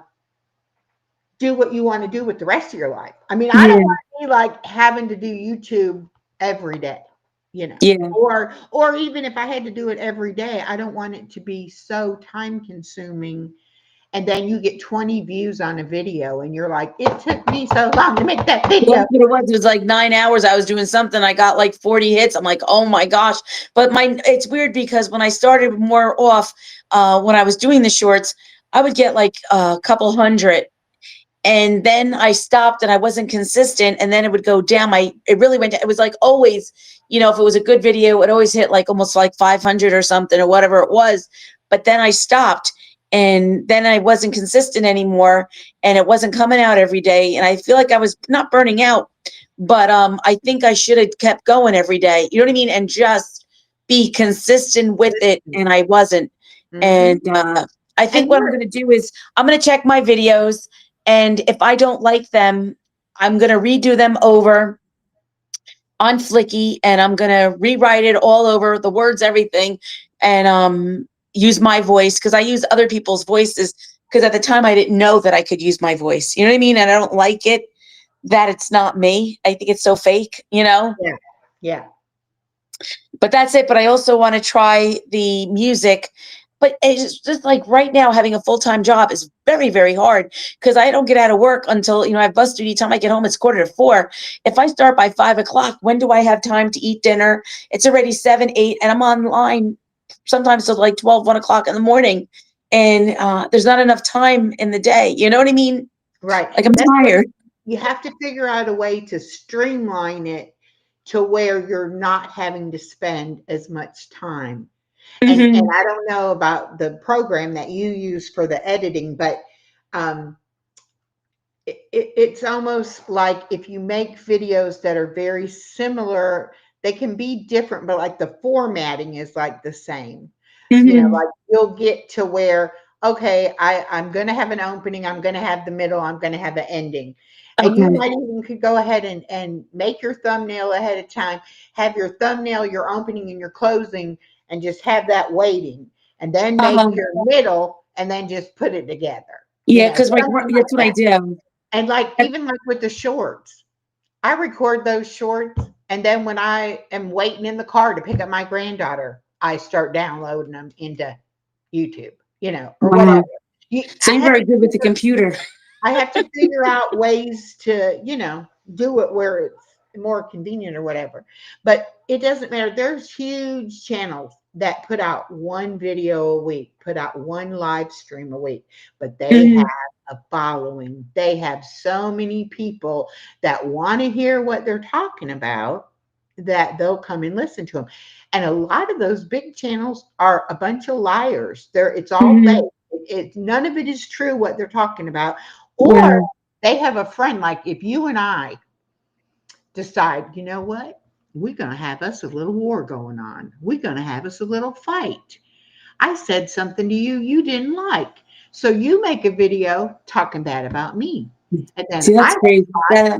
do what you want to do with the rest of your life. I mean, I don't Yeah. want to be like having to do YouTube every day, Yeah. or even if I had to do it every day, I don't want it to be so time consuming. And then you get 20 views on a video and you're like, it took me so long to make that Well, video. that's what it was. It was like 9 hours. I was doing something. I got like 40 hits. I'm like, oh my gosh. But it's weird because when I started more off, when I was doing the shorts, I would get like a couple hundred. And then I stopped and I wasn't consistent. And then it would go down. It really went, it was like always, if it was a good video, it always hit like almost like 500 or something or whatever it was. But then I stopped and then I wasn't consistent anymore and it wasn't coming out every day. And I feel like I was not burning out, but I think I should have kept going every day. You know what I mean? And just be consistent with it. And I wasn't. Mm-hmm. And I think And what I'm going to do is I'm going to check my videos. And if I don't like them, I'm going to redo them over on Flicky and I'm going to rewrite it all over, the words, everything, and use my voice because I use other people's voices because at the time I didn't know that I could use my voice. You know what I mean? And I don't like it. that it's not me. I think it's so fake, you know? Yeah. Yeah. But that's it. But I also want to try the music. But it's just like right now, having a full time job is very, very hard because I don't get out of work until, I have bus duty. Time I get home, it's 3:45. If I start by 5 o'clock, when do I have time to eat dinner? It's already 7, 8, and I'm online sometimes till like 12, 1 o'clock in the morning. And there's not enough time in the day. You know what I mean? Right. Like I'm That's what tired. you have to figure out a way to streamline it to where you're not having to spend as much time. And Hmm. I don't know about the program that you use for the editing, but um, it's almost like if you make videos that are very similar, they can be different, but like the formatting is like the same. Hmm. Like you'll get to where, okay, I'm going to have an opening, I'm going to have the middle, I'm going to have an ending. And you Okay. might even could go ahead and make your thumbnail ahead of time, have your thumbnail, your opening, and your closing, and just have that waiting, and then make Uh-huh. your middle, and then just put it together. Yeah, because Something like that's what I that. do. And like And- even like with the shorts, I record those shorts, and then when I am waiting in the car to pick up my granddaughter, I start downloading them into YouTube, or whatever. Wow. So I you're have very to good with the figure computer. I have to figure out ways to, do it where it's more convenient or whatever. But it doesn't matter. There's huge channels that put out one video a week, put out one live stream a week, but they have Hmm. a following. They have so many people that want to hear what they're talking about that they'll come and listen to them. And a lot of those big channels are a bunch of liars. It's all fake. Hmm. None of it is true what they're talking about. Or Wow. they have a friend, like if you and I decide, you know what? We're going to have us a little war going on. We're going to have us a little fight. I said something to you you didn't like. So you make a video talking bad about me. And then See, that's crazy. That,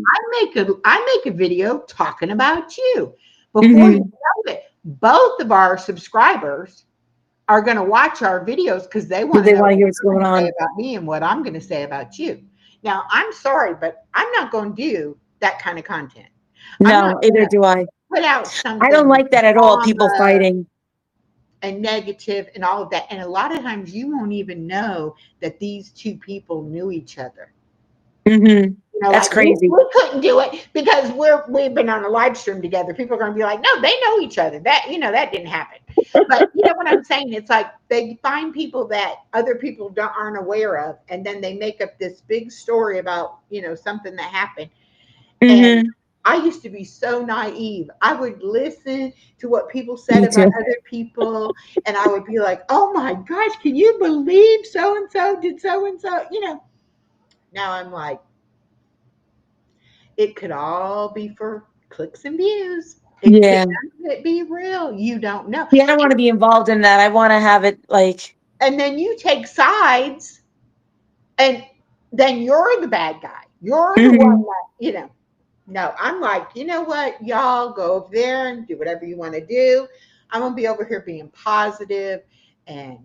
I make a video talking about you. Before you hmm. know it, both of our subscribers are going to watch our videos because they want to They know want to what hear what's you're going going to say on. about me and what I'm going to say about you. Now, I'm sorry, but I'm not going to do that kind of content. I'm not No, going either to do I. put out I don't something like that at all. People drama fighting. and negative and all of that. And a lot of times you won't even know that these two people knew each other. Hmm. That's Like we, crazy. we couldn't do it because we've been on a live stream together. People are going to be like, no, they know each other. That didn't happen. But you know what I'm saying? It's like they find people that other people aren't aware of, and then they make up this big story about something that happened. And Hmm. I used to be so naive. I would listen to what people said Me about too. other people, and I would be like, oh my gosh, can you believe so and so did so and so? Now I'm like, it could all be for clicks and views. It could Yeah. none of it be real. You don't know. Yeah, I don't want to be involved in that. I want to have it like, And then you take sides, and then you're the bad guy. You're the one hmm. that. No, I'm like, you know what? Y'all go over there and do whatever you want to do. I'm going to be over here being positive and,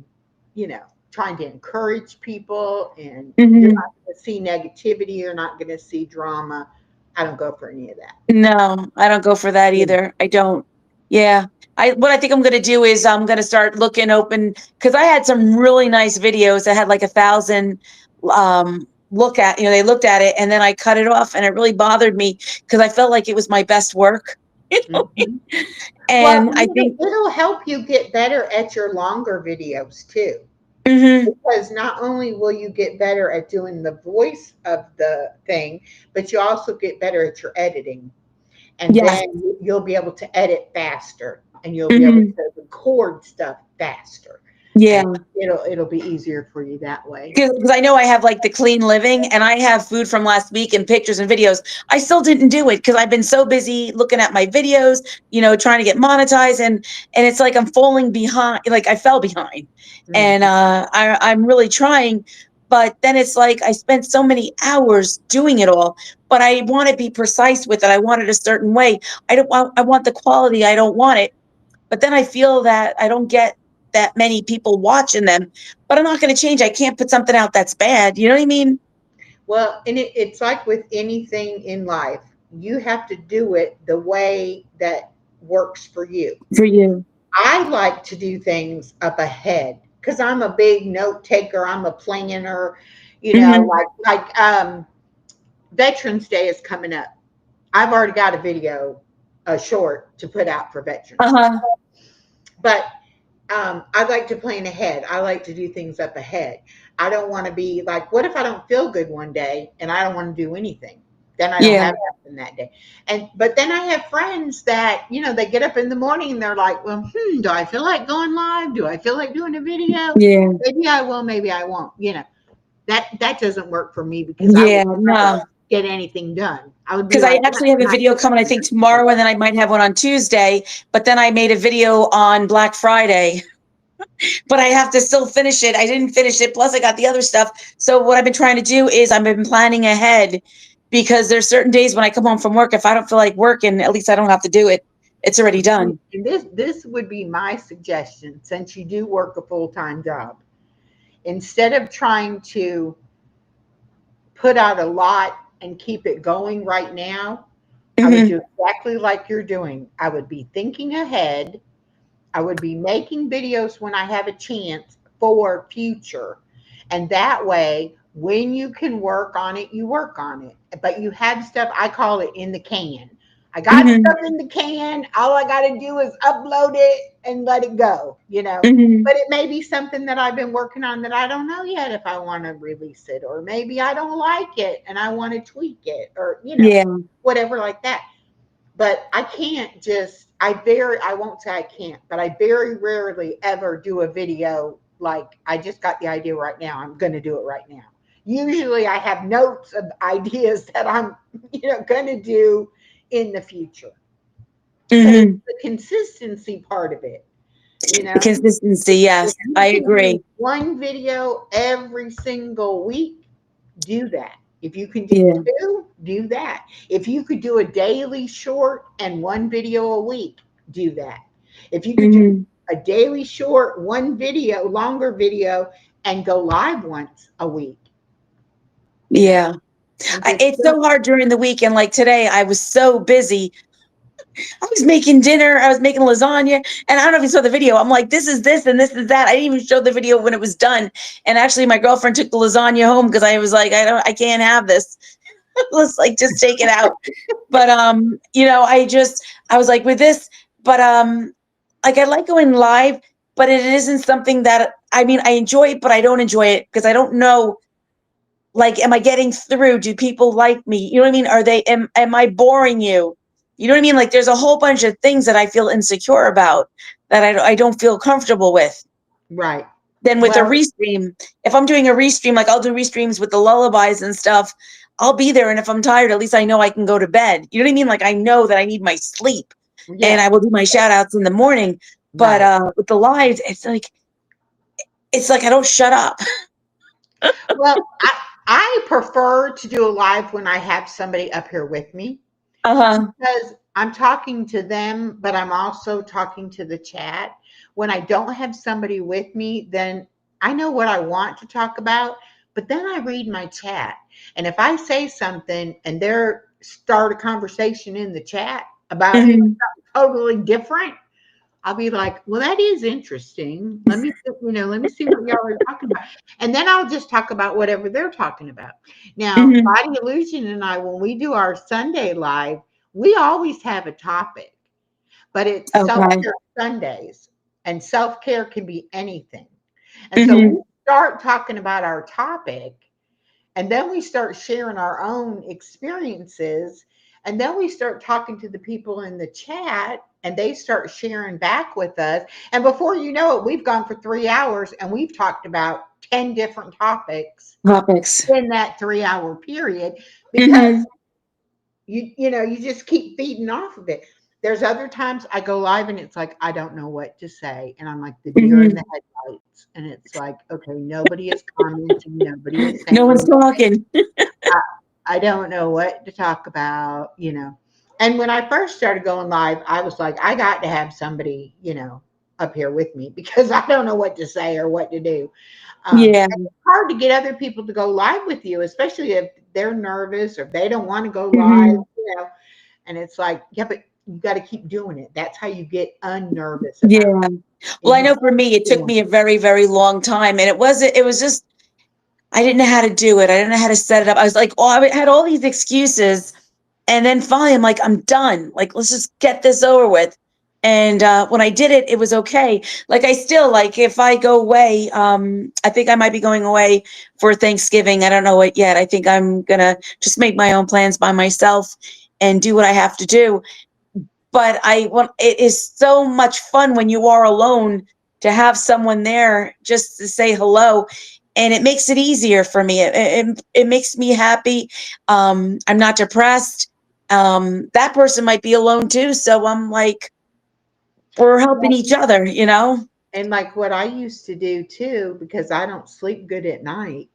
trying to encourage people. And you're Hmm. not going to see negativity. You're not going to see drama. I don't go for any of that. No, I don't go for that Yeah. either. I don't. Yeah. What I think I'm gonna do is I'm gonna start looking open because I had some really nice videos that had like 1,000 they looked at it and then I cut it off and it really bothered me because I felt like it was my best work. You know? Mhm. Well, And and I it'll, think it'll help you get better at your longer videos too. mhm, Because not only will you get better at doing the voice of the thing, but you also get better at your editing. And yes. then you'll be able to edit faster and you'll be able Mhm, to record stuff faster. yeah. And it'll be easier for you that way. Because I know I have like the clean living and I have food from last week and pictures and videos. I still didn't do it because I've been so busy looking at my videos, trying to get monetized and it's like I'm falling behind, like I fell behind. And Mhm. I'm really trying, but then it's like I spent so many hours doing it all, but I want to be precise with it. I want it a certain way. I want the quality. I don't want it. But then I feel that I don't get that many people watching them, but I'm not going to change. I can't put something out that's bad. You know what I mean? Well, and it's like with anything in life, you have to do it the way that works for you. For you. I like to do things up ahead because I'm a big note taker. I'm a planner, Hmm. like Veterans Day is coming up. I've already got a video, a short to put out for Veterans Day. Uh-huh. But I like to plan ahead. I like to do things up ahead. I don't want to be like, what if I don't feel good one day and I don't want to do anything? Then I don't Yeah. have nothing that day. And but then I have friends that they get up in the morning and they're like, well, do I feel like going live? Do I feel like doing a video? Yeah. Maybe I will. Maybe I won't. That doesn't work for me because I Yeah. would never No. get anything done. I would be Because I like, actually have a "Can I video coming, I think tomorrow, and then I might have one on Tuesday. But then I made a video on Black Friday, but I have to still finish it. I didn't finish it. Plus, I got the other stuff. So what I've been trying to do is I've been planning ahead because there's certain days when I come home from work, if I don't feel like working, at least I don't have to do it. It's already done. And this would be my suggestion since you do work a full-time job. Instead of trying to put out a lot and keep it going right now, I would Hmm. do exactly like you're doing. I would be thinking ahead. I would be making videos when I have a chance for future. And that way, when you can work on it, you work on it. But you have stuff, I call it in the can. I got Hmm. stuff in the can. All I got to do is upload it and let it go. Hmm. But it may be something that I've been working on that I don't know yet if I want to release it. Or maybe I don't like it and I want to tweak it or Yeah. whatever like that. But I can't just I won't say I can't, but I very rarely ever do a video like I just got the idea right now. I'm going to do it right now. Usually I have notes of ideas that I'm going to do in the future. But it's Hmm. the consistency part of it, you The know. consistency. If Yes, you I can do agree. one video every single week, do that. If you can do Yeah. two, do that. If you could do a daily short and one video a week, do that. If you could do Hmm. a daily short, one video, longer video, and go live once a week, you know, Yeah. and just It's so hard during the week. And like today, I was so busy. I was making dinner. I was making lasagna. And I don't know if you saw the video. I'm like, this is this and this is that. I didn't even show the video when it was done. And actually, my girlfriend took the lasagna home because I was like, I can't have this. Let's like just take it out. But I was like with this, but like I like going live, but it isn't something that I mean, I enjoy it, but I don't enjoy it because I don't know, like, am I getting through? Do people like me? You know what I mean? Am I boring you? You know what I mean? Like there's a whole bunch of things that I feel insecure about that I don't feel comfortable with. right. Then with a Well, restream, if I'm doing a restream, like I'll do restreams with the lullabies and stuff, I'll be there. And if I'm tired, at least I know I can go to bed. You know what I mean? Like I know that I need my sleep and yes, I will do my shout outs in the morning. But right. with the lives, it's like I don't shut up. Well, I prefer to do a live when I have somebody up here with me Uh-huh. because I'm talking to them, but I'm also talking to the chat. When I don't have somebody with me, then I know what I want to talk about, but then I read my chat. And if I say something and they start a conversation in the chat about Hmm. something totally different, I'll be like, well, that is interesting. Let me see what y'all are talking about. And then I'll just talk about whatever they're talking about. Now, Hmm. Body Illusion and I, when we do our Sunday live, we always have a topic, but it's self Okay. care Sundays, and self care can be anything. And so we Hmm. start talking about our topic, and then we start sharing our own experiences. And then we start talking to the people in the chat and they start sharing back with us. And before you know it, we've gone for 3 hours and we've talked about 10 different topics Topics. in that 3 hour period because Hmm. you just keep feeding off of it. There's other times I go live and it's like, I don't know what to say. And I'm like the deer in the Hmm. headlights. And it's like, okay, nobody is commenting, nobody is No one's saying talking. I, I don't know what to talk about. And when I first started going live, I was like, I got to have somebody. up here with me because I don't know what to say or what to do. Yeah. And it's hard to get other people to go live with you, especially if they're nervous or they don't want to go live, Mhm. And it's like, yeah, but you got to keep doing it. That's how you get unnervous about Yeah. it. Well, And I you know for me, it keep took doing me a very, very long time, and it was just I didn't know how to do it. I didn't know how to set it up. I was like, oh, I had all these excuses. And then finally, I'm like, I'm done. Like, let's just get this over with. And when I did it, it was okay. Like, I still, like, if I go away, I think I might be going away for Thanksgiving. I don't know it yet. I think I'm going to just make my own plans by myself and do what I have to do. But it is so much fun when you are alone to have someone there just to say hello, and it makes it easier for me. It makes me happy. I'm not depressed. That person might be alone too, so I'm like, we're helping it. each other, you know? And like what I used to do too, because I don't sleep good at night,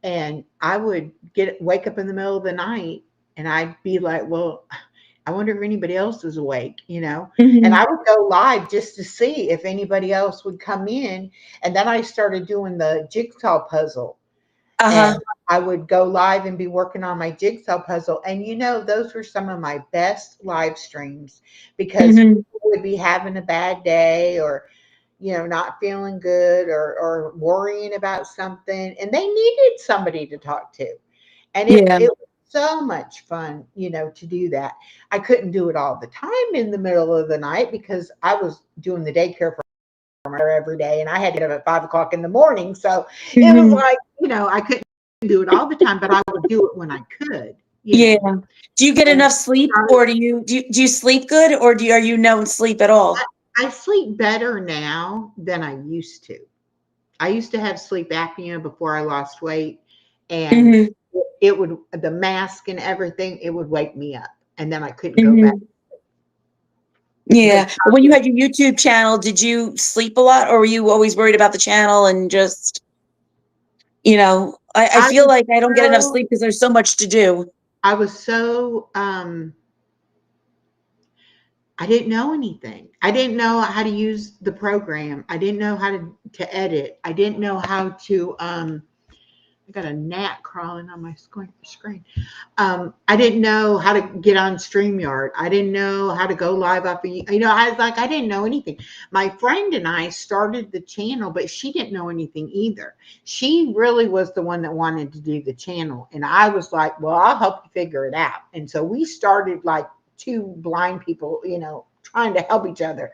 and I would wake up in the middle of the night and I'd be like, well, I wonder if anybody else is awake. And Hmm. I would go live just to see if anybody else would come in. And then I started doing the jigsaw puzzle. Uh-huh. And I would go live and be working on my jigsaw puzzle. And those were some of my best live streams because Hmm. people would be having a bad day or not feeling good or worrying about something, and they needed somebody to talk to. And it, Yeah. it was so much fun, to do that. I couldn't do it all the time in the middle of the night because I was doing the daycare for her every day and I had to get up at 5 o'clock in the morning. So it was Hmm. like, I couldn't do it all the time, but I would do it when I could. Yeah. Do you get And enough sleep, or do you sleep good, or are you no sleep at I, all? I sleep better now than I used to. I used to have sleep apnea before I lost weight, and Hmm. it would the mask and everything, it would wake me up, and then I couldn't go back. Hmm. But Yeah. But when you had your YouTube channel, did you sleep a lot, or were you always worried about the channel and just, I I feel was like I don't get enough so sleep because there's so much to do. I was so I didn't know anything. I didn't know how to use the program. I didn't know how to edit. I didn't know how to I got a gnat crawling on my screen. I didn't know how to get on StreamYard. I didn't know how to go live up. I was like, I didn't know anything. My friend and I started the channel, but she didn't know anything either. She really was the one that wanted to do the channel. And I was like, well, I'll help you figure it out. And so we started like two blind people, trying to help each other.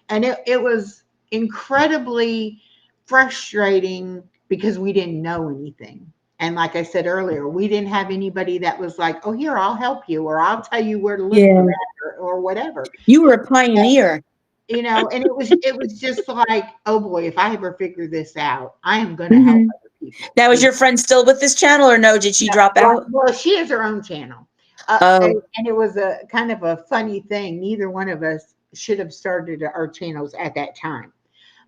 And it was incredibly frustrating because we didn't know anything. And like I said earlier, we didn't have anybody that was like, oh, here, I'll help you, or I'll tell you where to look for Yeah. that, or whatever. You were a pioneer. And it was just like, oh boy, if I ever figure this out, I am going to help Hmm. other people. Now, is your friend still with this channel, or no? Did she Yeah, drop well, out? well, she has her own channel, Oh. and it was a kind of a funny thing. Neither one of us should have started our channels at that time.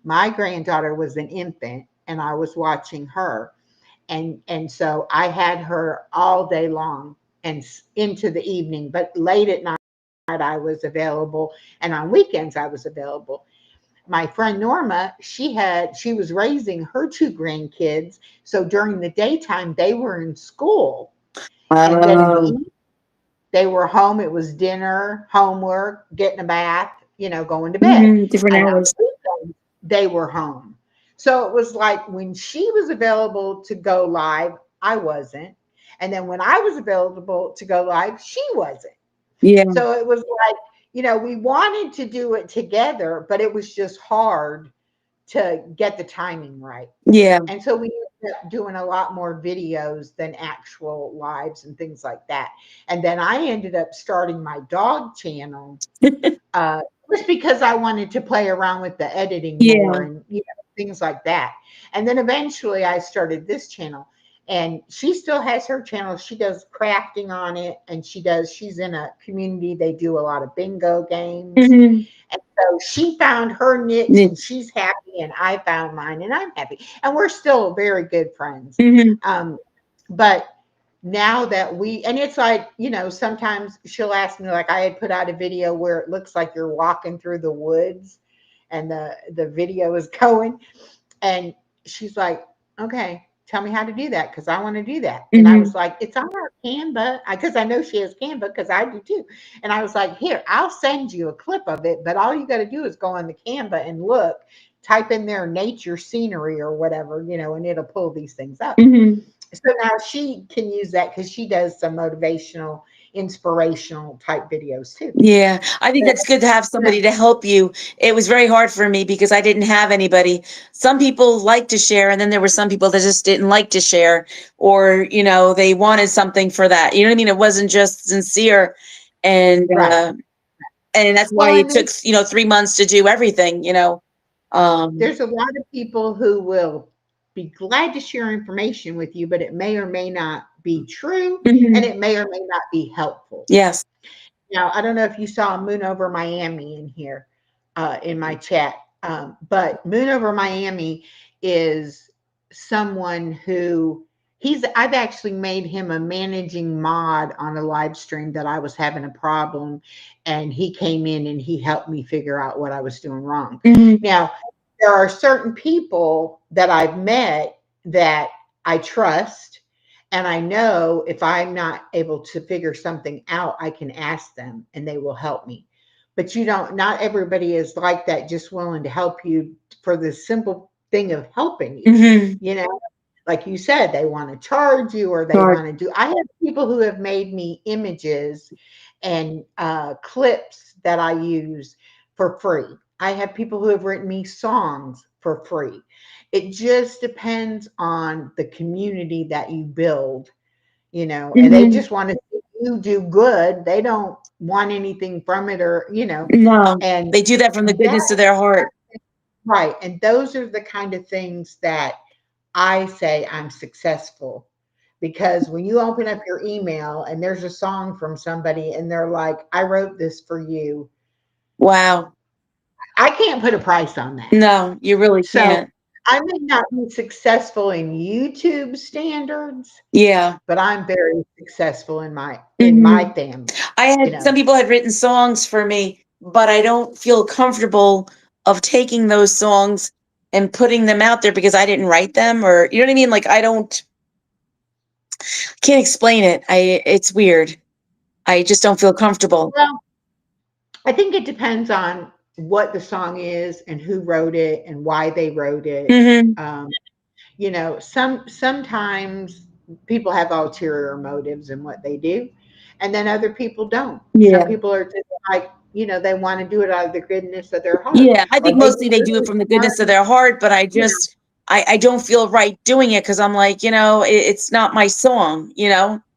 My granddaughter was an infant, and I was watching her, and so I had her all day long and into the evening, but late at night I was available, and on weekends I was available. My friend Norma, she was raising her two grandkids, so during the daytime they were in school, and then in the Oh. evening they were home. It was dinner, homework, getting a bath, going to bed. Hmm. Different And on hours. the weekends, they were home. So it was like when she was available to go live, I wasn't. And then when I was available to go live, she wasn't. Yeah. So it was like, we wanted to do it together, but it was just hard to get the timing right. Yeah. And so we ended up doing a lot more videos than actual lives and things like that. And then I ended up starting my dog channel just because I wanted to play around with the editing more Yeah. and things like that. And then eventually I started this channel. And she still has her channel. She does crafting on it, and she's in a community. They do a lot of bingo games. Hmm. And so she found her niche and she's happy, and I found mine and I'm happy. And we're still very good friends. Hmm. But now that and it's like, sometimes she'll ask me, like I had put out a video where it looks like you're walking through the woods. and the video is going, and she's like, okay, tell me how to do that because I want to do that. And I was Mhm. like, it's on our Canva because I know she has Canva because I do too. And I was like, here, I'll send you a clip of it, but all you got to do is go on the Canva and look, type in there nature scenery or whatever, and it'll pull these things up. Mhm. So now she can use that because she does some motivational, inspirational type videos too. Yeah, I think But, that's good to have you know, somebody to help you. It was very hard for me because I didn't have anybody. Some people like to share, and then there were some people that just didn't like to share, or they wanted something for that. You know what I mean? It wasn't just sincere, and right. uh, and that's why Well, it and took 3 months to do everything. there's a lot of people who will be glad to share information with you, but it may or may not be true, and Mhm. it may or may not be helpful. Yes. Now, I don't know if you saw Moon Over Miami in here in my chat, but Moon Over Miami is someone who I've actually made him a managing mod on a live stream that I was having a problem, and he came in and he helped me figure out what I was doing wrong. Mhm. Now, there are certain people that I've met that I trust, and I know if I'm not able to figure something out, I can ask them and they will help me. But not everybody is like that, just willing to help you for the simple thing of helping you. Mhm. You know, like you said, they want to charge you or they Sorry. want to do. I have people who have made me images and clips that I use for free. I have people who have written me songs for free. It just depends on the community that you build, and they Mhm. just want to see you do good. They don't want anything from it No, and they do that from the that goodness of their heart. right. And those are the kind of things that I say I'm successful because when you open up your email and there's a song from somebody and they're like, I wrote this for you, Wow. I can't put a price on that. No, you really So can't. I may not be successful in YouTube standards, Yeah. but I'm very successful in my Mhm. family, I you had some know. people had written songs for me, but I don't feel comfortable of taking those songs and putting them out there because I didn't write them, or you know what I mean? Like I don't can't explain it. It's weird. I just don't feel comfortable. Well, I think it depends on what the song is and who wrote it and why they wrote it. Mhm. Um, sometimes people have ulterior motives in what they do, and then other people don't. Some Yeah. people are just like, they want to do it out of the goodness of their heart, Yeah, I or think they just mostly they do it really from the want, goodness of their heart, but I you just I don't feel right doing it because I'm like, it's not my song.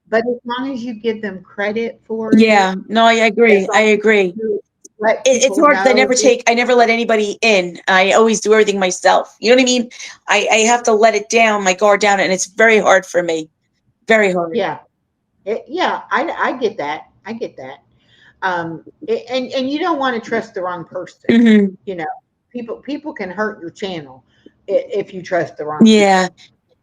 but as long as you give them credit for it, Yeah, no, I as agree. I long as agree. you let It's people hard 'cause know this, I never let anybody in. I always do everything myself. You know what I mean? I have to let it down, my guard down, and it's very hard for me. Very hard. yeah, yeah, I get that. I get that. And you don't want to trust the wrong person. Mhm. You know, people can hurt your channel if you trust the wrong Yeah, people.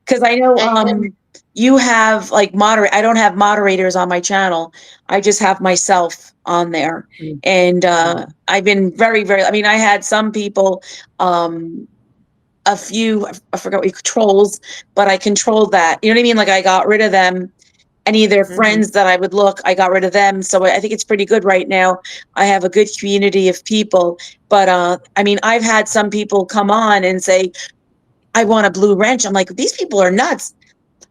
'cause I know, And you have, like, I don't have moderators on my channel. I just have myself on there, mm, and, mm, I've been very, very I mean, I had some people, a few I forgot what you trolls, but I controlled that. You know what I mean? Like, I got rid of them. Any of their mhm. friends that I would look, I got rid of them. So I think it's pretty good right now. I have a good community of people. But I mean, I've had some people come on and say, I want a blue wrench. I'm like, these people are nuts.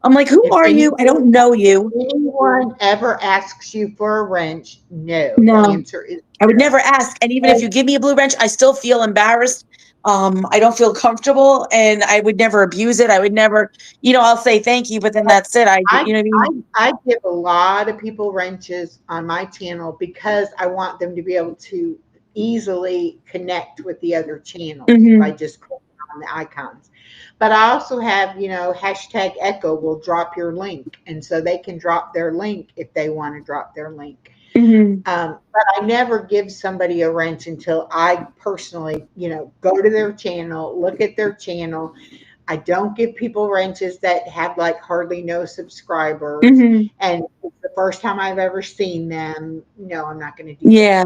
I'm like, who If are you? I don't know you. anyone ever asks you for a wrench, no. The No, answer is I would no. never ask. And even if And you give me a blue wrench, I still feel embarrassed. I don't feel comfortable and I would never abuse it. I would never, I'll say thank you, but then that's it. I, You know what I I mean? I give a lot of people wrenches on my channel because I want them to be able to easily connect with the other channels by Hmm. just clicking on the icons. But I also have, hashtag echo will drop your link. And so they can drop their link if they want to drop their link. Hmm. But I never give somebody a wrench until I personally, go to their channel, look at their channel. I don't give people wrenches that have like hardly no subscribers. Hmm. And it's the first time I've ever seen them. No, I'm not going to do that. Yeah.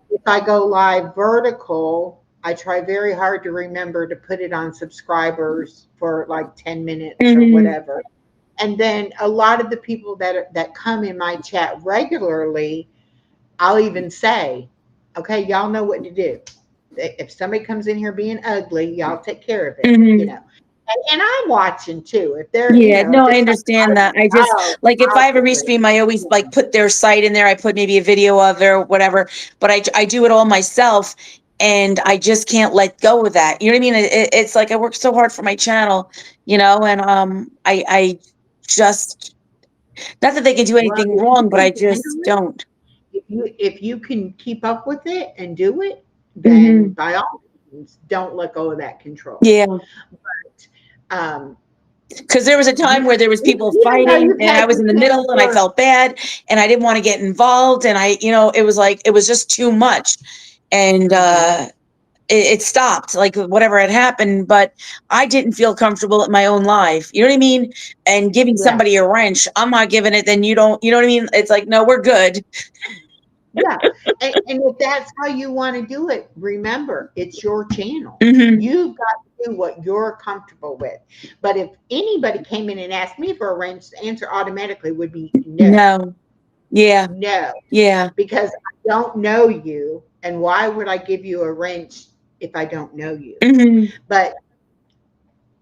If I go live vertical, I try very hard to remember to put it on subscribers for like 10 minutes or Hmm. whatever. And then a lot of the people that come in my chat regularly, I'll even say, okay, y'all know what to do. If somebody comes in here being ugly, y'all take care of it, you Hmm. know. And I'm watching too. If they're, Yeah, if no, I it's understand that. something I just like if I'll I have a do it. restream, I always You like know. put their site in there. I put maybe a video of it or whatever, but I do it all myself, and I just can't let go of that. You know what I mean? It's like I work so hard for my channel, and I just not that they can do Well, anything if you wrong, but can I just handle it, don't. if you can keep up with it and do it, then Hmm. by all means, don't let go of that control. Yeah, Um, because there was a time where there was people even though fighting, you've and I had was your in the channel middle, and I for, felt bad, and I didn't want to get involved, and it was like it was just too much, and Mhm. it stopped, like whatever had happened, but I didn't feel comfortable in my own life. You know what I mean? And giving Yeah, somebody a wrench, I'm not giving it, then you don't, you know what I mean? It's like, no, we're good. yeah. And if that's how you want to do it, remember, it's your channel. Hmm. You've got to do what you're comfortable with. But if anybody came in and asked me for a wrench, the answer automatically would be no, No. Yeah. no, Yeah. because I don't know you. And why would I give you a wrench if I don't know you? Hmm. But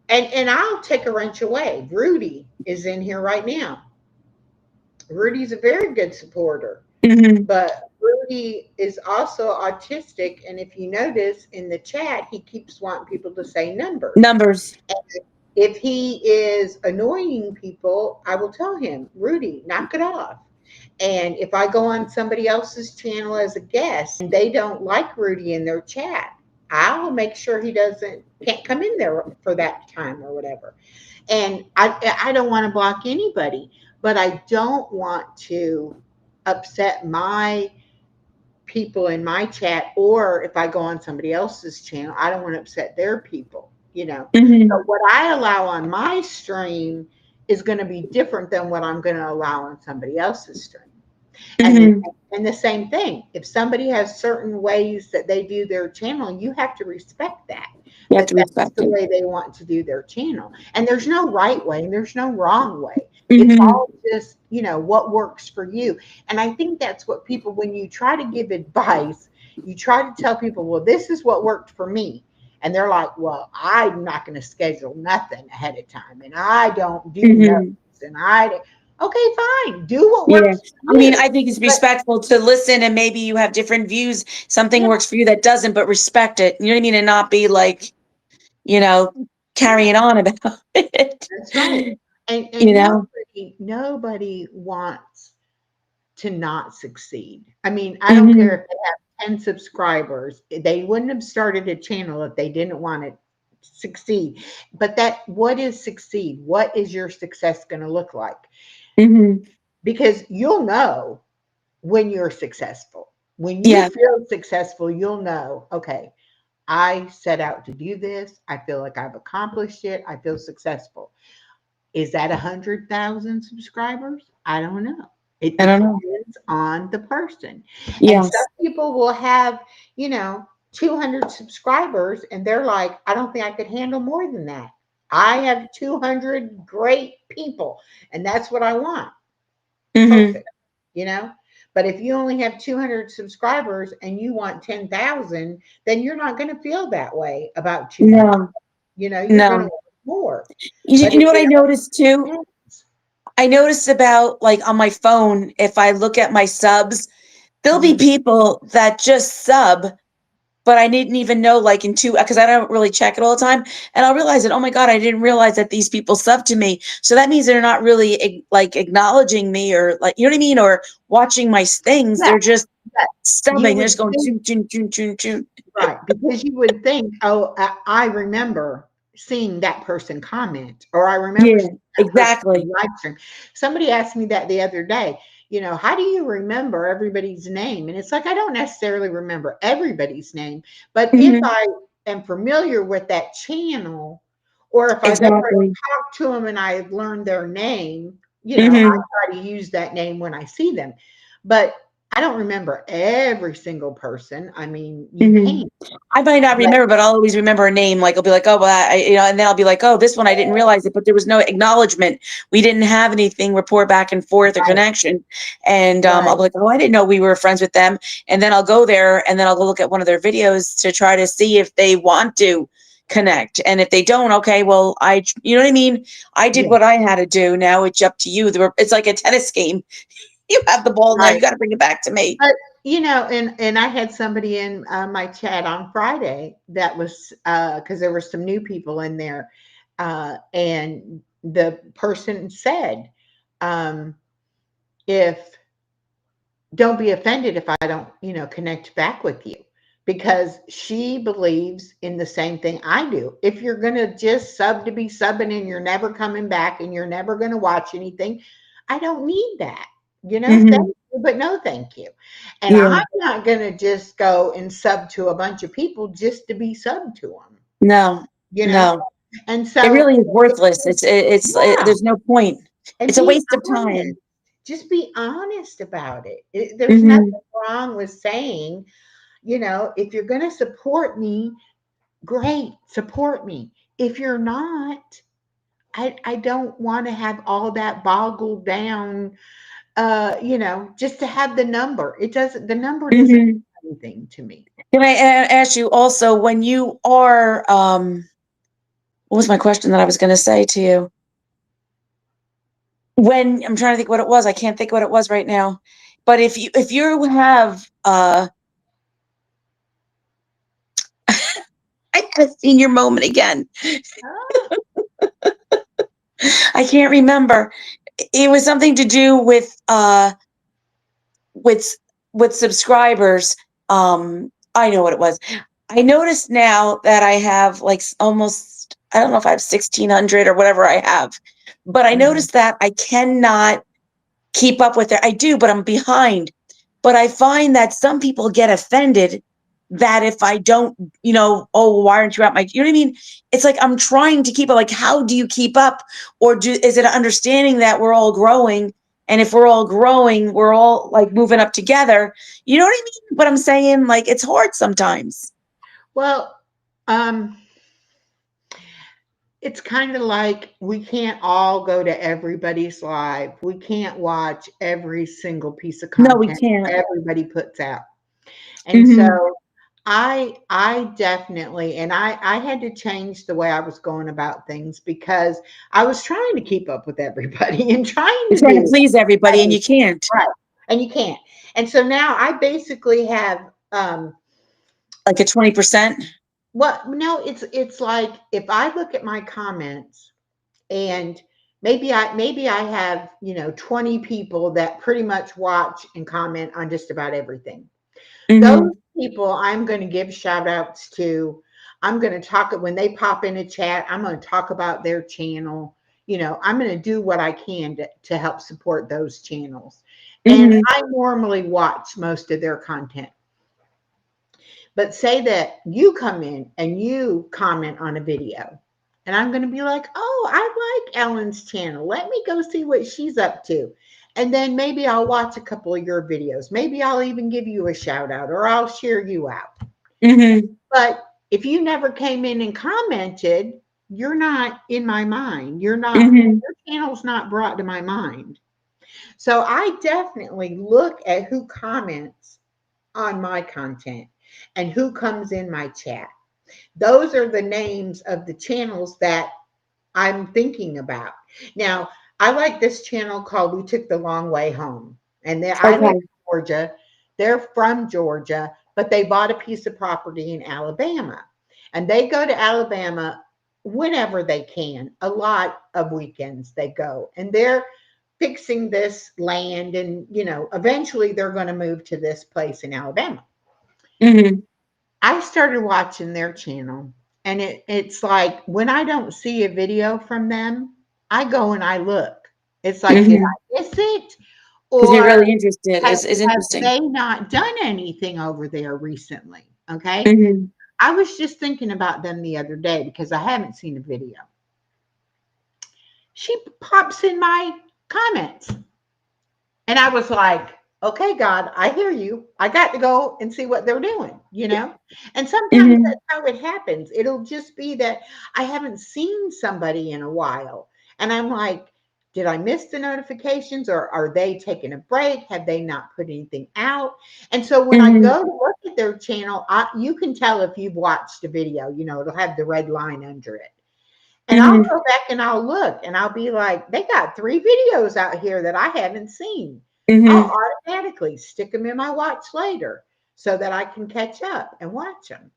and I'll take a wrench away. Rudy is in here right now. Rudy's a very good supporter, Hmm. but Rudy is also autistic. And if you notice in the chat, he keeps wanting people to say numbers. Numbers. If he is annoying people, I will tell him, Rudy, knock it off. And if I go on somebody else's channel as a guest and they don't like Rudy in their chat, I will make sure he can't come in there for that time or whatever. And I don't want to block anybody, but I don't want to upset my people in my chat, or if I go on somebody else's channel, I don't want to upset their people, you know. So Hmm. what I allow on my stream is going to be different than what I'm going to allow on somebody else's stream. And Hmm. and the same thing, if somebody has certain ways that they do their channel, you have to respect that, You have that to that's respect the it. way they want to do their channel. And there's no right way and there's no wrong way. It's Hmm. all just, what works for you. And I think that's what people, when you try to give advice, you try to tell people, well, this is what worked for me. And they're like, well, I'm not going to schedule nothing ahead of time. And I don't do notes. Hmm. And okay, fine. Do what Yeah. works for I mean, you. I think it's But respectful to listen, and maybe you have different views. Something yeah, works for you that doesn't, but respect it. You know what I mean? And not be like, you know, yeah, carrying on about it. that's right. And You know? nobody wants to not succeed. I mean, I don't care Hmm. if they have 10 subscribers. They wouldn't have started a channel if they didn't want to succeed. But what is succeed? What is your success going to look like? Hmm. Because you'll know when you're successful. When you Yeah. feel successful, you'll know, okay, I set out to do this. I feel like I've accomplished it. I feel successful. Is that 100,000 subscribers? I don't know. It I don't know. depends on the person. And some Yes. people will have, 200 subscribers and they're like, I don't think I could handle more than that. I have 200 great people and that's what I want. Hmm. Perfect. You know? But if you only have 200 subscribers and you want 10,000, then you're not going to feel that way about 200. No, You're going to no. want more. You, But you if know what you I noticed too? have, I noticed about like on my phone, if I look at my subs, there'll be mhm. people that just sub, but I didn't even know like in two, because I don't really check it all the time. And I'll realize that, oh my God, I didn't realize that these people sub to me. So that means they're not really like acknowledging me, or like, you know what I mean? Or watching my things. Yeah, They're just yeah. You subbing. They're would just going, think, choo, choo, choo, choo, choo. right, because you would think, oh, I remember seeing that person comment, or I remember Yeah, seeing that person in exactly. the live stream. Somebody asked me that the other day, how do you remember everybody's name? And it's like, I don't necessarily remember everybody's name, but if Hmm. I am familiar with that channel, or if I've ever Exactly. talked to them and I've learned their name, I Hmm. try to use that name when I see them. But I don't remember every single person. I mean, you Mhm. can't, I might not but remember, but I'll always remember a name. Like I'll be like, oh, well, and then I'll be like, oh, this one I didn't realize it, but there was no acknowledgement. We didn't have anything report back and forth or right, connection. And I'll right, be like, oh, I didn't know we were friends with them. And then I'll go there and then I'll go look at one of their videos to try to see if they want to connect. And if they don't, okay, well, you know what I mean? I did yeah, what I had to do. Now it's up to you. It's like a tennis game. You have the ball now. You right. got to bring it back to me. But and I had somebody in my chat on Friday that was because there were some new people in there, and the person said, um, if don't be offended if I don't, connect back with you. Because she believes in the same thing I do. If you're going to just sub to be subbing and you're never coming back and you're never going to watch anything, I don't need that. Thank Hmm. you, but no thank you. And Yeah. I'm not going to just go and sub to a bunch of people just to be sub to them, No, you know? no. And It so, really is worthless. yeah, There's no point. and It's a be waste of honest. time. Just be honest about it. There's nothing Hmm. wrong with saying, if you're going to support me, great, support me. If you're not, I don't want to have all that boggled down, just to have the number. The number doesn't Hmm. mean anything to me. Can I ask you also when you are, what was my question that I was going to say to you? When I'm trying to think what it was, I can't think what it was right now. But if you have, I had a senior moment again. Oh, I can't remember. It was something to do with with subscribers. I know what it was. I noticed now that I have like almost, I don't know if I have 1,600 or whatever I have, but I mhm. noticed that I cannot keep up with it. I do, but I'm behind. But I find that some people get offended that if I don't, oh, why aren't you at my, you know what I mean? It's like I'm trying to keep up. Like, how do you keep up? Or is it an understanding that we're all growing? And if we're all growing, we're all like moving up together. You know what I mean? But I'm saying, like, it's hard sometimes. Well, um, it's kind of like we can't all go to everybody's live. We can't watch every single piece of No, we content can't. everybody puts out. And so Hmm. I definitely, and I had to change the way I was going about things because I was trying to keep up with everybody and trying You're to trying to do please everybody and you everything can't. right. And you can't. And so now I basically have Like a 20%. well, no, it's like if I look at my comments and maybe I have, 20 people that pretty much watch and comment on just about everything. Those Hmm. people I'm going to give shout outs to. I'm going to talk when they pop in a chat. I'm going to talk about their channel. I'm going to do what I can to help support those channels. And Hmm. I normally watch most of their content. But say that you come in and you comment on a video, and I'm going to be like, oh, I like Ellen's channel. Let me go see what she's up to. And then maybe I'll watch a couple of your videos. Maybe I'll even give you a shout out or I'll share you out. Hmm. But if you never came in and commented, you're not in my mind. Hmm. Your channel's not brought to my mind. So I definitely look at who comments on my content and who comes in my chat. Those are the names of the channels that I'm thinking about. Now, I like this channel called We Took the Long Way Home. And I live Okay. in Georgia. They're from Georgia, but they bought a piece of property in Alabama. And they go to Alabama whenever they can. A lot of weekends they go. And they're fixing this land and, eventually they're going to move to this place in Alabama. Hmm. I started watching their channel, and it's like when I don't see a video from them, I go and I look. It's like, did Hmm. I miss it? Because you're Or really interested. have, Is have interesting. they not done anything over there recently? Okay. Hmm. I was just thinking about them the other day because I haven't seen a video. She pops in my comments, and I was like, okay, God, I hear you. I got to go and see what they're doing, you know? And sometimes Hmm. that's how it happens. It'll just be that I haven't seen somebody in a while. And I'm like, did I miss the notifications or are they taking a break? Have they not put anything out? And so when I Hmm. go to look at their channel, you can tell if you've watched a video, you know, it'll have the red line under it. And I'll Hmm. go back and I'll look and I'll be like, they got 3 videos out here that I haven't seen. I'll Hmm. automatically stick them in my watch later so that I can catch up and watch them.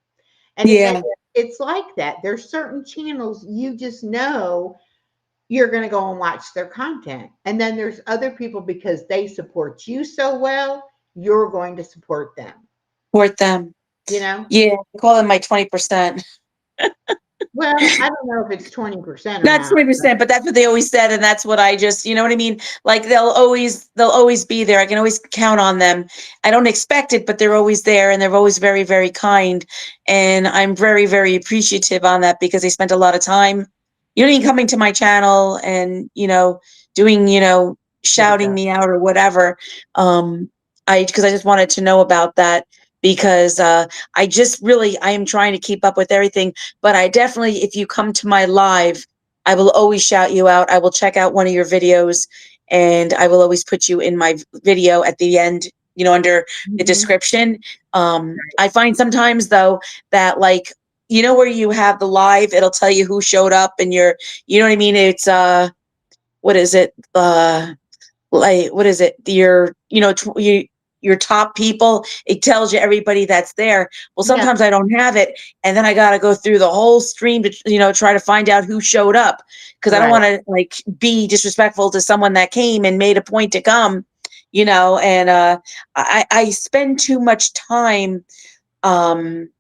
And Yeah. it's like that. There's certain channels you just know you're going to go and watch their content. And then there's other people because they support you so well, you're going to support them, Support them. you know? Yeah. I call them my 20%. Well, I don't know if it's 20% or Not not. 20%, but that's what they always said. And that's what I just, you know what I mean? Like they'll always be there. I can always count on them. I don't expect it, but they're always there and they're always very, very kind. And I'm very, very appreciative on that because they spent a lot of time, you know what I mean, coming to my channel and, doing, There we shouting go. me out or whatever. Because I just wanted to know about that because I am trying to keep up with everything. But I definitely, if you come to my live, I will always shout you out. I will check out one of your videos and I will always put you in my video at the end, under the Mhm. description. I find sometimes though that like, where you have the live, it'll tell you who showed up and you know what I mean? It's, what is it? Like what is it, your top people, it tells you everybody that's there. Well, Yeah. sometimes I don't have it and then I got to go through the whole stream to try to find out who showed up because I don't Right. want to like be disrespectful to someone that came and made a point to come, and I spend too much time, um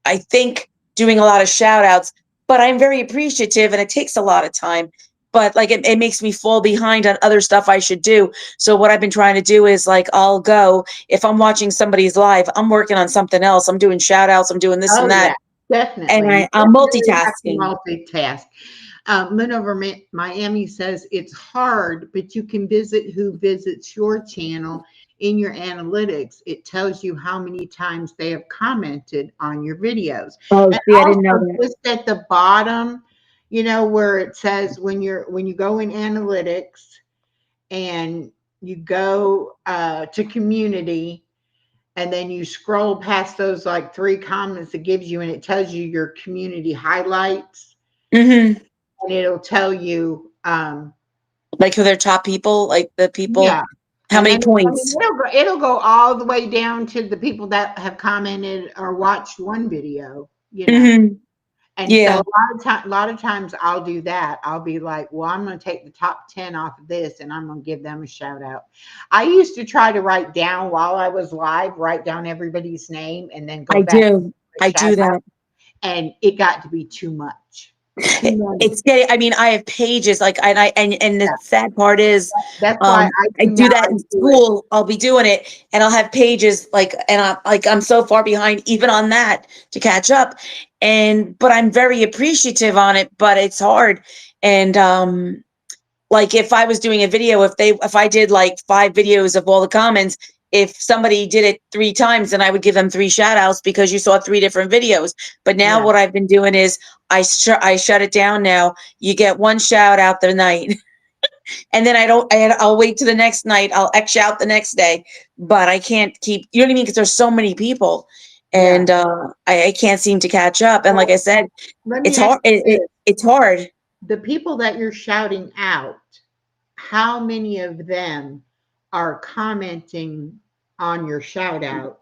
I think, doing a lot of shout outs, but I'm very appreciative and it takes a lot of time. But like it makes me fall behind on other stuff I should do. So what I've been trying to do is like I'll go, if I'm watching somebody's live, I'm working on something else. I'm doing shout outs, I'm doing this and Oh, yeah, that. And definitely. You I'm definitely have to multitasking. multitask. Lynn over Miami says it's hard, but you can visit who visits your channel in your analytics. It tells you how many times they have commented on your videos. Oh, And see, I didn't know also that. just at the bottom, where it says when you go in analytics and you go to community and then you scroll past those like 3 comments it gives you and it tells you your community highlights Hmm. and it'll tell you Like who their top people, like the people, yeah. how And many then I mean points. it'll go all the way down to the people that have commented or watched one video. Hmm. And so Yeah. a lot of times I'll do that. I'll be like, well, I'm going to take the top 10 off of this and I'm going to give them a shout out. I used to try to write down while I was live, write down everybody's name and then go I back do. to a I shout do out. that. And it got to be too much. Too many. It's getting, I mean, I have pages like, and the Yeah. sad part is, That's why I I do do now. that I in do it. school. I'll be doing it and I'll have pages like, and I'm so far behind even on that to catch up. But I'm very appreciative on it, but it's hard. And, like if I was doing a video, if I did like 5 videos of all the comments, if somebody did it 3 times, then I would give them 3 shout outs because you saw 3 different videos. But now Yeah. what I've been doing is I shut it down now. You get 1 shout out the night. And then I'll wait to the next night. I'll X out the next day, but I can't keep, you know what I mean? Because there's so many people Yeah. and, I can't seem to catch up. And like I Well, said, let me it's ask hard. you this. It's hard. The people that you're shouting out, how many of them are commenting on your shout out?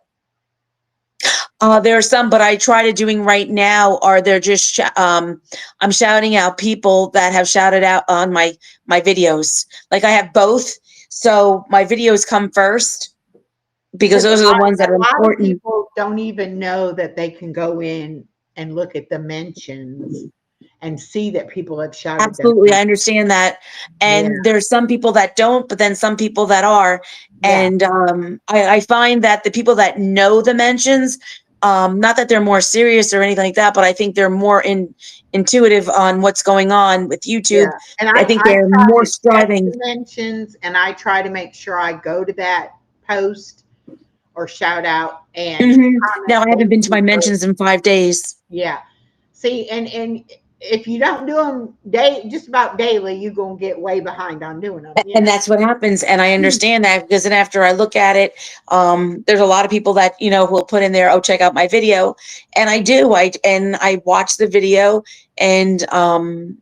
There are some, but I try to doing right now are they're just I'm shouting out people that have shouted out on my videos. Like I have both, so my videos come first because Because those are the ones that are a lot of important. people don't even know that they can go in and look at the mentions and see that people have shouted them Absolutely, out. I understand that, Yeah. and there's some people that don't, but then some people that are, Yeah. and I find that the people that know the mentions, not that they're more serious or anything like that, but I think they're more intuitive on what's going on with Yeah. YouTube. And I I think try they're more to check striving. the mentions and I try to make sure I go to that post or shout out and Now comment, I they haven't been to do my great. mentions in 5 days. Yeah. See, and if you don't do them just about daily, you're gonna get way behind on doing them. You And know. that's what happens. And I understand that because then after I look at it, there's a lot of people that, will put in there, oh, check out my video. And I do. I watch the video and I'm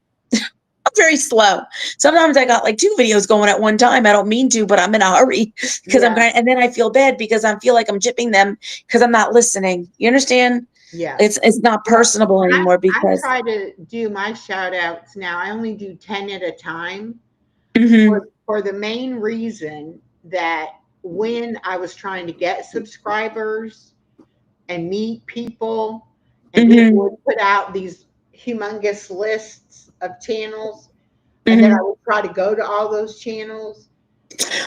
very slow. Sometimes I got like two videos going at one time. I don't mean to, but I'm in a hurry because I'm Yeah. going, and then I feel bad because I feel like I'm chipping them because I'm not listening. You understand? Yeah. It's not Well, personable anymore I because try to do my shout outs now. I only do 10 at a time mhm, for the main reason that when I was trying to get subscribers and meet people, and it mhm, would put out these humongous lists of channels, and then I mhm. would try to go to all those channels.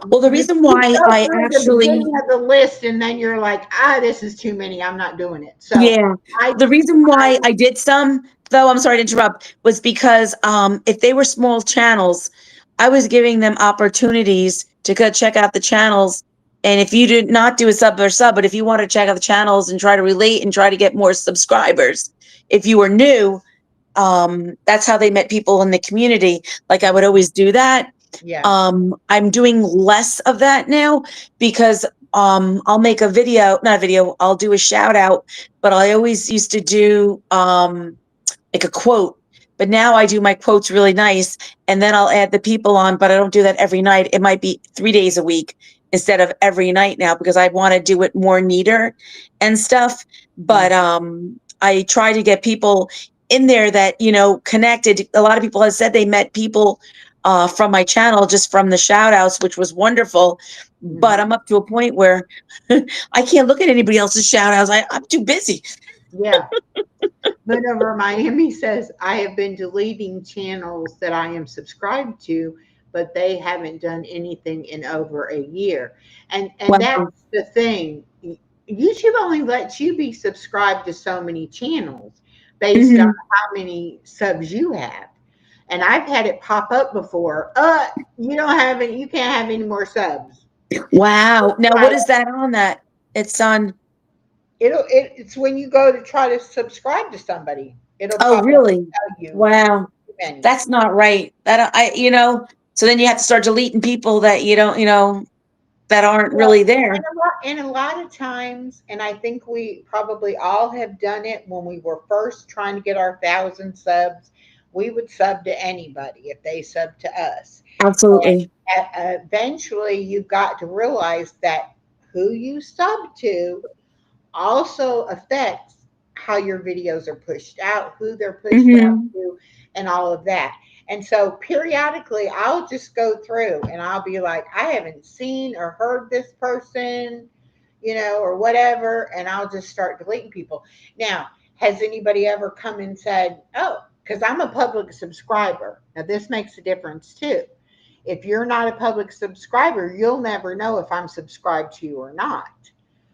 Well, the You reason you why go I through the actually beginning of the list, and then you're like, this is too many. I'm not doing it. So Yeah. I, The reason I why I did some, though, I'm sorry to interrupt, was because if they were small channels, I was giving them opportunities to go check out the channels. And if you did not do a sub or sub, but if you want to check out the channels and try to relate and try to get more subscribers, if you were new, that's how they met people in the community. Like I would always do that. yeah. I'm doing less of that now because I'll make a video, not a video, I'll do a shout out, but I always used to do like a quote. But now I do my quotes really nice and then I'll add the people on, but I don't do that every night. It might be 3 days a week instead of every night now because I want to do it more neater and stuff. Mm, But I try to get people in there that, connected. A lot of people have said they met people from my channel just from the shout outs, which was wonderful. But mhm. I'm up to a point where I can't look at anybody else's shout outs. I'm too busy. Yeah. But over Miami says, I have been deleting channels that I am subscribed to, but they haven't done anything in over a year. And Wow. that's the thing. YouTube only lets you be subscribed to so many channels based on Mhm. how many subs you have. And I've had it pop up before. You can't have any more subs. Wow. Now, Like, what is that on that? It's on. it's when you go to try to subscribe to somebody, it'll Oh, pop up really? and tell you Wow. too many. That's not right. So then you have to start deleting people that you don't, that aren't Well, really there. and a lot of times, and I think we probably all have done it when we were first trying to get our 1,000 subs. We would sub to anybody if they sub to us. Absolutely. Eventually, you've got to realize that who you sub to also affects how your videos are pushed out, who they're pushed out Hmm. to, and all of that. And so periodically, I'll just go through and I'll be like, I haven't seen or heard this person, or whatever. And I'll just start deleting people. Now, has anybody ever come and said, oh, because I'm a public subscriber? Now, this makes a difference too. If you're not a public subscriber, you'll never know if I'm subscribed to you or not.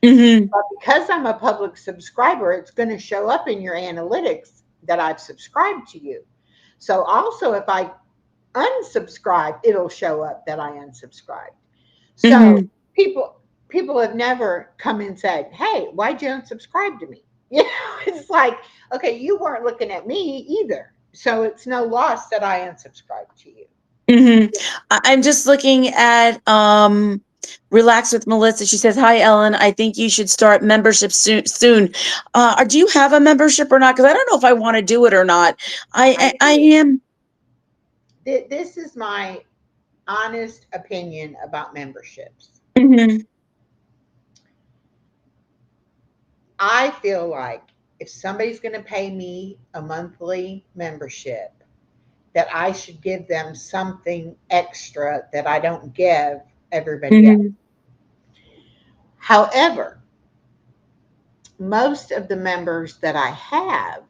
Hmm. But because I'm a public subscriber, it's going to show up in your analytics that I've subscribed to you. So also, if I unsubscribe, it'll show up that I unsubscribed. So Hmm. people have never come and said, "Hey, why'd you unsubscribe to me?" It's like, okay, you weren't looking at me either, so it's no loss that I unsubscribed to you. Hmm. I'm just looking at Relax with Melissa. She says, "Hi, Ellen. I think you should start membership soon. Do you have a membership or not? Because I don't know if I want to do it or not. I I do. am. This is my honest opinion about memberships. Hmm. I feel like if somebody's going to pay me a monthly membership, that I should give them something extra that I don't give everybody else. Hmm. However, most of the members that I have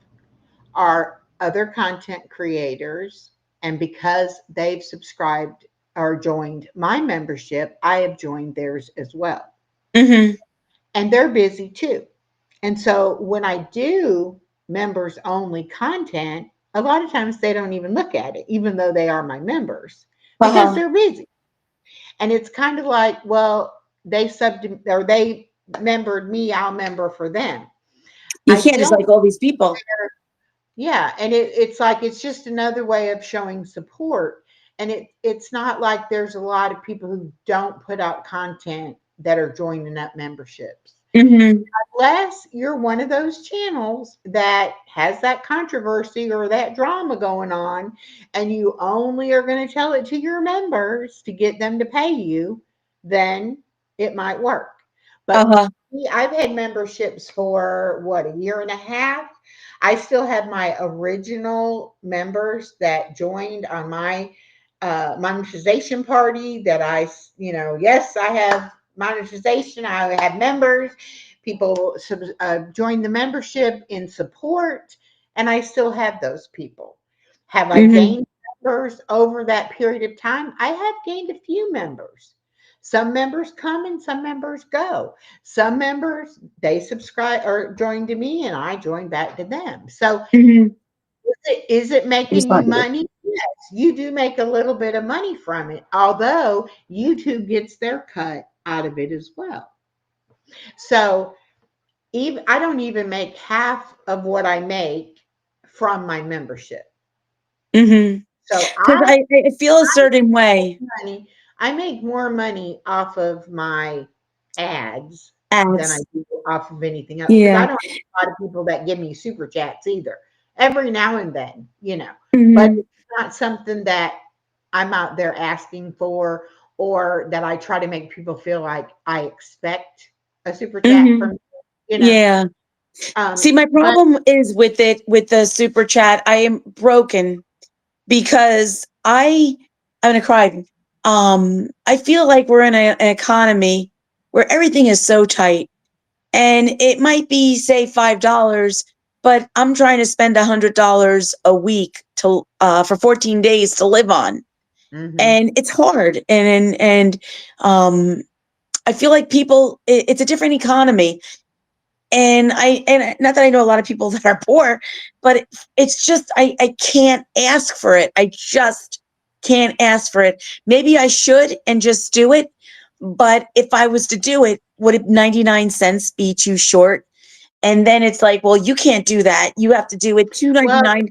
are other content creators, and because they've subscribed or joined my membership, I have joined theirs as well. Hmm. And they're busy too. And so when I do members only content, a lot of times they don't even look at it, even though they are my members, because Uh-huh. they're busy. And it's kind of like, well, they membered me, I'll member for them. You I can't just don't like all these people. Yeah, and it's like it's just another way of showing support. And it's not like there's a lot of people who don't put out content that are joining up memberships. Hmm. Unless you're one of those channels that has that controversy or that drama going on, and you only are going to tell it to your members to get them to pay you, then it might work. But Uh-huh. me, I've had memberships for what, a year and a half. I still have my original members that joined on my monetization party that yes, I have monetization. I have members. People join the membership in support, and I still have those people. Have I Hmm. gained members over that period of time? I have gained a few members. Some members come and some members go. Some members, they subscribe or join to me, and I join back to them. So Hmm. is it I just making you thought you money? Yes, you do make a little bit of money from it, although YouTube gets their cut out of it as well. So even I don't even make half of what I make from my membership. hmm So because I feel a certain way. money, I make more money off of my ads than I Ads. do off of anything else because Yeah. I don't have a lot of people that give me super chats either. Every now and then, but Hmm. it's not something that I'm out there asking for or that I try to make people feel like I expect a super chat Hmm. from, you know. Yeah. See, my But problem is with the super chat. I am broken because I'm gonna cry. I feel like we're in an economy where everything is so tight, and it might be say $5, but I'm trying to spend $100 a week to for 14 days to live on, mhm, and it's hard. And I feel like it's a different economy, and not that I know a lot of people that are poor, but it's just I can't ask for it. I just can't ask for it. Maybe I should and just do it. But if I was to do it, would it 99 cents be too short? And then it's like, well, you can't do that. You have to do it well, 2.99,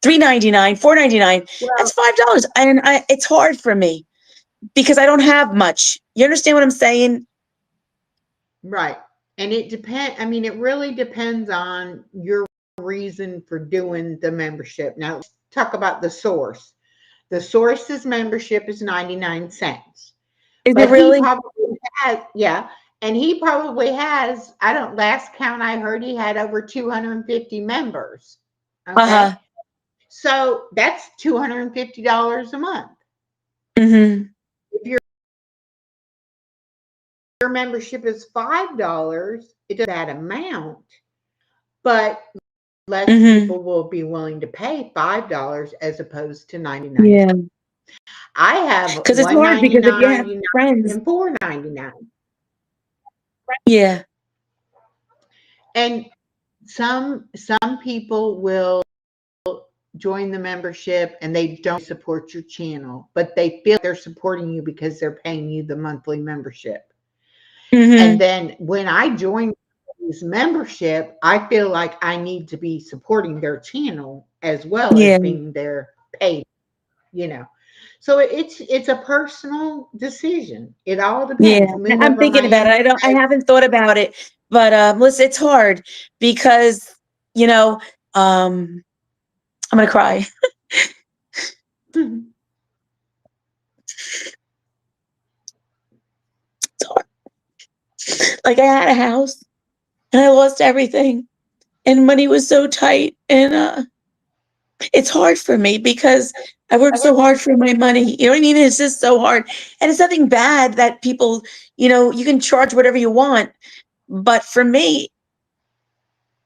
3.99, 4.99. That's well, $5. And it's hard for me because I don't have much. You understand what I'm saying? right. And it depend. I mean, it really depends on your reason for doing the membership. Now, let's talk about the source. The source's membership is 99 cents. Is it But he really? probably has, yeah. And he probably has, I don't, last count I heard he had over 250 members. Okay. Uh-huh. So that's $250 a month. Mm-hmm. If your membership is $5, it does that amount, but less Mm-hmm. people will be willing to pay $5 as opposed to 99. Yeah. I have Because it's hard because if you have 199 friends, and 499. yeah. And some people will join the membership and they don't support your channel, but they feel they're supporting you because they're paying you the monthly membership. And Mhm. then when I join this membership, I feel like I need to be supporting their channel as well as Yeah. being their paid, you know. So it's a personal decision. It all Yeah. depends. Moon I'm over thinking about it. I Miami. haven't thought about it, but listen, it's hard because, you know, I'm gonna cry. It's hard. Like I had a house and I lost everything and money was so tight and it's hard for me because I work so hard for my money. You know what I mean? It's just so hard. And it's nothing bad that people, you can charge whatever you want. But for me,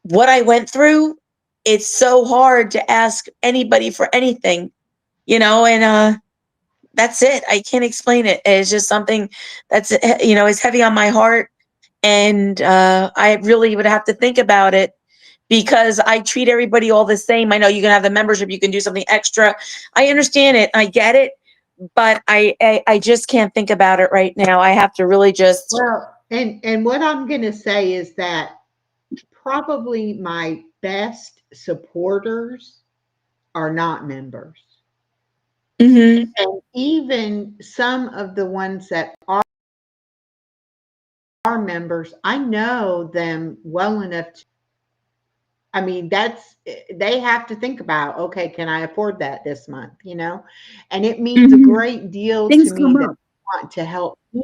what I went through, it's so hard to ask anybody for anything, and that's it. I can't explain it. It's just something that's is heavy on my heart, and I really would have to think about it because I treat everybody all the same. I know you can have the membership, you can do something extra. I understand it, I get it, but I just can't think about it right now. I have to really just. Well, and what I'm going to say is that probably my best supporters are not members. Hmm. And even some of the ones that are members, I know them well enough to, I mean, that's, they have to think about, okay, can I afford that this month, you know? And it means a Hmm. great deal to Things me come that up. they want to help me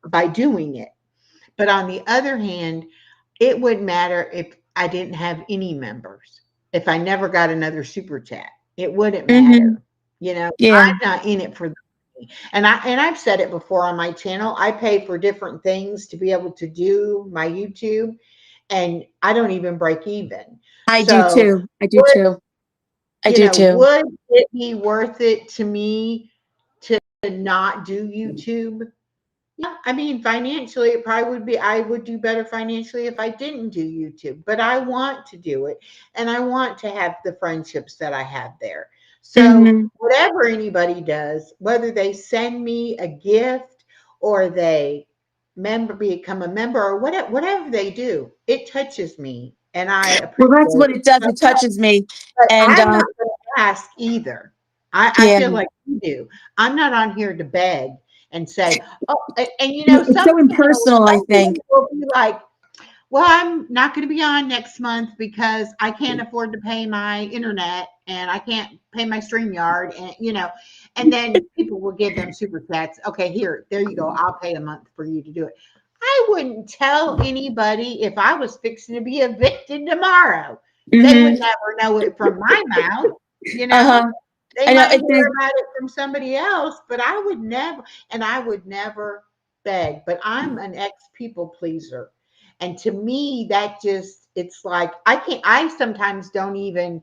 by doing it. But on the other hand, it wouldn't matter if I didn't have any members, if I never got another super chat. It wouldn't Hmm. matter. You know, Yeah, I'm not in it for the money. And I've said it before on my channel. I pay for different things to be able to do my YouTube, and I don't even break even. I do So too. I do would too. I you do know, too. would it be worth it to me to not do YouTube? Yeah, I mean, financially, it probably would be, I would do better financially if I didn't do YouTube, but I want to do it and I want to have the friendships that I have there. So, Hmm. whatever anybody does, whether they send me a gift or they become a member or whatever they do, it touches me and I Well, appreciate that's what it. it does. It touches me, But and I'm not going to ask either. I yeah, feel like you do. I'm not on here to beg and say, oh, and you know, no, it's so impersonal. I some think. people will be like, well, I'm not going to be on next month because I can't afford to pay my internet and I can't pay my StreamYard. And, you know, and then people will give them super chats. Okay, here, there you go. I'll pay a month for you to do it. I wouldn't tell anybody if I was fixing to be evicted tomorrow. They would Hmm. never know it from my mouth, you Uh know. huh. They I know. might hear about it from somebody else, but I would never, and I would never beg. But I'm an ex people pleaser. And to me, that just, it's like, I can't, I sometimes don't even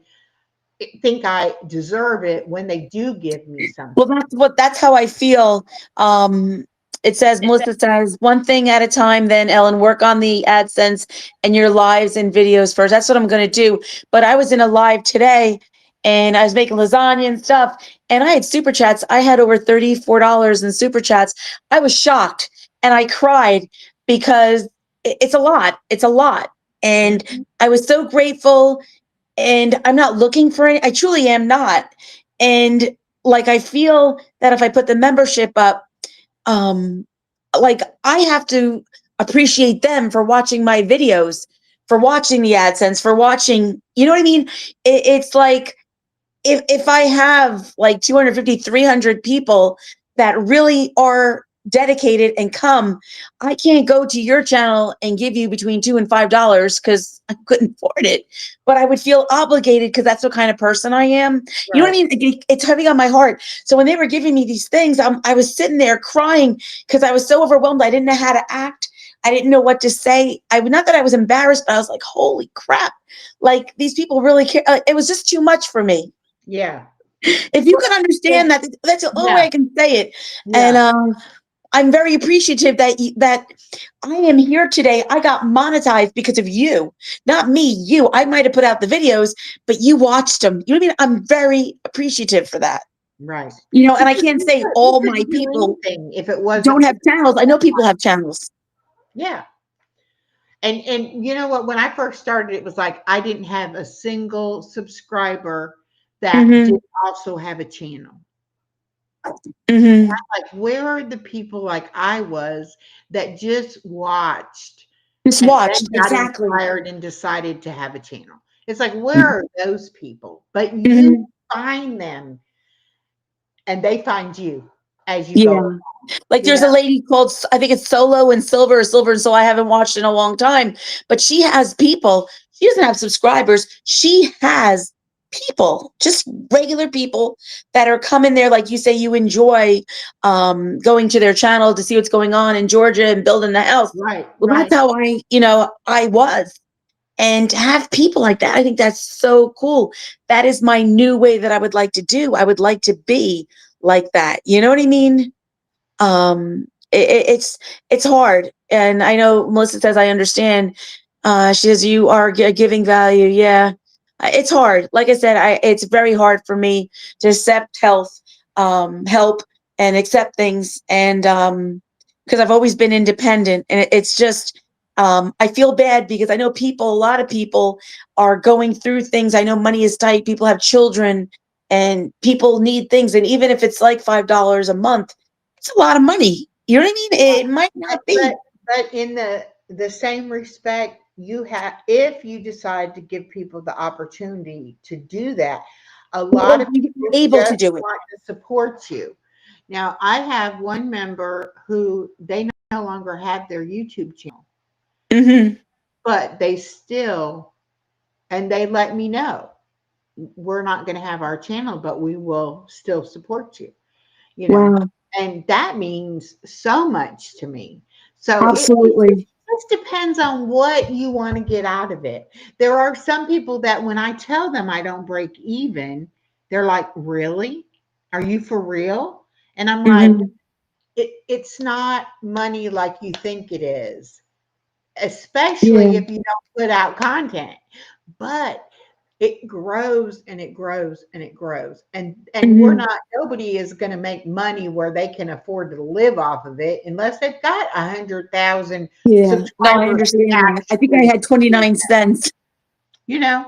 think I deserve it when they do give me Well, something. that's how I feel. It says, Melissa says, one thing at a time, then Ellen, work on the AdSense and your lives and videos first. That's what I'm going to do. But I was in a live today and I was making lasagna and stuff, and I had super chats. I had over $34 in super chats. I was shocked and I cried because it's a lot. It's a lot. And Mhm. I was so grateful, and I'm not looking for any. I truly am not. And like, I feel that if I put the membership up, um, like, I have to appreciate them for watching my videos, for watching the AdSense, for watching, you know what I mean? It's like, if I have like 250, 300 people that really are dedicated and come, I can't go to your channel and give you between $2 and $5 because I couldn't afford it. But I would feel obligated because that's what kind of person I am. You know what I Right. mean? It's heavy on my heart. So when they were giving me these things, I was sitting there crying because I was so overwhelmed. I didn't know how to act. I didn't know what to say. Not that I was embarrassed, but I was like, holy crap. Like, these people really care. It was just too much for me. Yeah. If you Well, can understand that, that's the only way yeah. I can say it. And Yeah. I'm very appreciative that I am here today. I got monetized because of you, not me. You. I might have put out the videos, but you watched them. You know what I mean? I'm very appreciative for that. Right. And I Because can't say you all my couldn't do people anything if it wasn't don't for have channels. I know people have channels. yeah. And you know what? When I first started, it was like I didn't have a single subscriber that Hmm. did also have a channel. Hmm. Like, where are the people like I was that just watched Just and then watched got exactly. inspired and decided to have a channel? It's like, where are those people? But you Hmm. find them and they find you as you Yeah. go, Like, you there's know? a lady called, I think it's Solo and Silver, or Silver and Soul. I haven't watched in a long time, but she has people. She doesn't have subscribers. She has people, just regular people that are coming there. Like you say, you enjoy going to their channel to see what's going on in Georgia and building the house. Right, Well, right. that's how I was. And to have people like that, I think that's so cool. That is my new way that I would like to do. I would like to be like that. You know what I mean? It's hard, and I know Melissa says I understand. She says you are giving value. Yeah. It's hard. Like I said, it's very hard for me to accept health. help and accept things. And because I've always been independent, and it's just I feel bad because I know people, a lot of people are going through things. I know money is tight. People have children, and people need things. And even if it's like $5 a month, it's a lot of money. You know what I mean? It might not But be. but in the same respect, you have, if you decide to give people the opportunity to do that, a lot Well, of you're people able to just do it. want to support you. Now, I have one member who they no longer have their YouTube channel, Hmm. but they still, and they let me know, we're not going to have our channel, but we will still support you, you know, Wow. and that means so much to me. So it Absolutely. just depends on what you want to get out of it. There are some people that when I tell them I don't break even, they're like, really? Are you for real? And I'm like, Hmm. it's not money like you think it is, especially Yeah. if you don't put out content. But it grows and it grows and it grows. And we're Hmm. not, nobody is going to make money where they can afford to live off of it unless they've got 100,000 Yeah. No, I subscribers to understand that. I think I actually had do 29 that, cents. you know.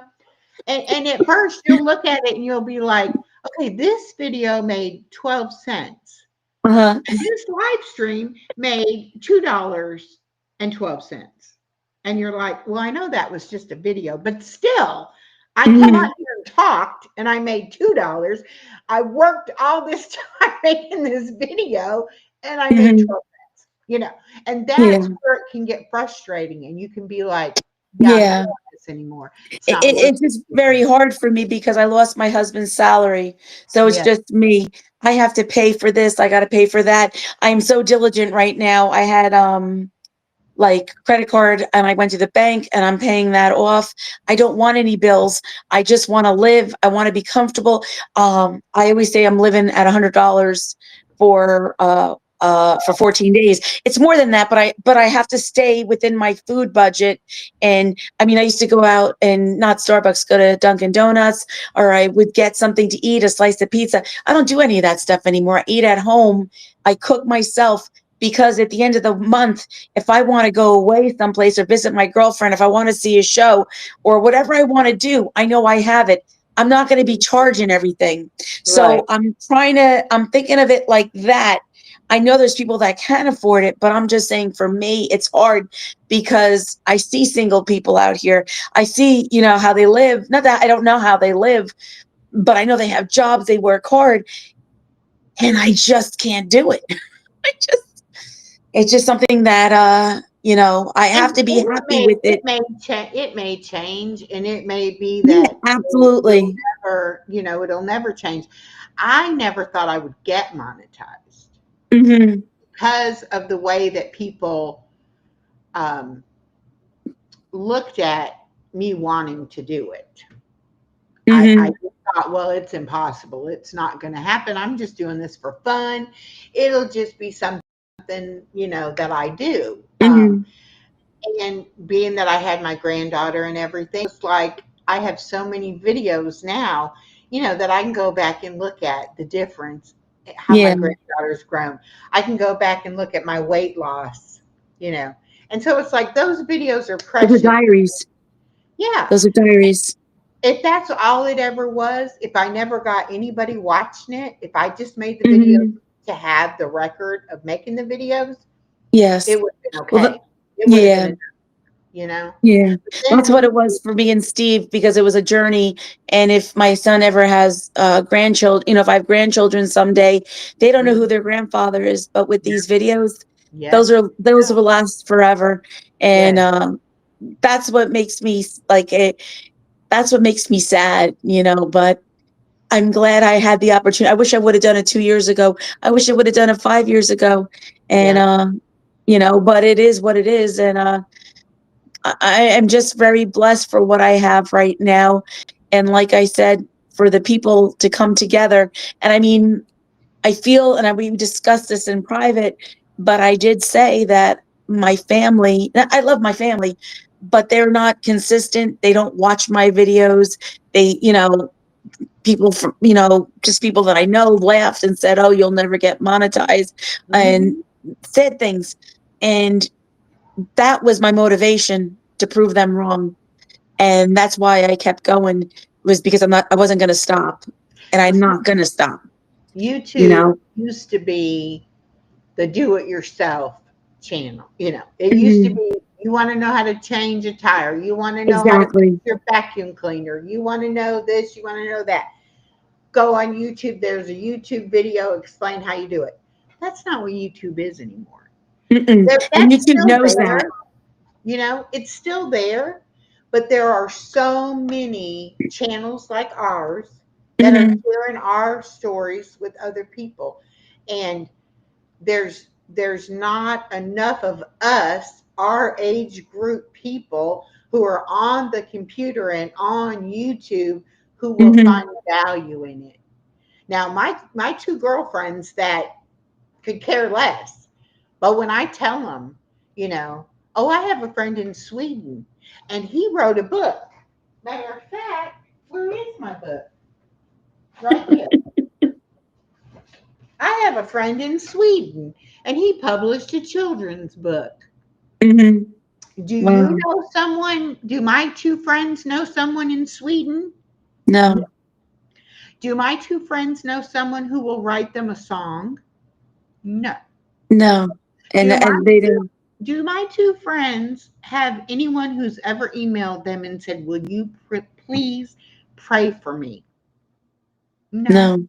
And at first you'll look at it and you'll be like, okay, this video made 12 cents. Uh-huh. And this live stream made $2.12. And you're like, well, I know that was just a video, but still, I come on Hmm. here and talked and I made $2. I worked all this time making this video and I made Hmm. 12 cents, and Yeah. that's where it can get frustrating. And you can be like, yeah, I'm not Yeah. doing this anymore. It's not worth It's just very it. hard for me because I lost my husband's salary. So it's Yeah. just me. I have to pay for this. I got to pay for that. I'm so diligent right now. I had, like credit card, and I went to the bank and I'm paying that off. I don't want any bills. I just want to live. I want to be comfortable. I always say I'm living at $100 for 14 days. It's more than that, but I have to stay within my food budget. And I mean, I used to go out and not Starbucks, go to Dunkin' Donuts, or I would get something to eat, a slice of pizza. I don't do any of that stuff anymore. I eat at home. I cook myself because at the end of the month, if I want to go away someplace or visit my girlfriend, if I want to see a show or whatever I want to do, I know I have it. I'm not going to be charging everything. Right. So I'm thinking of it like that. I know there's people that can afford it, but I'm just saying for me, it's hard because I see single people out here. I see, how they live. Not that I don't know how they live, but I know they have jobs, they work hard, and I just can't do it. I just it's just something that I have And to be it happy may with it it. may it may change, and it may be Yeah, that it'll absolutely. never, it'll never change. I never thought I would get monetized Hmm. because of the way that people um, looked at me wanting to do it. I Hmm. just thought, well, it's impossible. It's not going to happen. I'm just doing this for fun. It'll just be something, that I do. Hmm. And being that I had my granddaughter and everything, it's like I have so many videos now, that I can go back and look at the difference, how my Yeah, granddaughter's grown. I can go back and look at my weight loss, you know. And so it's like those videos are those are precious. diaries. Yeah. Those are diaries. If that's all it ever was, if I never got anybody watching it, if I just made the videos Hmm. to have the record of making the videos, Yes. it would have been Well, okay. It would have been yeah. enough, you know. Yeah, But then that's what when it was for me and Steve because it was a journey. And if my son ever has grandchildren, if I have grandchildren someday, they don't know who Mhm. their grandfather is. But with these videos, Yep. those will last forever. And Yes. that's what makes me like it. That's what makes me sad. But I'm glad I had the opportunity. I wish I would have done it 2 years ago. I wish I would have done it 5 years ago. And Yep. but it is what it is. And I am just very blessed for what I have right now. And like I said, for the people to come together. And I mean, I feel, and we discussed this in private, but I did say that my family, I love my family, but they're not consistent. They don't watch my videos. They, people from, just people that I know laughed and said, "Oh, you'll never get monetized," and Mhm. said things. And that was my motivation to prove them wrong. And that's why I kept going, was because I wasn't going to stop, and Well, I'm see, not going to stop, you YouTube know? used to be the do-it-yourself channel. It used to Mhm. be, you want to know how to change a tire, you want to know how to fix Exactly. your vacuum cleaner, you want to know this, you want to know that. Go on YouTube. There's a YouTube video explain how you do it. That's not what YouTube is anymore. Mm-mm. And That's YouTube still knows that. there. It's still there, but there are so many channels like ours that are Mhm. sharing our stories with other people. And there's not enough of us, our age group people who are on the computer and on YouTube who will Mhm. find value in it. Now, my two girlfriends that could care less, but when I tell them, you know, oh, I have a friend in Sweden, and he wrote a book. Matter of fact, where is my book? Right here. I have a friend in Sweden, and he published a children's book. Mhm. Do you Wow. know someone? Do my two friends know someone in Sweden? No. No. Do my two friends know someone who will write them a song? No. No. And Do my and they two don't. do my two friends have anyone who's ever emailed them and said, "Will you please pray for me?" No. No.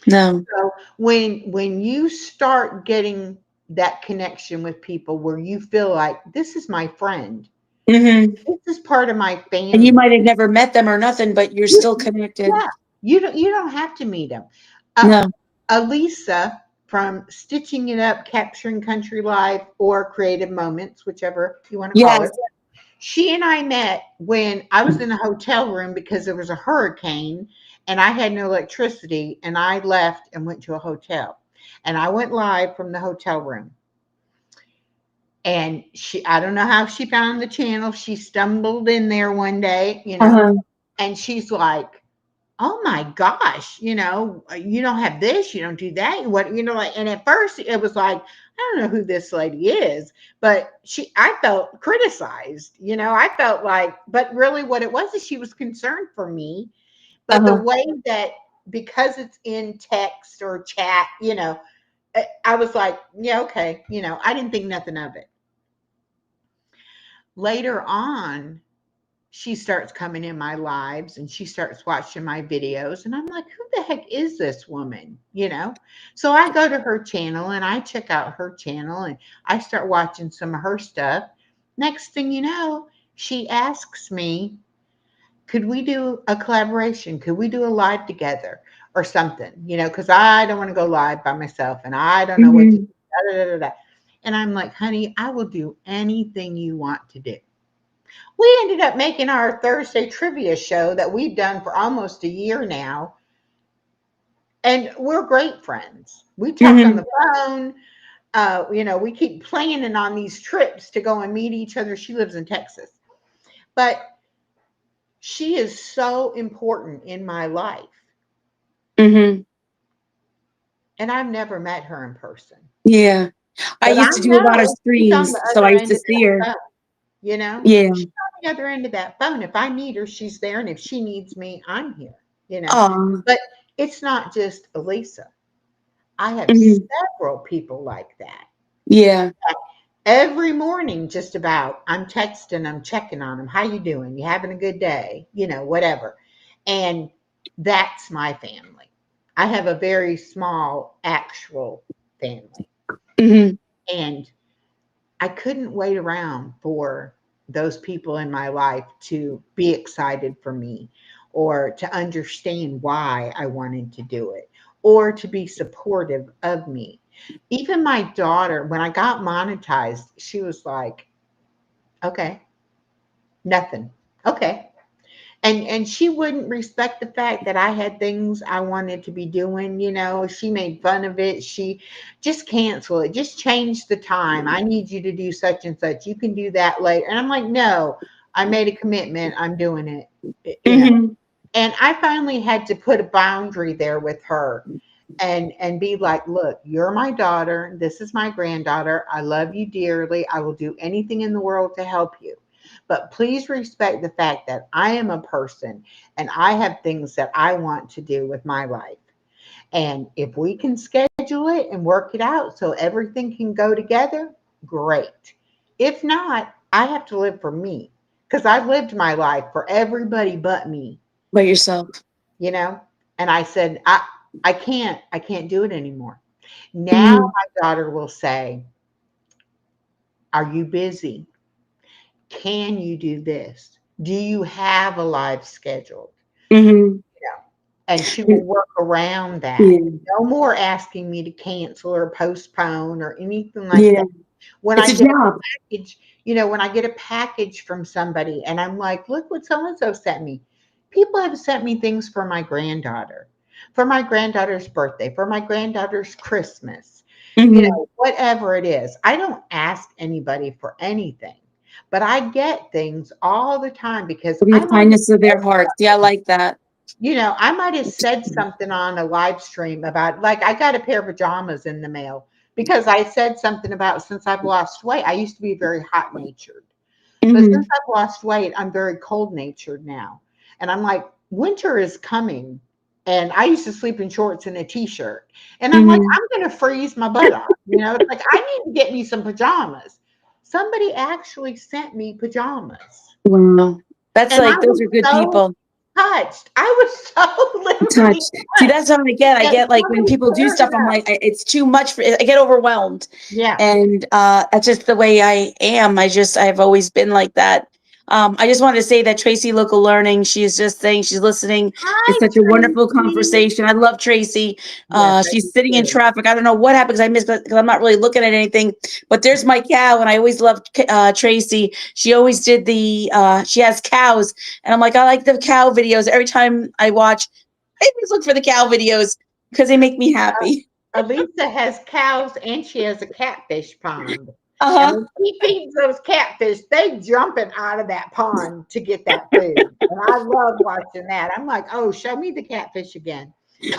No. So when you start getting that connection with people where you feel like this is my friend, Mhm. this is part of my And you family. might have never met them or nothing, but you're You, still connected. yeah, you don't have to meet them. Uh, No. Elisa from Stitching It Up, Capturing Country Life, or Creative Moments, whichever you want to call Yes. it. She and I met when I was in a hotel room because there was a hurricane and I had no electricity, and I left and went to a hotel. And I went live from the hotel room. And I don't know how she found the channel. She stumbled in there one day, Uh-huh. and she's like, oh my gosh, you don't have this, you don't do that. What, like, and at first it was like, I don't know who this lady is, but I felt criticized, I felt like, but really what it was is she was concerned for me. But the Uh-huh. way that, because it's in text or chat, I was like, yeah, okay, I didn't think nothing of it. Later on, she starts coming in my lives and she starts watching my videos, and I'm like, who the heck is this woman? So I go to her channel and I check out her channel and I start watching some of her stuff. Next thing you know, she asks me, could we do a collaboration, could we do a live together or something, because I don't want to go live by myself and I don't know what to do. Mhm. Da, da, da, da, da. And I'm like, honey, I will do anything you want to do. We ended up making our Thursday trivia show that we've done for almost a year now. And we're great friends. We talk on Mhm. the phone. We keep planning on these trips to go and meet each other. She lives in Texas. But she is so important in my life. Mhm. And I've never met her in person. Yeah. I But I used to do a lot of know she's on streams, the so I other used end to of see her. that phone. Yeah. She's on the other end of that phone. If I need her, she's there. And if she needs me, I'm here. Oh. But it's not just Elisa. I have Mhm. several people like that. Yeah. Every morning, just about, I'm texting, I'm checking on them. How you doing? You having a good day? Whatever. And that's my family. I have a very small actual family. Mhm. And I couldn't wait around for those people in my life to be excited for me or to understand why I wanted to do it or to be supportive of me. Even my daughter, when I got monetized, she was like, okay, nothing. Okay. And she wouldn't respect the fact that I had things I wanted to be doing. She made fun of it. She just cancel it, just change the time. I need you to do such and such, you can do that later. And I'm like, no, I made a commitment, I'm doing it. Mhm. And I finally had to put a boundary there with her and be like, look, you're my daughter. This is my granddaughter. I love you dearly. I will do anything in the world to help you. But please respect the fact that I am a person and I have things that I want to do with my life. And if we can schedule it and work it out so everything can go together, great. If not, I have to live for me because I've lived my life for everybody but me, By yourself. you know? And I said, I can't do it anymore. Now Mm-hmm. my daughter will say, are you busy? Can you do this? Do you have a live schedule? Mm-hmm. And she will work around that. Yeah. No more asking me to cancel or postpone or anything like Yeah. that. When It's I a get a job. package, when I get a package from somebody and I'm like, look what so and so sent me. People have sent me things for my granddaughter's birthday, for my granddaughter's Christmas, Mm-hmm. whatever it is. I don't ask anybody for anything, but I get things all the time because The I might have kindness of their said hearts. Yeah, I something. like that. I might have said something on a live stream about, like, I got a pair of pajamas in the mail because I said something about since I've lost weight. I used to be very hot natured, but since Mm-hmm. I've lost weight, I'm very cold natured now. And I'm like, winter is coming. And I used to sleep in shorts and a t-shirt. And I'm like, Mm-hmm. I'm going to freeze my butt off. It's like, I need to get me some pajamas. Somebody actually sent me pajamas. Wow. That's And I like, those was are good so people. touched. I was so literally Touched. See, touched that's how I get. I that get like when somebody people do cared stuff, I'm enough. like, it's too much for, I get overwhelmed. Yeah. And that's just the way I am. I've always been like that. I just wanted to say that Tracy Local Learning, she's just saying she's listening. It's Hi, such a wonderful Tracy. conversation. I love Tracy. Yes, I She's do sitting in too. traffic. I don't know what happened because I missed because I'm not really looking at anything. But there's my cow, and I always loved Tracy. She always did she has cows, and I'm like, I like the cow videos. Every time I watch, I always look for the cow videos because they make me happy. Elisa has cows and she has a catfish pond. And Uh-huh. when she feeds those catfish, they jumping out of that pond to get that food. And I love watching that. I'm like, oh, show me the catfish again.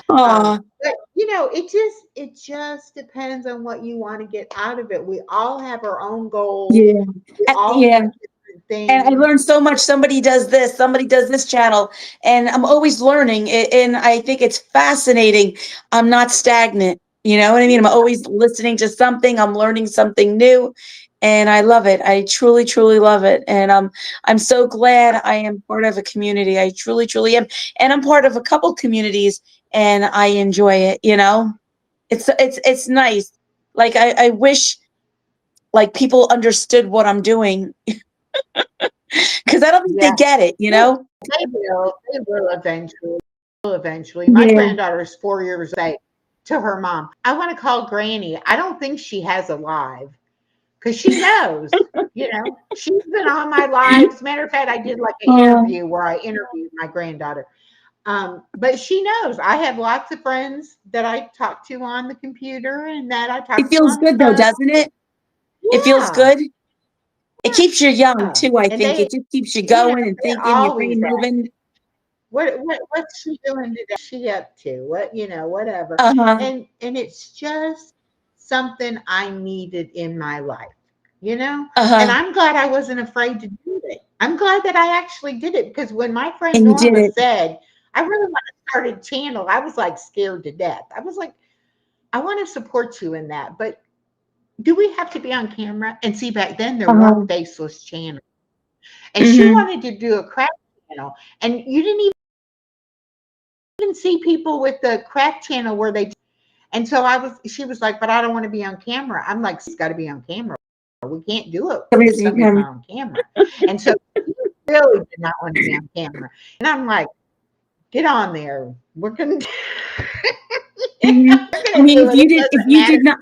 Aw. But it just depends on what you want to get out of it. We all have our own goals. Yeah. We all Yeah. want different And I things. learned so much. Somebody does this channel, and I'm always learning. And I think it's fascinating. I'm not stagnant. You know what I mean? I'm always listening to something. I'm learning something new, and I love it. I truly, truly love it. And I'm so glad I am part of a community. I truly, truly am. And I'm part of a couple communities, and I enjoy it. It's nice. Like I wish like people understood what I'm doing because I don't think they Yeah. get it, you Well, know? they will. They will eventually. Will eventually. My Yeah. granddaughter is 4 years old. To her mom, I want to call Granny. I don't think she has a live because she knows. She's been on my lives. Matter of fact, I did like an Oh, interview where I interviewed my granddaughter. But she knows I have lots of friends that I talk to on the computer and that I it talk to feels on the good though, phone. doesn't it? It feels Yeah, good. It keeps you young yeah. too, I And think. It just keeps you you know, going and they're thinking, your always brain moving. what's she doing today? What's she up to? Whatever. Uh-huh. And it's just something I needed in my life, you know? And Uh-huh. I'm glad I wasn't afraid to do it. I'm glad that I actually did it because when my friend And you did Norma it. said, I really want to start a channel, I was like scared to death. I was like, I want to support you in that, but do we have to be on camera? And see, back then there weren't Uh-huh. faceless channels. And she Mm-hmm. wanted to do a craft channel. And you didn't even see people with the craft channel where they, and so she was like, but I don't want to be on camera. I'm like, it's got to be on camera. We can't do it if Everybody's in somebody's camera. not on camera. And so she really did not want to be on camera. And I'm like, get on there. We're gonna Mhm. we're I gonna mean, do it. It if doesn't you matter. did not,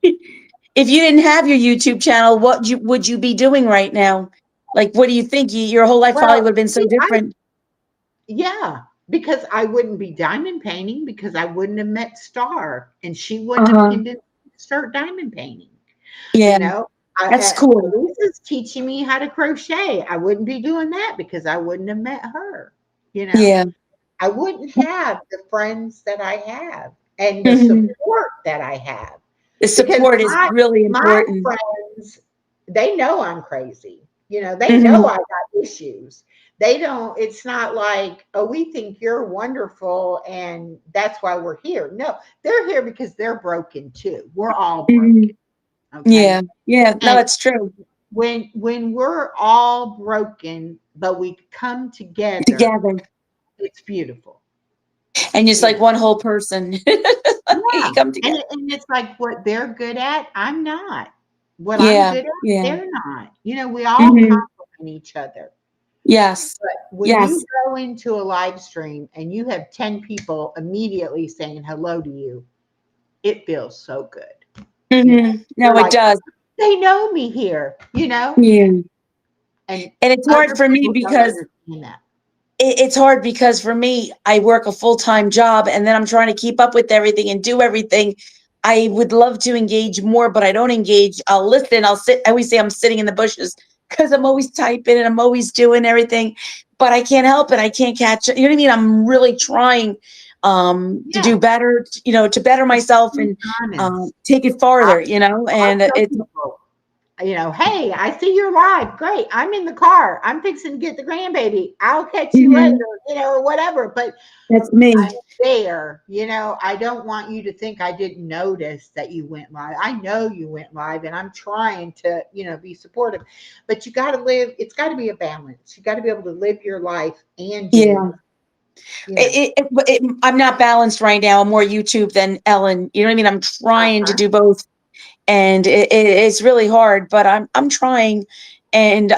if you didn't have your YouTube channel, would you be doing right now? Like, what do you think? Your whole life probably Well, would have been so see, different. yeah, because I wouldn't be diamond painting because I wouldn't have met Star and she wouldn't have Uh-huh. convinced me to start diamond painting. Yeah, You know, that's cool. Lisa's teaching me how to crochet. I wouldn't be doing that because I wouldn't have met her. you know. Yeah. I wouldn't have the friends that I have and the Mhm. support that I have The because support is really my important. friends, they know I'm crazy. You know, they know Mhm. I got issues. They don't, it's not like, oh, we think you're wonderful and that's why we're here. No, they're here because they're broken too. We're all broken. Mhm. Okay. Yeah. Yeah. No, And it's true. when we're all broken, but we come together, Together. it's beautiful. And just You like know. one whole person. You Yeah, come together. and it's like what they're good at, I'm not. What I'm Yeah. good at, Yeah. they're not. You know, we all Mhm. complement each other. Yes. But when you Yes. go into a live stream and you have 10 people immediately saying hello to you, it feels so good. You know, No, you're it like, does. they know me here, you know, Yeah. and And it's hard other for me people don't because understand that. it's hard because for me, I work a full-time job and then I'm trying to keep up with everything and do everything. I would love to engage more, but I don't engage. I'll listen. I'll sit. I always say I'm sitting in the bushes because I'm always typing and I'm always doing everything, but I can't help it. I can't catch it. You know what I mean? I'm really trying to do Yeah, better, to better just myself be and honest. take it I, farther, I and tell it's people, you know, hey, I see you're live. Great. I'm in the car. I'm fixing to get the grandbaby. I'll catch you later, mhm, you know, or whatever. But that's me. I'm there, you know, I don't want you to think I didn't notice that you went live. I know you went live and I'm trying to, you know, be supportive. But you got to live, it's got to be a balance. You got to be able to live your life and do Yeah. this, you know. I'm not balanced right now. I'm more YouTube than Ellen. You know what I mean? I'm trying to Uh-huh. do both, and it's really hard, but I'm trying, and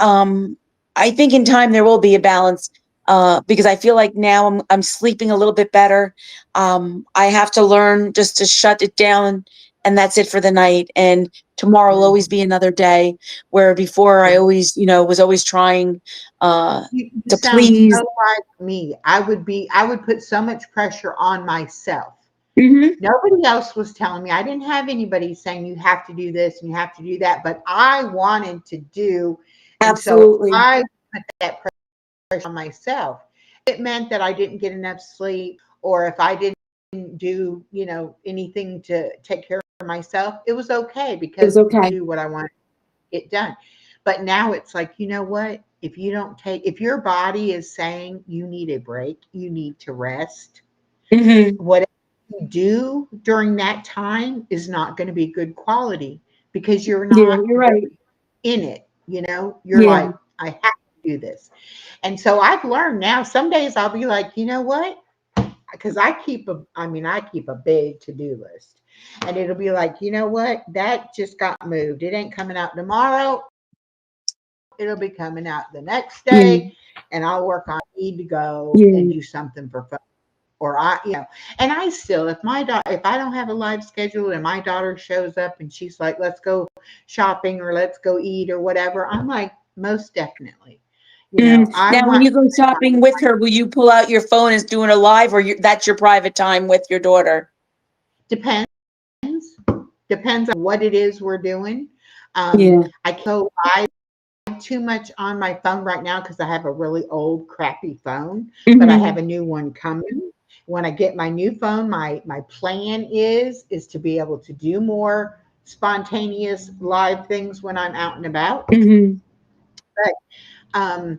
I think in time there will be a balance. Because I feel like now I'm sleeping a little bit better. I have to learn just to shut it down, and that's it for the night. And tomorrow will always Mhm. be another day. Where before I Yeah. always, was always trying uh, You to sound so please. like me. I would put so much pressure on myself. Hmm. Nobody else was telling me. I didn't have anybody saying you have to do this and you have to do that, but I wanted to do, and so Absolutely. I put that pressure on myself. It meant that I didn't get enough sleep, or if I didn't do, you know, anything to take care of myself, it was okay It was because to okay. do what I wanted it done. But now it's like, you know what? If you don't take, if your body is saying you need a break, you need to rest, Hmm. whatever you do during that time is not going to be good quality because you're Yeah, not you're right. in it. You know, you're Yeah. like, I have to do this. And so I've learned now some days I'll be like, you know what? Because I keep a big to do list. And it'll be like, you know what? That just got moved. It ain't coming out tomorrow. It'll be coming out the next Yeah. day. And I'll work on need to go and Yeah. do something for fun, or you know, and I still, if my daughter, if I don't have a live schedule and my daughter shows up and she's like, let's go shopping or let's go eat or whatever, I'm like, most definitely, you know, I Now, when want you go shopping with her, will you pull out your phone and doing a live, or that's your private time with your daughter? depends depends on what it is we're doing. Yeah. I go live too much on my phone right now because I have a really old crappy phone, but I have Hmm. a new one coming. When I get my new phone, my plan is to be able to do more spontaneous live things when I'm out and about. Hmm. But um,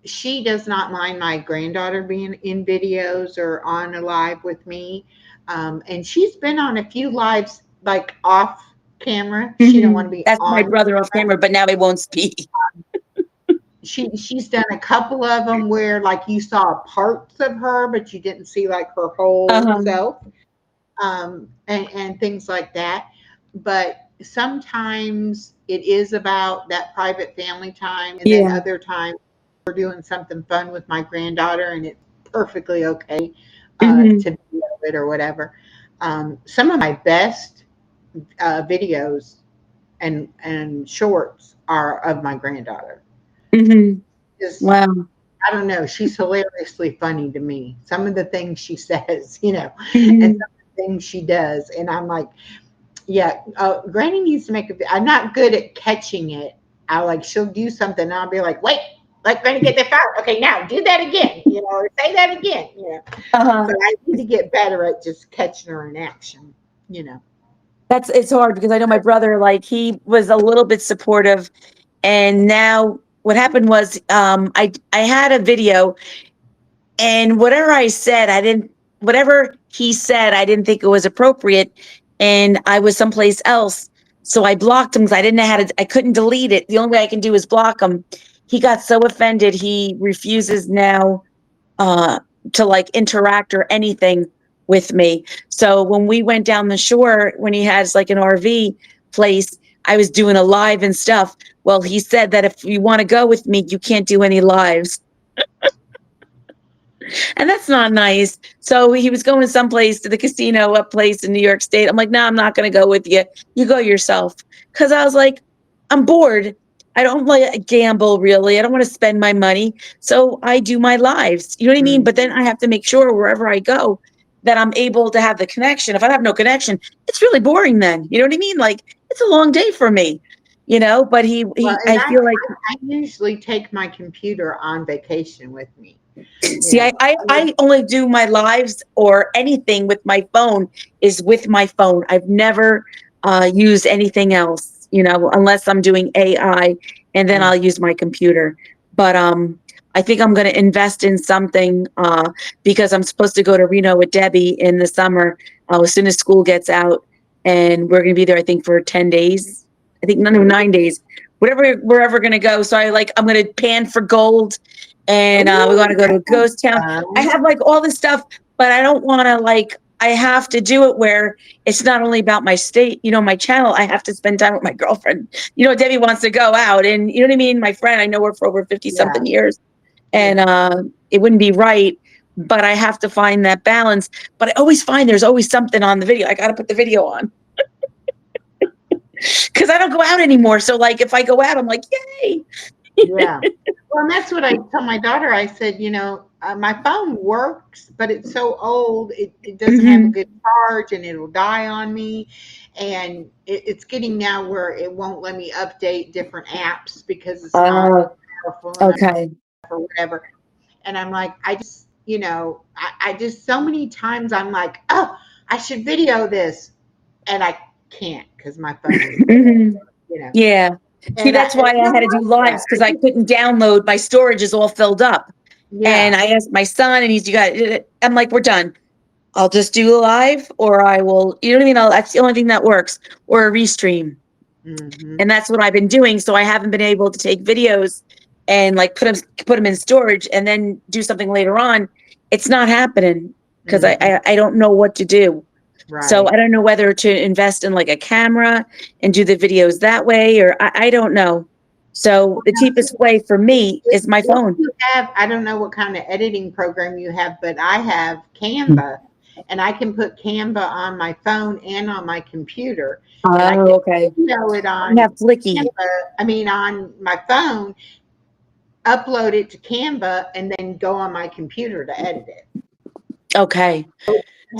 she does not mind my granddaughter being in videos or on a live with me. And she's been on a few lives like off camera. She don't want to be That's my on. brother off camera, but now he won't speak. She's done a couple of them where like you saw parts of her, but you didn't see like her whole Uh-huh. self, and things like that. But sometimes it is about that private family time, and then Yeah. other times we're doing something fun with my granddaughter, and it's perfectly okay Hmm. to video it or whatever. Some of my best videos and shorts are of my granddaughter. Hmm. Just Wow. I don't know. She's hilariously funny to me. Some of the things she says, you know, and Hmm. some of the things she does, and I'm like, yeah, Granny needs to make a. I'm not good at catching it. I like she'll do something, and I'll be like, wait. like going to get the fire. Okay, now do that again, or say that again, Uh-huh. But I need to get better at just catching her in action, you know. It's hard because I know my brother, like, he was a little bit supportive, and now what happened was, I had a video, and whatever he said, I didn't think it was appropriate, and I was someplace else. So I blocked him because I didn't know how to, I couldn't delete it. The only way I can do is block him. He got so offended, he refuses now uh to like interact or anything with me. So when we went down the shore, when he has like an RV place, I was doing a live and stuff. Well, he said that if you want to go with me, you can't do any lives. And that's not nice. So he was going someplace to the casino, a place in New York State. I'm like, no, I'm not going to go with you. You go yourself. Cause I was like, I'm bored. I don't like gamble really. I don't want to spend my money. So I do my lives. You know what I mean? Mm, But then I have to make sure wherever I go that I'm able to have the connection. If I have no connection, it's really boring then. You know what I mean? Like it's a long day for me, but well, and I feel like, I usually take my computer on vacation with me, you see, know. I only do my lives or anything with my phone is with my phone. I've never used anything else, unless I'm doing AI, and then Mm, I'll use my computer. But I think I'm going to invest in something because I'm supposed to go to Reno with Debbie in the summer as soon as school gets out, and we're going to be there. I think for 10 days. I think no, 9 days. Whatever we're ever going to go. So I'm going to pan for gold, and we ooh, want to go to a ghost town. I fun. have like all this stuff, but I don't want to like. I have to do it where it's not only about my state, my channel. I have to spend time with my girlfriend. Debbie wants to go out, and you know what I mean. My friend, I know her for over 50 Yeah, something years, and yeah. it wouldn't be right. But I have to find that balance. But I always find there's always something on the video. I got to put the video on because I don't go out anymore. So like, if I go out, I'm like, yay! Yeah. Well, and that's what I tell my daughter. I said, my phone works, but it's so old, it doesn't have a Mhm. good charge and it'll die on me. And it's getting now where it won't let me update different apps because it's not Oh, powerful enough okay. or whatever. And I'm like, I just, so many times I'm like, oh, I should video this. And I can't because my phone is dead, Mhm. you know. Yeah. See, that's And why I I don't had to do like that. lives because I couldn't download. My storage is all filled up. And Yeah. I asked my son, and I'm like, we're done. I'll just do a live, or I will, you know what I mean? That's the only thing that works, or a restream. Hmm. And that's what I've been doing. So I haven't been able to take videos and like put them in storage and then do something later on. It's not happening because Hmm. I don't know what to do. So Right. I don't know whether to invest in like a camera and do the videos that way, or I don't know. So the cheapest way for me If is my if phone. you have, I don't know what kind of editing program you have, but I have Mm. Canva, and I can put Canva on my phone and on my computer, and I Oh, can okay. video it I have on Flicky. Canva, I mean, on my phone, upload it to Canva, and then go on my computer to edit it. Okay.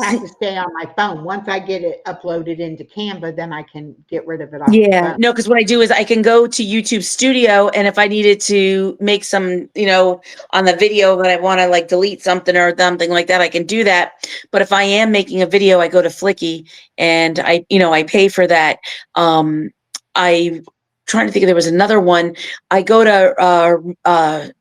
I have to stay on my phone. Once I get it uploaded into Canva, then I can get rid of it off the Yeah, phone. no, because what I do is I can go to YouTube Studio, and if I needed to make some, on the video that I want to like delete something or something like that, I can do that. But if I am making a video, I go to Flicky, and I pay for that. I trying to think if there was another one. I go to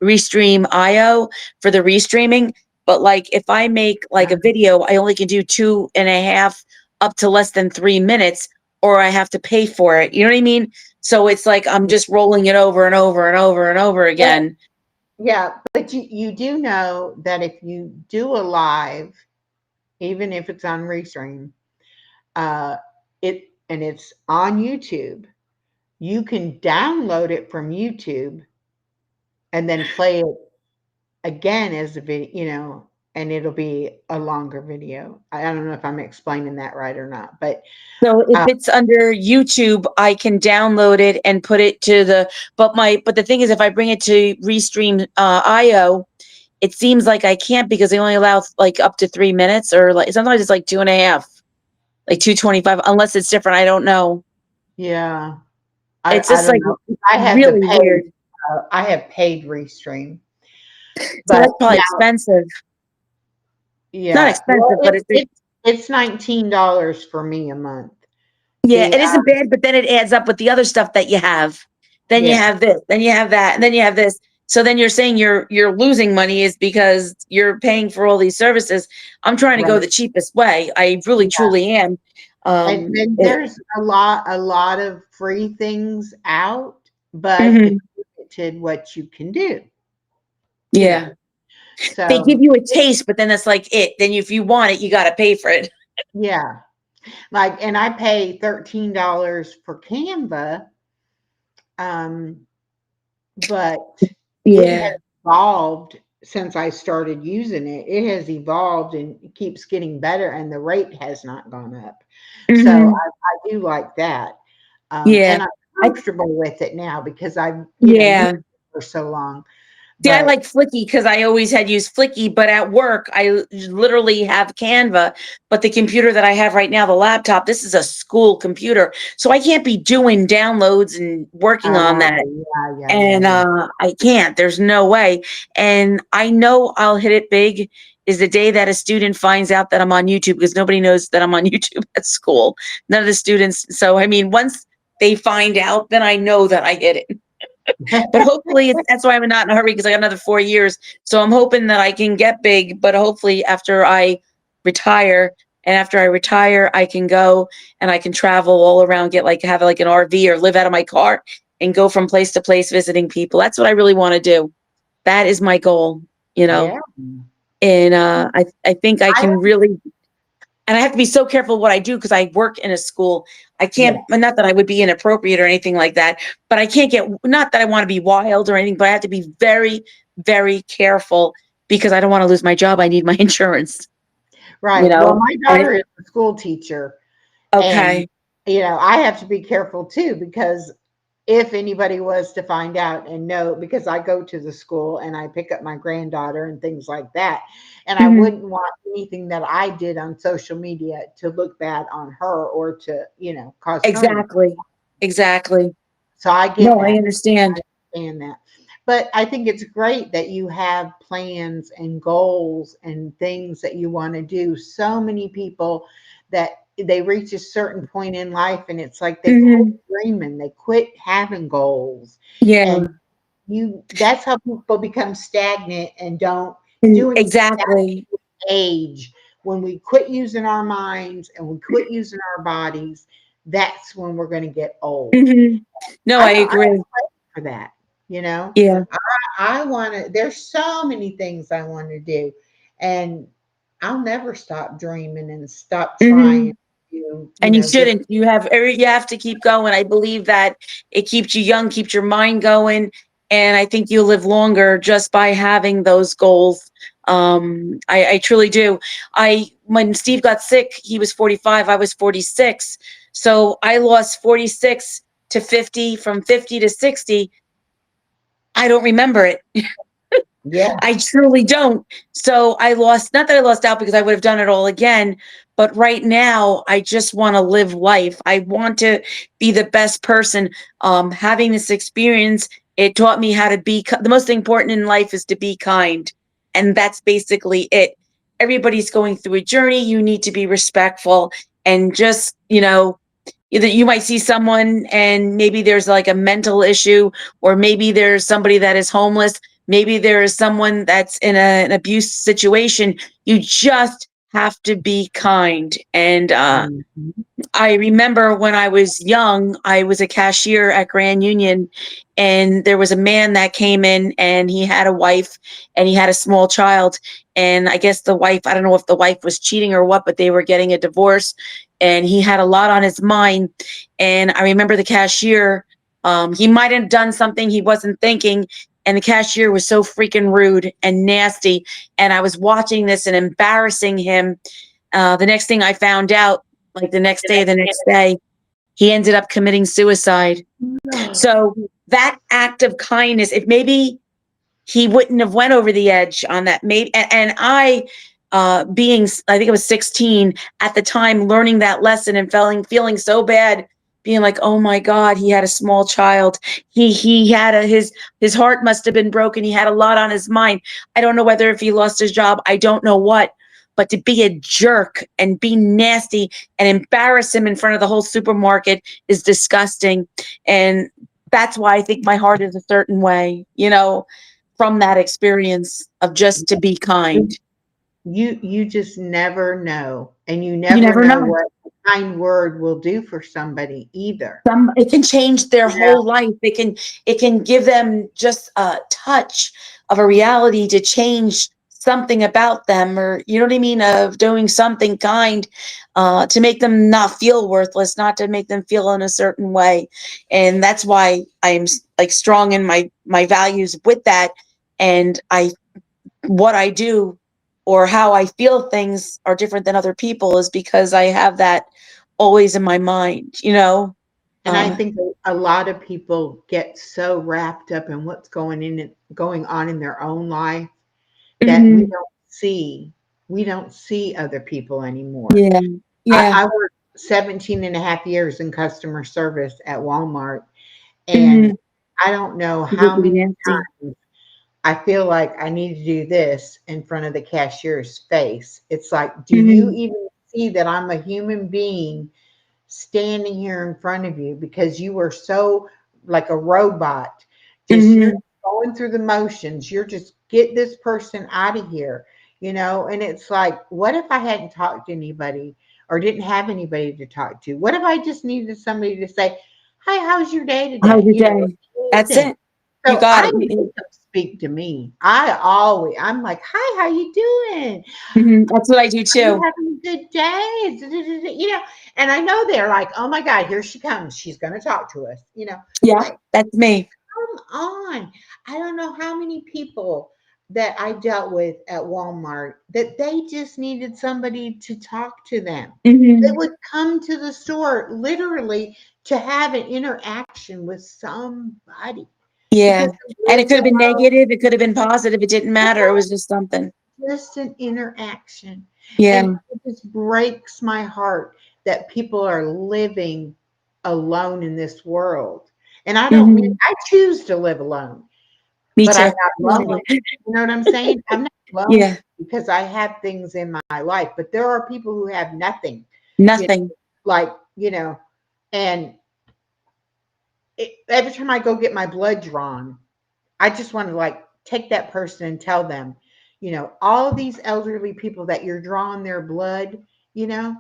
Restream IO for the restreaming. But like if I make like a video, I only can do 2.5 up to less than 3 minutes, or I have to pay for it. You know what I mean? So it's like I'm just rolling it over and over and over and over But again. yeah, but you do know that if you do a live, even if it's on Restream, uh, and it's on YouTube, you can download it from YouTube and then play it again as a video, and it'll be a longer video. I don't know if I'm explaining that right or not, but So if uh, it's under YouTube, I can download it and put it to but the thing is, if I bring it to Restream IO, it seems like I can't because they only allow like up to 3 minutes, or like sometimes it's like 2.5, like 2:25, unless it's different. I don't know. yeah, It's I just don't like know. I had to really pay weird. I have paid Restream, So but that's probably now, expensive. Not yeah, well, expensive, but it's $19 for me a month. yeah, The it isn't bad, but then it adds up with the other stuff that you have. Then you Yeah, have this, then you have that, and then you have this. So then you're saying you're losing money is because you're paying for all these services. I'm trying to go right. the cheapest way. I really Yeah, truly am. and then It, there's a lot of free things out, but it's mhm, limited what you can do. You know, yeah. They give so you a taste, but then that's like it. Then if you want it, you got to pay for it. yeah, like, and I pay $13 for Canva, um, but it has Yeah. evolved since I started using it. It has evolved and it keeps getting better, and the rate has not gone up. So Hmm. I do like that. Yeah. And I'm I, comfortable with it now because I've, used yeah. it for so long. See, I But like Flicky because I always had used Flicky, but at work, literally have Canva. But the computer that I have right now, the laptop, this is a school computer. So I can't be doing downloads and working on that. yeah, yeah, yeah, And yeah. I can't. There's no way. And I know I'll hit it big is the day that a student finds out that I'm on YouTube because nobody knows that I'm on YouTube at school. None of the students. So, I mean, once they find out, then I know that I hit it. But hopefully, that's why I'm not in a hurry because I got another 4 years. So I'm hoping that I can get big. But hopefully, after I retire, and after I retire, I can go and I can travel all around, have like an RV or live out of my car and go from place to place visiting people. That's what I really want to do. That is my goal, you know. Yeah. And I think I I can really, and I have to be so careful what I do because I work in a school. I can't, Yeah. not that I would be inappropriate or anything like that, but I can't get, not that I want to be wild or anything, but I have to be very, very careful because I don't want to lose my job. I need my insurance, you Right. Well, know? my And it, daughter is a school teacher, and, okay. I have to be careful too because if anybody was to find out and know, because I go to the school and I pick up my granddaughter and things like that, and I Mhm. wouldn't want anything that I did on social media to look bad on her or to, cause her any. Exactly. Exactly. So I get No, I that. understand. Understand that. But I think it's great that you have plans and goals and things that you want to do. So many people that they reach a certain point in life and it's like they quit Hmm. dreaming, they quit having goals. And Yeah. that's how people become stagnant and don't Mm, do anything. That's exactly. age. When we quit using our minds and we quit using our bodies, that's when we're going to get old. Hmm. No, I I agree. for that. You know, Yeah. I want to. There's so many things I want to do, and I'll never stop dreaming and stop trying Hmm. to, And you different. shouldn't. You have to keep going. I believe that it keeps you young, keeps your mind going, and I think you'll live longer just by having those goals. I truly do. I When Steve got sick, he was 45, I was 46. So I lost 46 to 50, from 50 to 60. I don't remember it. Yeah, I truly don't. So I lost, not that I lost out because I would have done it all again, but right now I just want to live life. I want to be the best person. Having this experience, it taught me how to be, the most important in life is to be kind. And that's basically it. Everybody's going through a journey. You need to be respectful and just, either you might see someone and maybe there's like a mental issue, or maybe there's somebody that is homeless. Maybe there is someone that's in an abuse situation. You just have to be kind. And mhm, I remember when I was young, I was a cashier at Grand Union, and there was a man that came in and he had a wife and he had a small child. And I guess the wife, I don't know if the wife was cheating or what, but they were getting a divorce and he had a lot on his mind. And I remember the cashier, he might have done something he wasn't thinking. And the cashier was so freaking rude and nasty. And I was watching this and embarrassing him. The next thing I found out, like the next day, he ended up committing suicide. mhm. So that act of kindness, if maybe he wouldn't have went over the edge on that, maybe, and I, I think it was 16 at the time, learning that lesson and feeling so bad being like, oh my God, he had a small child. He had his heart must have been broken. He had a lot on his mind. I don't know whether if he lost his job, I don't know what, but to be a jerk and be nasty and embarrass him in front of the whole supermarket is disgusting. And that's why I think my heart is a certain way, from that experience of just to be kind. You just never know, and you You never never know know. what a kind word will do for somebody either. It can change their You know, whole life. It can give them just a touch of a reality to change something about them, or you know what I mean, of doing something kind, to make them not feel worthless, not to make them feel in a certain way. And that's why I'm like strong in my values with that. And what I do or how I feel things are different than other people is because I have that always in my mind. and I Uh, think a lot of people get so wrapped up in what's going on in their own life that mhm. we don't see other people anymore. Yeah. Yeah. I worked 17 and a half years in customer service at Walmart, and Mhm. I don't know You get how to be many nasty. times I feel like I need to do this in front of the cashier's face. It's like, do you Mhm. even see that I'm a human being standing here in front of you because you are so like a robot? Just you're Mhm. going through the motions. You're just get this person out of here, And it's like, what if I hadn't talked to anybody or didn't have anybody to talk to? What if I just needed somebody to say, "Hi, how's your day How's today?" your day? That's Anything. it. You So got I it. make them speak to me. I'm like, "Hi, how you doing? That's what I do Are you too. having a good day?" And I know they're like, "Oh my God, here she comes. She's going to talk to us." Yeah, Like, that's me. come on. I don't know how many people that I dealt with at Walmart that they just needed somebody to talk to them. They Mhm. would come to the store literally to have an interaction with somebody because Yeah. they And it lived could have been alone. negative. It could have been positive. It didn't matter. It was just something. Just an interaction. Yeah. And it just breaks my heart that people are living alone in this world. And I don't mean Mhm. I choose to live alone, Me but I'm too. not lonely. You know what I'm saying? I'm not lonely Yeah. because I have things in my life, but there are people who have nothing, you know, Nothing. like, and every time I go get my blood drawn, I just want to like take that person and tell them, all these elderly people that you're drawing their blood, you know,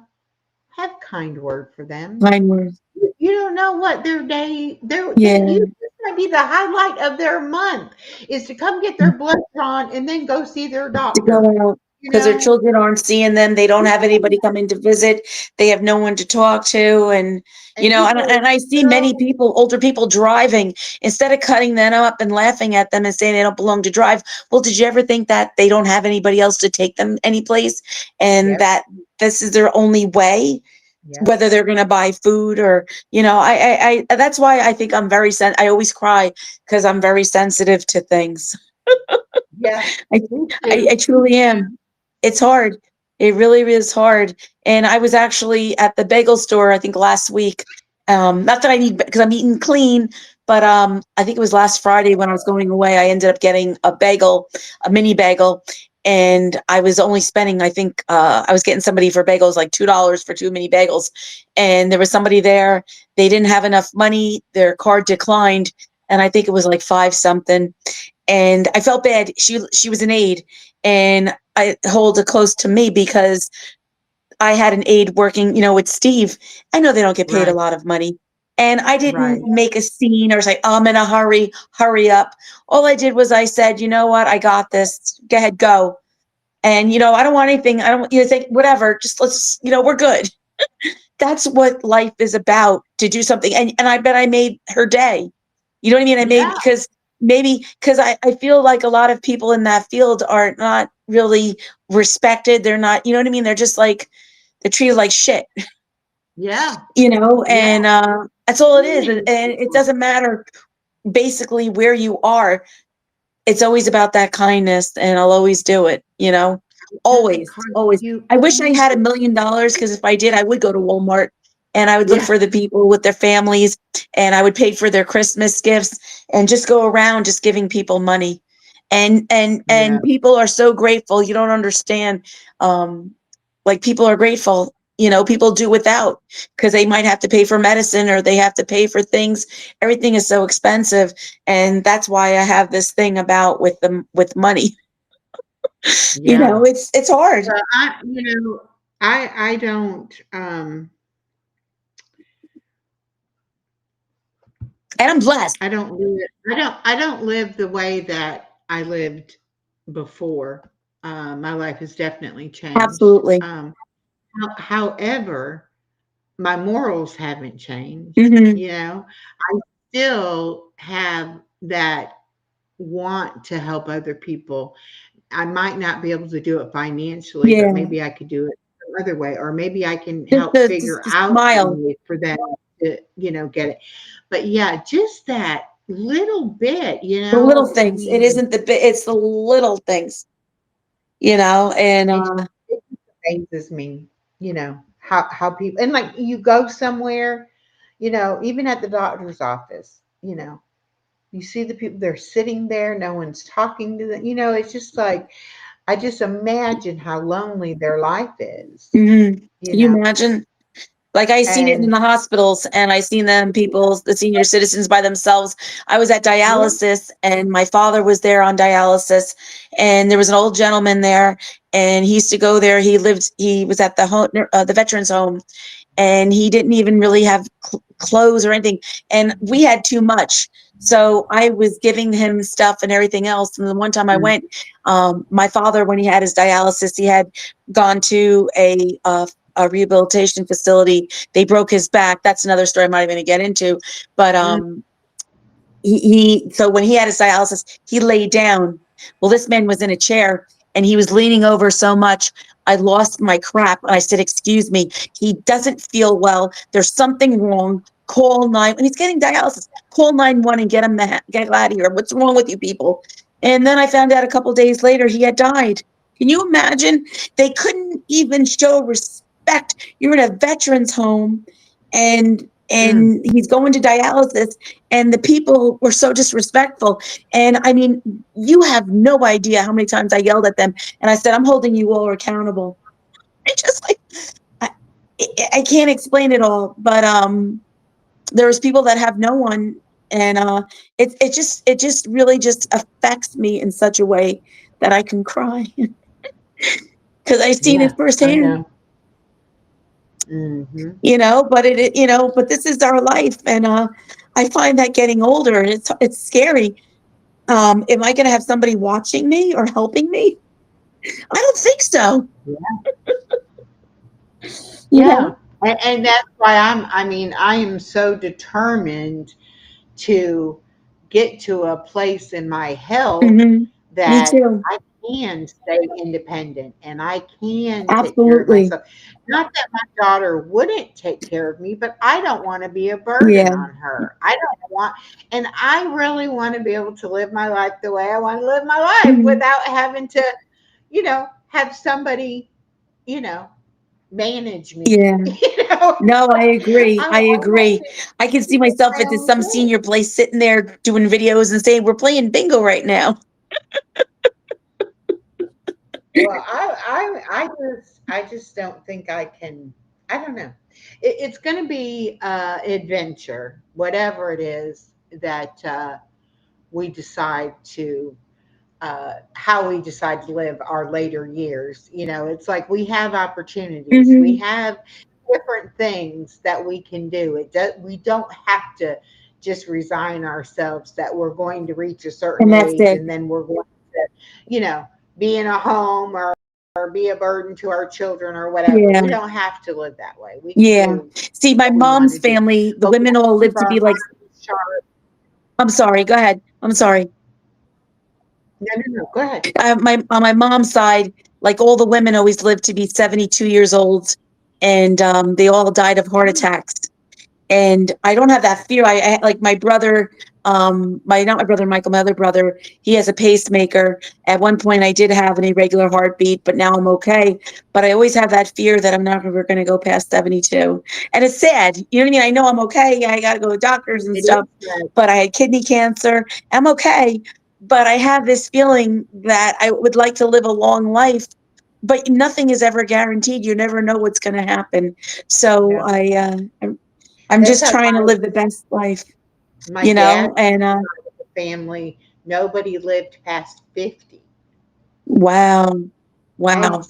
have kind word for them. Kind words. You don't know what their day, Yeah. this might be the highlight of their month is to come get their blood drawn and then go see their To doctor. go out You because their know, children aren't seeing them. They don't have anybody coming to visit. They have no one to talk to. And, and and, people are and I see so many people, older people driving, instead of cutting them up and laughing at them and saying they don't belong to drive. Well, did you ever think that they don't have anybody else to take them anyplace and yep, that this is their only way? yep, Whether they're going to buy food or, that's why I think I'm I always cry because I'm very sensitive to things. yeah, I, me I too. truly am. It's hard. It really is hard. And I was actually at the bagel store, I think last week. Not that I need, because I'm eating clean, but I think it was last Friday when I was going away, I ended up getting a bagel, a mini bagel. And I was only spending, I think, I was getting somebody for bagels, like $2 for two mini bagels. And there was somebody there. They didn't have enough money. Their card declined. And I think it was like five something, and I felt bad. She was an aide, and I hold it close to me because I had an aide working, with Steve. I know they don't get paid a Right, lot of money. And I didn't right. make a scene or say, oh, I'm in a hurry, hurry up. All I did was I said, you know what, I got this. Go ahead, go. And I don't want anything. I don't think whatever. Just let's, we're good. That's what life is about, to do something. And I bet I made her day. You know what I mean? I made Yeah, because I feel like a lot of people in that field are not really respected. They're not, you know what I mean? They're just like they're treated like shit, yeah, yeah. and that's all it So is. And many it people. doesn't matter basically where you are. It's always about that kindness, and I'll always do it. Tell you, Always, Carmen, always. you I wish I you had $1 million, because if I did, I would go to Walmart and I would look Yeah. for the people with their families, and I would pay for their Christmas gifts and just go around just giving people money. Yeah. And people are so grateful. You don't understand. Like, people are grateful. People do without because they might have to pay for medicine or they have to pay for things. Everything is so expensive, and that's why I have this thing about with money. Yeah. It's hard, Well, I don't, and I'm blessed. I don't live the way that I lived before. My life has definitely changed. Absolutely. However, my morals haven't changed. Hmm. I still have that want to help other people. I might not be able to do it financially, but Yeah, maybe I could do it some other way, or maybe I can just help to just figure to out a smile. way for them to, get it. But yeah, just that little bit, The little I things. It mean, isn't the bit. It's the little things. And it it just amazes me, how people, and like you go somewhere, even at the doctor's office, you see the people, they're sitting there, no one's talking to them. It's just like, I just imagine how lonely their life is, hmm you Can you know, imagine? Like, I seen it in and the hospitals, and I seen them people, the senior citizens by themselves. I was at yeah, dialysis, and my father was there on dialysis, and there was an old gentleman there, and he used to go there. He was at the veterans home, and he didn't even really have clothes or anything, and we had too much, so I was giving him stuff and everything else. And the one time I mm, went, my father, when he had his dialysis, he had gone to a rehabilitation facility. They broke his back. That's another story I'm not even going to get into. But mm, so when he had his dialysis, he laid down. Well, this man was in a chair, and he was leaning over so much. I lost my crap. And I said, "Excuse me, he doesn't feel well. There's something wrong. Call nine." And he's getting dialysis. Call 911 and get out of here. What's wrong with you people? And then I found out a couple days later he had died. Can you imagine? They couldn't even show respect. You're in a veterans home, and mm. he's going to dialysis, and the people were so disrespectful. And I mean, you have no idea how many times I yelled at them, and I said, "I'm holding you all accountable." I just like, I, I can't explain it all, but there's people that have no one, and it just really just affects me in such a way that I can cry because I've seen it Yeah, I firsthand. know. Mhm. But this is our life, and I find that getting older, and it's scary. Am I going to have somebody watching me or helping me? I don't think so. You Yeah, know? and that's why I am so determined to get to a place in my health Hmm. Me that too. I can stay independent and I can take care of Absolutely. myself. Not that my daughter wouldn't take care of me, but I don't want to be a burden Yeah. on her. I don't want, and I really want to be able to live my life the way I want to live my life Mhm. without having to, have somebody, you know, manage me. Yeah. You know, No, I agree. I I want agree. to I can see do myself my at own some thing. senior place sitting there doing videos and saying, "We're playing bingo right now." Well, I just don't think I can. I don't know. It's going to be adventure, whatever it is that we decide to, how we decide to live our later years. It's like we have opportunities. We Hmm. have different things that we can do. We don't have to just resign ourselves that we're going to reach a certain And that's age it. and then we're going to, be in a home or be a burden to our children or whatever. Yeah. We don't have to live that way. We can Yeah. do See, my what we want mom's to do, family, the but we women have all to keep lived to our be like, minds sharp. I'm sorry, go ahead. I'm sorry. No, no, no. Go ahead. On my mom's side, like, all the women always lived to be 72 years old, and they all died of heart attacks. And I don't have that fear. Like, my brother, not my brother Michael, my other brother, he has a pacemaker. At one point I did have an irregular heartbeat, but now I'm okay. But I always have that fear that I'm not ever going to go past 72. And it's sad. You know what I mean? I know I'm okay. I got to go to doctors and It stuff, is sad. but I had kidney cancer. I'm okay. But I have this feeling that I would like to live a long life, but nothing is ever guaranteed. You never know what's going to happen. So No, I'm that's just how trying to live the best life, my dad and family, nobody lived past 50. wow. And Wow.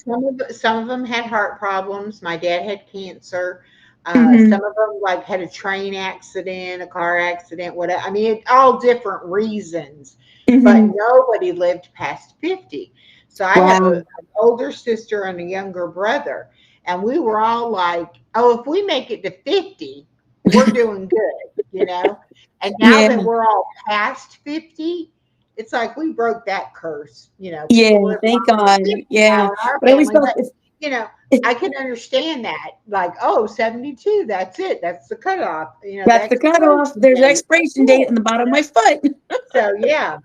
some of them had heart problems. My dad had cancer. Some Mhm. of them like had a train accident, a car accident, whatever. I mean, all different reasons, but Mhm. nobody lived past 50. So I have Wow. an older sister and a younger brother, and we were all like, "Oh, if we make it to 50, we're doing good." And now Yeah. that we're all past 50, it's like we broke that curse. Yeah, People live thank longer than God. 50 now Yeah. in our But I always family. felt But, you know, if I can understand that. Like, oh, 72, that's it. That's the cutoff, the that's the cutoff. expiration There's an date. That's expiration date it. on the bottom of my foot. So yeah,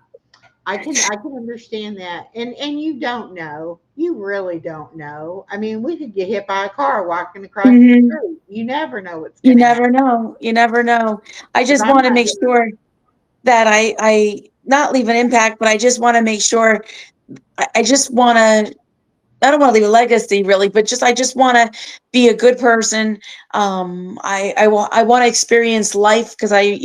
I can understand that. And you don't know. You really don't know. I mean, we could get hit by a car walking across the Mhm. street. You never know what's You gonna happen. never know. You never know. I 'Cause just I'm want to not make gonna sure that I not leave an impact, but I just want to make sure I just want to I don't want to leave a legacy really, but I just want to be a good person. I want to experience life because I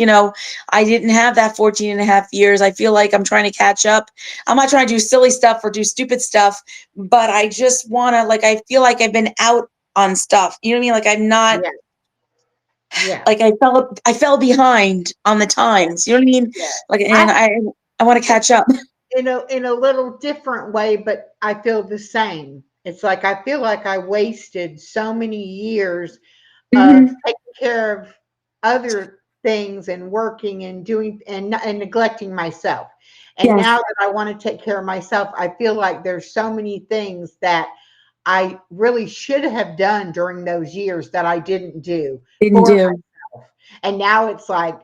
didn't have that 14 and a half years. I feel like I'm trying to catch up. I'm not trying to do silly stuff or do stupid stuff, but I just want to, like, I feel like I've been out on stuff. You know what I mean? Like I'm not, yeah, yeah, like I fell behind on the yeah, times. You know what I mean? yeah. Like, I and I want to catch up. in a little different way, but I feel the same. It's like I feel like I wasted so many years of Mhm. taking care of other things and working and doing and neglecting myself. And Yes, now that I want to take care of myself, I feel like there's so many things that I really should have done during those years that I didn't do didn't for do. myself. And now it's like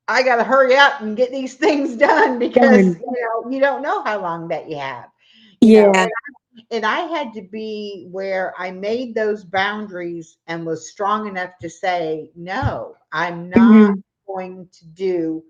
I got to hurry up and get these things done because Done. you don't know how long that you have. You know, Yeah. and I had to be where I made those boundaries and was strong enough to say, no, I'm not Mhm. going to do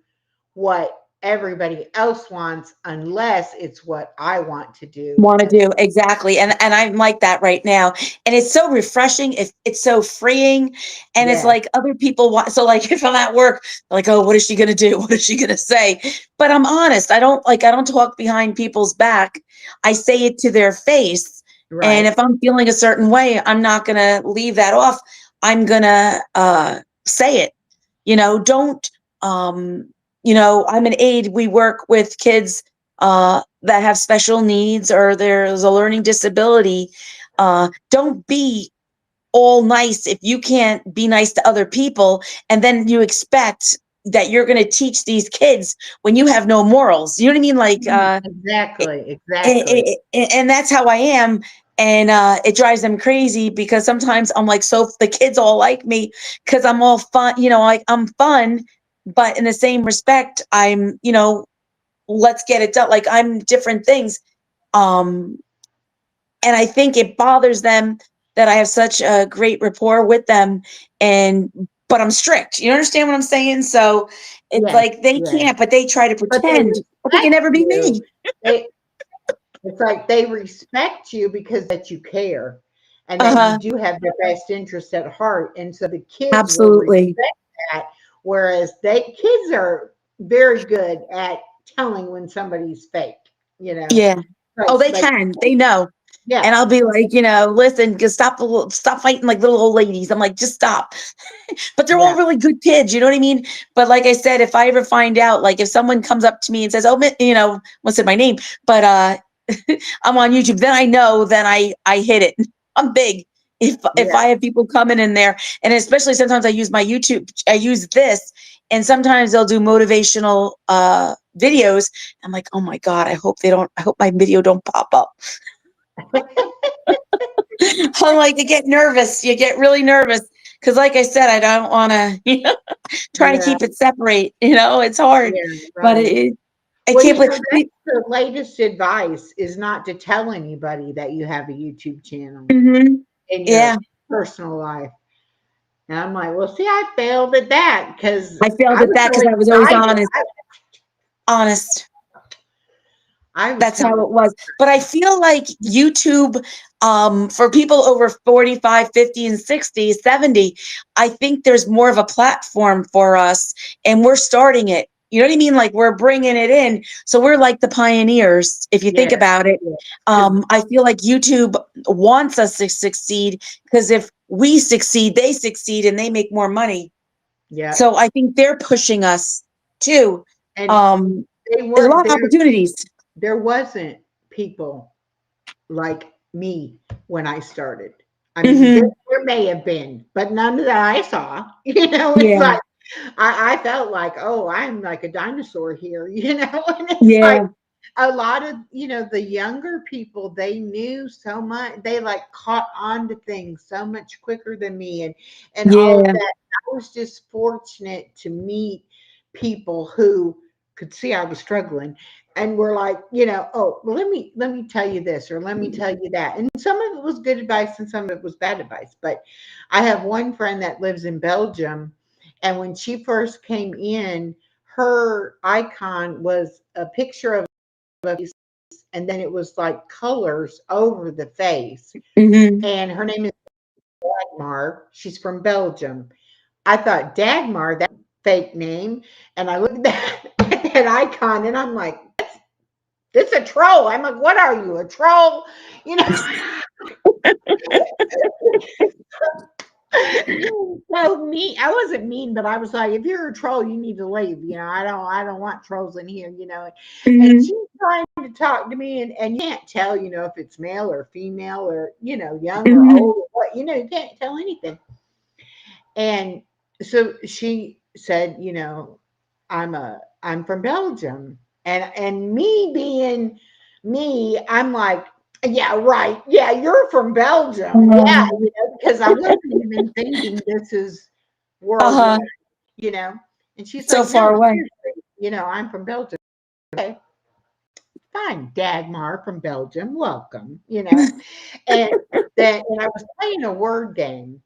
what everybody else wants unless it's what I want to do. Want to And do exactly, and I'm like that right now, and it's so refreshing. It's so freeing, and it's yes, like other people want. So like if I'm at work, they're like, oh, what is she gonna do? What is she gonna say? But I'm honest. I don't talk behind people's back. I say it to their face, and right. if I'm feeling a certain way, I'm not gonna leave that off. I'm gonna say it. Don't I'm an aide. We work with kids that have special needs or there's a learning disability. Don't be all nice if you can't be nice to other people, and then you expect that you're going to teach these kids when you have no morals. You know what I mean? Like, Exactly, exactly. and that's how I am. And it drives them crazy because sometimes I'm like, so the kids all like me because I'm all fun, like I'm fun, but in the same respect, I'm, let's get it done. Like I'm different things. Um, and I think it bothers them that I have such a great rapport with them, and but I'm strict. You understand what I'm saying? So it's Yes, like they yes. can't, but they try to But they pretend, but they can respect never be you. me. They It's like they respect you because that you care and that you Uh-huh. do have their best interest at heart. And so the kids will Absolutely. respect that. Whereas kids are very good at telling when somebody's fake, you know. Yeah. Oh, But they can. They know. yeah, And I'll be like, listen, just stop fighting like little old ladies. I'm like, just stop. But they're all yeah, really good kids. You know what I mean? But like I said, if I ever find out, like if someone comes up to me and says, oh, what's in my name? But I'm on YouTube, then I know, then I hit it. I'm big. If yeah. I have people coming in there, and especially sometimes I use this, and sometimes they'll do motivational videos. I'm like, oh my God, I hope my video don't pop up. I'm like, you get nervous. You get really nervous Because like I said, I don't want to, try to Yeah, keep it separate. It's hard, yeah, but right. I Well, can't believe. that's the latest advice is not to tell anybody that you have a YouTube channel Mhm. in your Yeah, personal life. And I'm like, well, see, I failed at that because I failed I at was that so because I was always excited. honest. Honest. I was That's so how it was. But I feel like YouTube, for people over 45, 50, and 60, 70, I think there's more of a platform for us and we're starting it. You know what I mean? Like we're bringing it in. So we're like the pioneers, if you think yeah, about it. yeah, because I feel like YouTube wants us to succeed because if we succeed, they succeed and they make more money. yeah, So I think they're pushing us too. and Um, they there's a weren't lot of there. opportunities. There wasn't people like me when I started. I mean, Hmm. there may have been, but none that I saw. It's Yeah. like I felt like, oh, I'm like a dinosaur here, and it's like Yeah. a lot of, the younger people, they knew so much. They like caught on to things so much quicker than me and all of Yeah. that. I was just fortunate to meet people who could see I was struggling and were like, oh, well, let me tell you this or let me tell you that. And some of it was good advice and some of it was bad advice. But I have one friend that lives in Belgium, and when she first came in, her icon was a picture of a face, and then it was like colors over the face. Hmm. And her name is Dagmar. She's from Belgium. I thought Dagmar, that fake name. And I looked at that icon and I'm like, this a troll. I'm like, what are you, a troll? You know, so mean. I wasn't mean, but I was like, if you're a troll, you need to leave. I don't want trolls in here. And Hmm. she's trying to talk to me, and you can't tell, if it's male or female or young or Hmm. old or what. You can't tell anything. And so she said, I'm from Belgium. And me being me, I'm like, yeah, right. Yeah, you're from Belgium. Yeah, because I wasn't even thinking this is worldwide, Uh-huh. you know. And she's So like, no, far away. seriously, I'm from Belgium. Okay, fine, Dagmar from Belgium, welcome. And and I was playing a word game,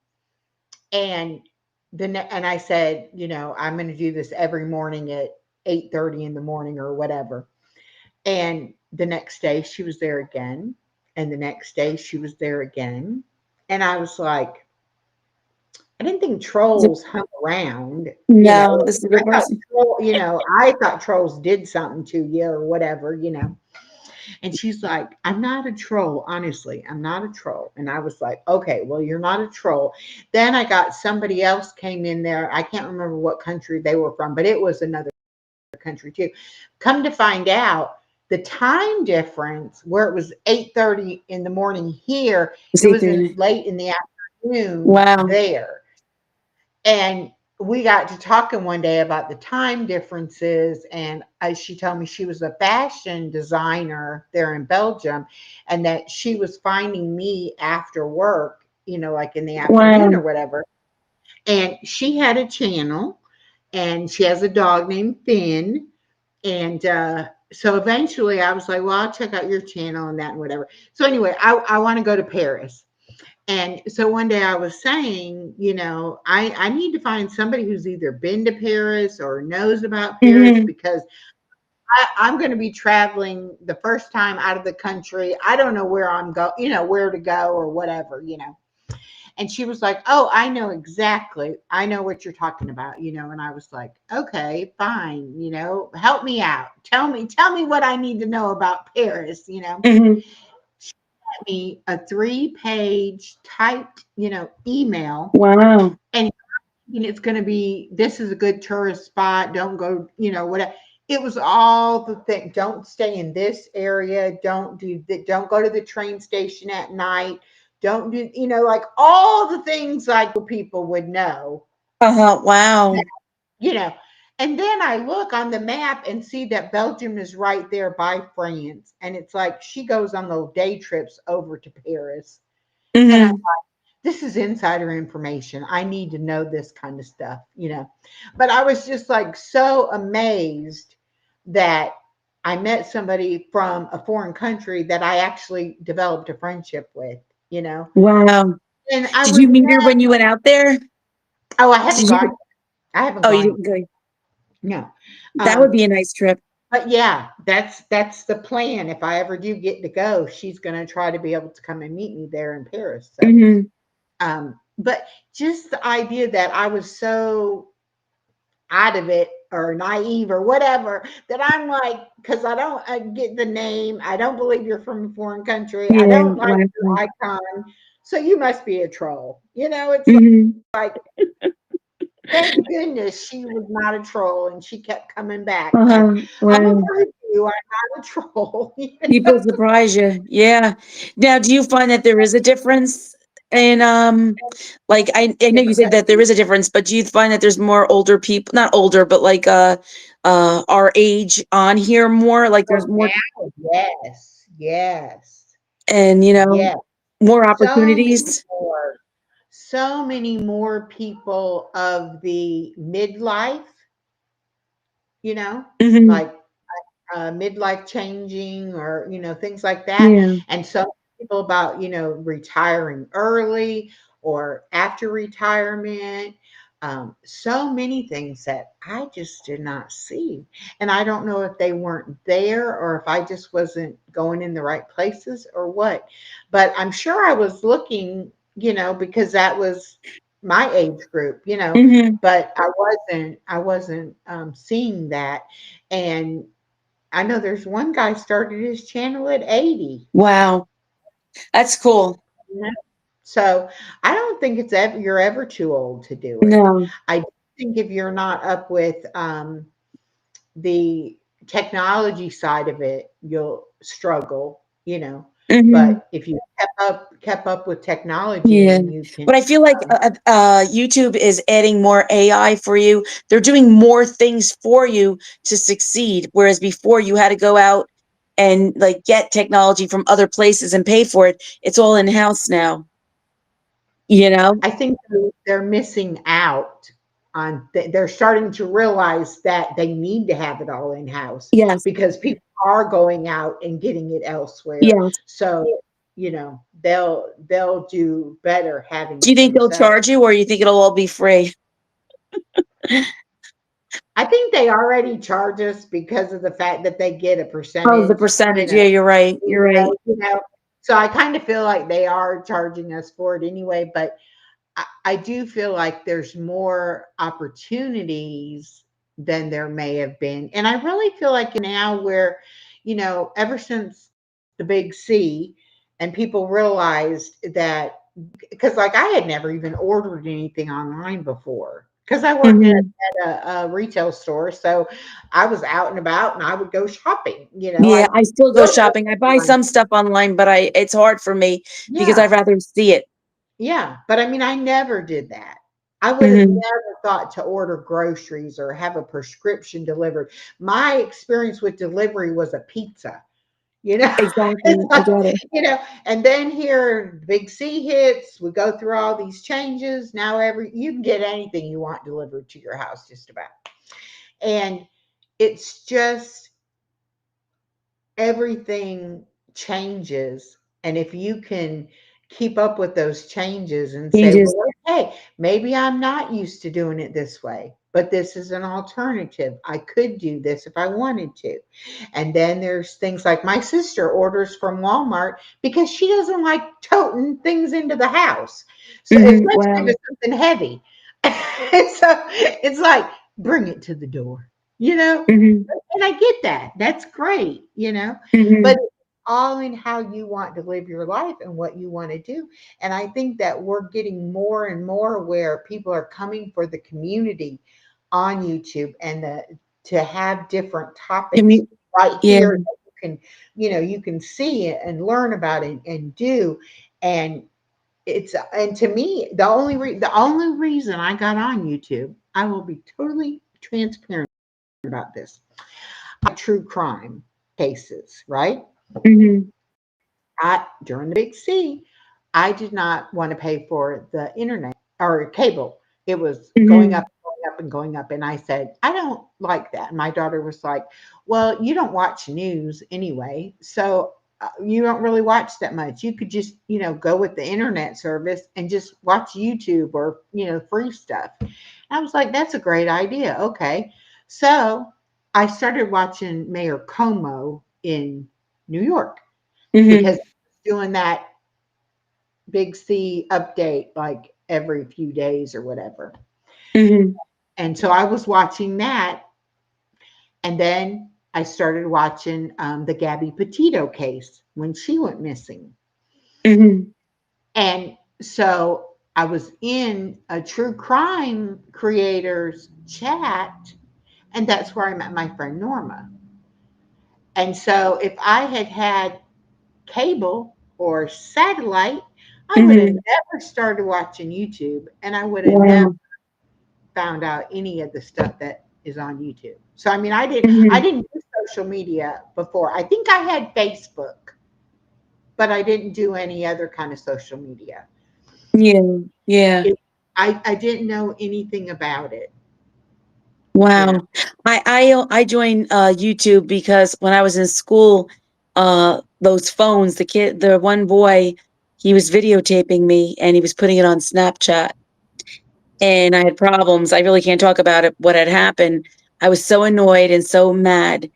and and I said, I'm going to do this every morning at 8:30 in the morning or whatever. And the next day she was there again, and the next day she was there again. And I was like, I didn't think trolls hung around, you know. No, this is a good I thought person. I thought trolls did something to you or whatever. And she's like, I'm not a troll, honestly. I'm not a troll. And I was like, okay, well, you're not a troll. Then I got somebody else came in there. I can't remember what country they were from, but it was another country too. Come to find out, the time difference where it was 8:30 in the morning here, it See was in through. late in the afternoon Wow. there. And we got to talking one day about the time differences, and she told me she was a fashion designer there in Belgium, and that she was finding me after work, like in the afternoon or Wow. whatever. And she had a channel, and she has a dog named Finn. And so eventually I was like, well, I'll check out your channel and that and whatever. So anyway, I want to go to Paris. And so one day I was saying, I need to find somebody who's either been to Paris or knows about Paris, Hmm. because I'm going to be traveling the first time out of the country. I don't know where I'm where to go or whatever. And she was like, oh, I know exactly. I know what you're talking about. And I was like, okay, fine. Help me out. Tell me what I need to know about Paris. Hmm. Me a 3-page typed, email, Wow. and it's going to be, this is a good tourist spot. Don't go, whatever. It was all the thing. Don't stay in this area. Don't do that. Don't go to the train station at night. Don't do, like all the things like people would know, Uh-huh. Wow. you know. And then I look on the map and see that Belgium is right there by France. And it's like she goes on those day trips over to Paris. And Hmm. this is insider information. I need to know this kind of stuff, you know. But I was just like so amazed that I met somebody from a foreign country that I actually developed a friendship with, you know. Wow. And I Did would you meet her when you went out there? oh, I haven't Did gone. you? I haven't Oh, you gone. didn't go. No. That would Um, be a nice trip. but yeah, that's the plan. If I ever do get to go, she's gonna try to be able to come and meet me there in Paris. So Hmm. but just the idea that I was so out of it or naive or whatever that I'm like, because I get the name, I don't believe you're from a foreign country, I Yeah. don't like Wow. your icon, so you must be a troll. You know, it's Hmm. like thank goodness she was not a troll and she kept coming back. Like, Uh-huh. I'm gonna Wow. prove to you I'm not a troll. You People know? surprise you. Yeah. Now, do you find that there is a difference in like I know you Different said that there countries. is a difference, but do you find that there's more older people, not older, but like our age on here more? Like there's Oh, more now, yes, yes, and yes. more So many opportunities. more, so many more people of the midlife, you know, Hmm. like midlife changing or, you know, things like that. Yeah. And so people about, you know, retiring early or after retirement. So many things that I just did not see. And I don't know if they weren't there or if I just wasn't going in the right places or what. But I'm sure I was looking, you know, because that was my age group, you know, Hmm. but I wasn't seeing that. And I know there's one guy started his channel at 80. Wow. That's cool. Yeah. So I don't think you're ever too old to do it. No. I do think if you're not up with the technology side of it, you'll struggle, you know. Hmm. But if you kept up with technology, Yeah. then you can. But I feel like YouTube is adding more AI for you. They're doing more things for you to succeed. Whereas before you had to go out and like get technology from other places and pay for it. It's all in house now, you know? I think they're missing out on. They're starting to realize that they need to have it all in house Yes. because people are going out and getting it elsewhere. Yes. So you know they'll do better having Do you it think they'll charge themselves. you or you think it'll all be free? I think they already charge us because of the fact that they get a Oh, the percentage. percentage. Yeah, you're right. You're right. You know. So I kind of feel like they are charging us for it anyway, but I do feel like there's more opportunities than there may have been. And I really feel like now where, you know, ever since the big C and people realized that, because like I had never even ordered anything online before because I worked Hmm. at a retail store. So I was out and about and I would go shopping, you know, Yeah, I I still go really shopping. I buy online. some stuff online, but it's hard for me because Yeah. I'd rather see it. Yeah, but I mean, I never did that. I would have Hmm. never thought to order groceries or have a prescription delivered. My experience with delivery was a pizza, you know? It's Exactly. I like, get it. you know, and then here Big C hits, we go through all these changes. Now you can get anything you want delivered to your house just about. And it's just everything changes. And if you can keep up with those changes and say, Changes. well, okay, maybe I'm not used to doing it this way, but this is an alternative. I could do this if I wanted to. And then there's things like my sister orders from Walmart because she doesn't like toting things into the house. So, Hmm. especially if Wow. it's something heavy. So it's like, bring it to the door, you know? Hmm. And I get that. That's great, you know, but Hmm. it's all in how you want to live your life and what you want to do. And I think that we're getting more and more where people are coming for the community on YouTube and to have different topics right Yeah. here that you can, you know, you can see it and learn about it and do. And and to me, the only reason I got on YouTube, I will be totally transparent about this true crime cases, right? Hmm. I during the big C, I did not want to pay for the internet or cable. It was Mhm. going up, and going up. And I said, I don't like that. And my daughter was like, well, you don't watch news anyway. So you don't really watch that much. You could just, go with the internet service and just watch YouTube or, free stuff. And I was like, that's a great idea. Okay. So I started watching Mayor Como in New York because Mhm. doing that Big C update like every few days or whatever. Mhm. And so I was watching that. And then I started watching the Gabby Petito case when she went missing. Mhm. And so I was in a true crime creators chat, and that's where I met my friend Norma. And so if I had had cable or satellite, I would have Mhm. never started watching YouTube, and I would have never Wow. found out any of the stuff that is on YouTube. So I mean, I Mhm. didn't do social media before. I think I had Facebook, but I didn't do any other kind of social media. Yeah. Yeah. It, I didn't know anything about it, you know. Wow. I joined YouTube because when I was in school, those phones, the one boy, he was videotaping me and he was putting it on Snapchat. And I had problems. I really can't talk about it, what had happened. I was so annoyed and so mad.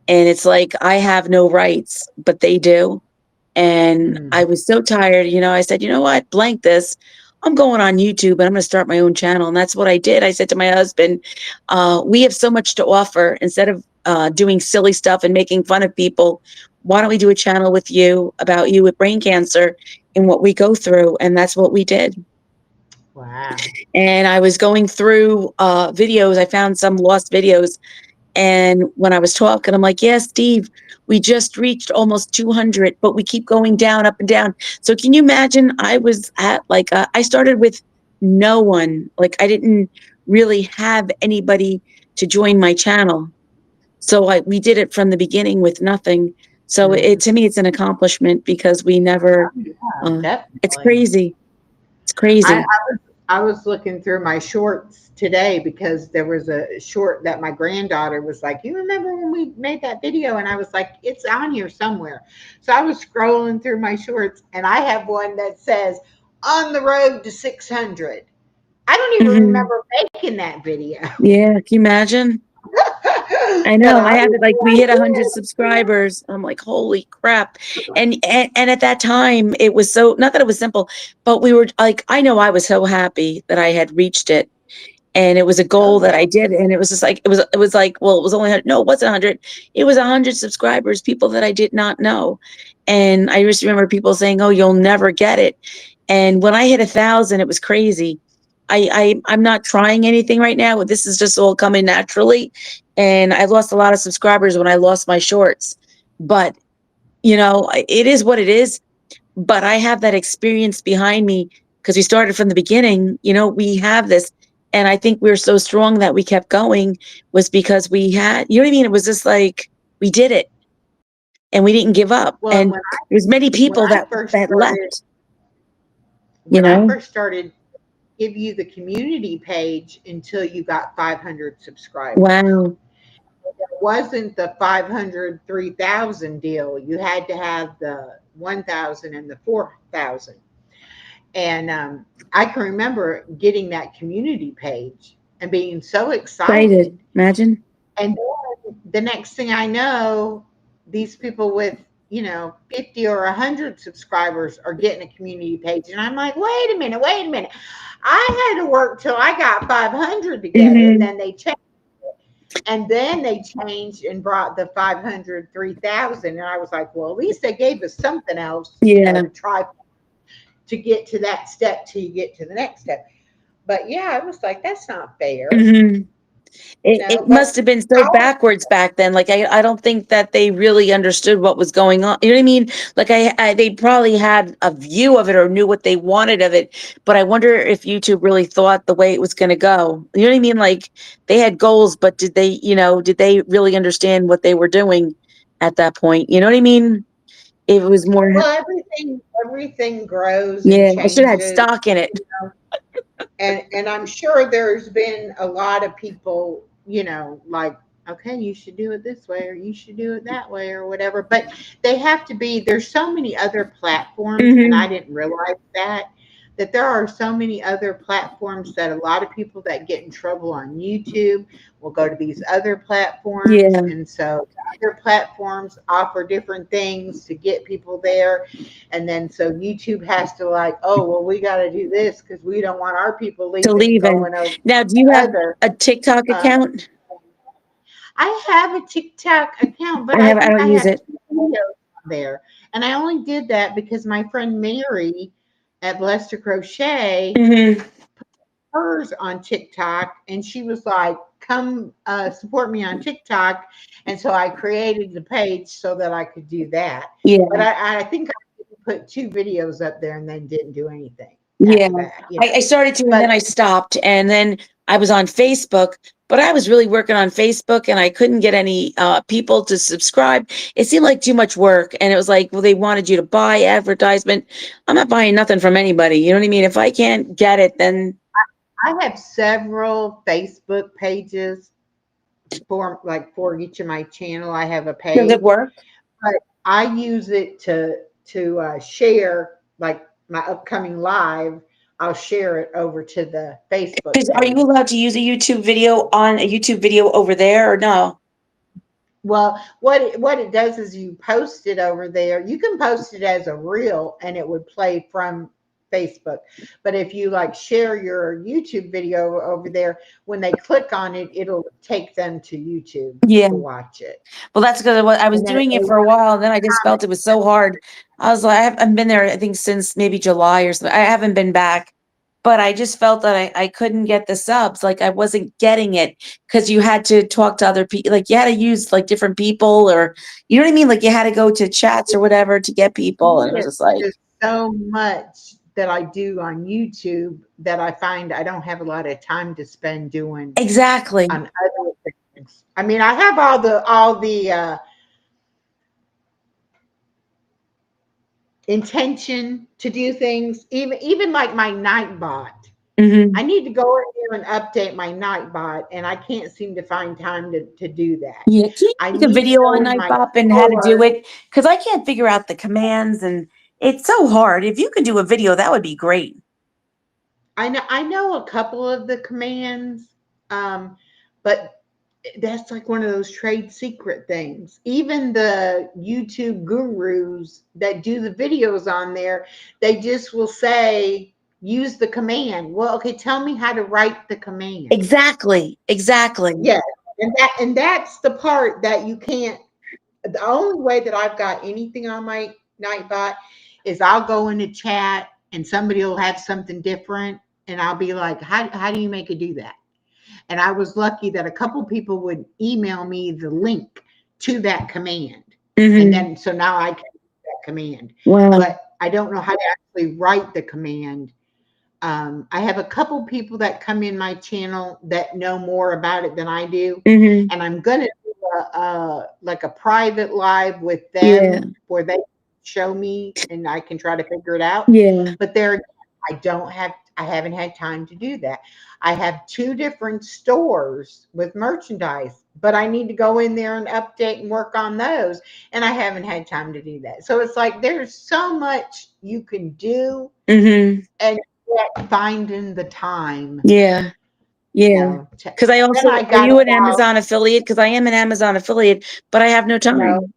And it's like I have no rights, but they do. And I Mhm. was so tired, I said, "You know what? Blank this. I'm going on YouTube and I'm gonna start my own channel." And that's what I did. I said to my husband, we have so much to offer. Instead of doing silly stuff and making fun of people, why don't we do a channel with you about you with brain cancer and what we go through? And that's what we did. Wow. And I was going through videos. I found some lost videos, and when I was talking, I'm like, "Yeah, Steve, we just reached almost 200, but we keep going down, up and down." So can you imagine? I was at like, I started with no one. Like, I didn't really have anybody to join my channel. So we did it from the beginning with nothing. So Mhm. to me, it's an accomplishment because we never, Yeah, it's definitely. crazy. It's I, crazy. I was I was looking through my shorts today because there was a short that my granddaughter was like, "You remember when we made that video?" And I was like, "It's on here somewhere." So I was scrolling through my shorts, and I have one that says, "On the road to 600." I don't even Mhm. remember making that video. Yeah. Can you imagine? I But know. I I had was it like we hit 100 like, "Yeah." subscribers. I'm like, holy crap. And at that time it was so, not that it was simple, but we were like, I know I was so happy that I had reached it. And it was a Oh goal that yeah. I did. And it was just like, it was like, well, it was only, no, it wasn't 100. It was 100 subscribers, people that I did not know. And I just remember people saying, "Oh, you'll never get it." And when I hit 1,000, it was crazy. I'm not trying anything right now. This is just all coming naturally. And I lost a lot of subscribers when I lost my shorts. But, it is what it is. But I have that experience behind me because we started from the beginning. We have this. And I think we're so strong that we kept going was because we had, you know what I mean? It was just like we did it and we didn't give up. Well, And there's many when people I that first that started, left, you when I know? first started, give you the community page until you got 500 subscribers. Wow. It wasn't the 500 3,000 deal. You had to have the 1,000 and the 4,000. And I can remember getting that community page and being so Excited. excited. Imagine. And then the next thing I know, these people with, 50 or 100 subscribers are getting a community page. And I'm like, wait a minute, wait a minute. I had to work till I got 500 together. And Mhm. then they changed. And then they changed and brought the 500 3,000. And I was like, well, at least they gave us something else, Yeah. to try to get to that step till you get to the next step. But yeah, I was like, that's not fair, Mhm. It But must have been so how backwards back then. Like I don't think that they really understood what was going on. You know what I mean? Like they probably had a view of it or knew what they wanted of it. But I wonder if YouTube really thought the way it was going to go. You know what I mean? Like they had goals, but did they really understand what they were doing at that point? You know what I mean? It was more, Well, everything grows and yeah, I should have had changes, stock in it. and I'm sure there's been a lot of people, like, okay, you should do it this way or you should do it that way or whatever. But they have to be. There's so many other platforms, and I Hmm. didn't realize that there are so many other platforms that a lot of people that get in trouble on YouTube will go to these other platforms, Yeah, and so the other platforms offer different things to get people there. And then so YouTube has to, like, oh, well, we got to do this because we don't want our people to leaving and leave in. going over Now, do you to have other. a TikTok Uh, account? I have a TikTok account, but I I have. I think don't I use have it. 2 videos on there, and I only did that because my friend Mary at Blessed to Crochet, Hmm. hers on TikTok, and she was like, "Come support me on TikTok," and so I created the page so that I could do that. But Yeah. I think I put 2 videos up there and then didn't do anything Yeah, after that, I started to, and But then I stopped, and then I was on Facebook, but I was really working on Facebook, and I couldn't get any people to subscribe. It seemed like too much work, and it was like, well, they wanted you to buy advertisement. I'm not buying nothing from anybody. You know what I mean? If I can't get it, then I have several Facebook pages for each of my channel. I have a does it page, work? but I use it to share, like, my upcoming live. I'll share it over to the Facebook Are you page. allowed to use a YouTube video over there or no? Well, what it does is you post it over there. You can post it as a reel and it would play from Facebook. But if you, like, share your YouTube video over there, when they click on it, it'll take them to YouTube Yeah. to watch it. Well, that's because I was And then if doing they it for a want while, and then I just felt it was so hard. I was like, I've been there, I think, since maybe July or something. I haven't been back, but I just felt that I couldn't get the subs. Like I wasn't getting it because you had to talk to other people. Like you had to use like different people, or you know what I mean? Like you had to go to chats or whatever to get people. And it was just like, there's so much that I do on YouTube that I find I don't have a lot of time to spend doing exactly. on other things. I mean, I have all the intention to do things, even like my Nightbot. Hmm. I need to go in there and update my Nightbot, and I can't seem to find time to do that. Yeah. Can you I make a need to video go on in my Nightbop and how to do store. it? Because I can't figure out the commands and it's so hard. If you could do a video, that would be great. I know a couple of the commands, but that's like one of those trade secret things. Even the YouTube gurus that do the videos on there, they just will say, use the command. Well, okay, tell me how to write the command. Exactly. Exactly. Yes. And that's the part that you can't. The only way that I've got anything on my Nightbot is I'll go into chat and somebody will have something different, and I'll be like, how do you make it do that? And I was lucky that a couple people would email me the link to that command. And Hmm. then so now I can use that command. Wow. But I don't know how to actually write the command. I have a couple people that come in my channel that know more about it than I do, Hmm. and I'm gonna do like a private live with Yeah. them where they show me and I can try to figure it out. Yeah. But there, I haven't had time to do that. I have 2 different stores with merchandise, but I need to go in there and update and work on those, and I haven't had time to do that. So it's like there's so much you can do, Hmm. and yet finding the time, Yeah. Yeah. to, Because I then also, I are got you an about, Amazon affiliate? Because I am an Amazon affiliate, but I have no no, time.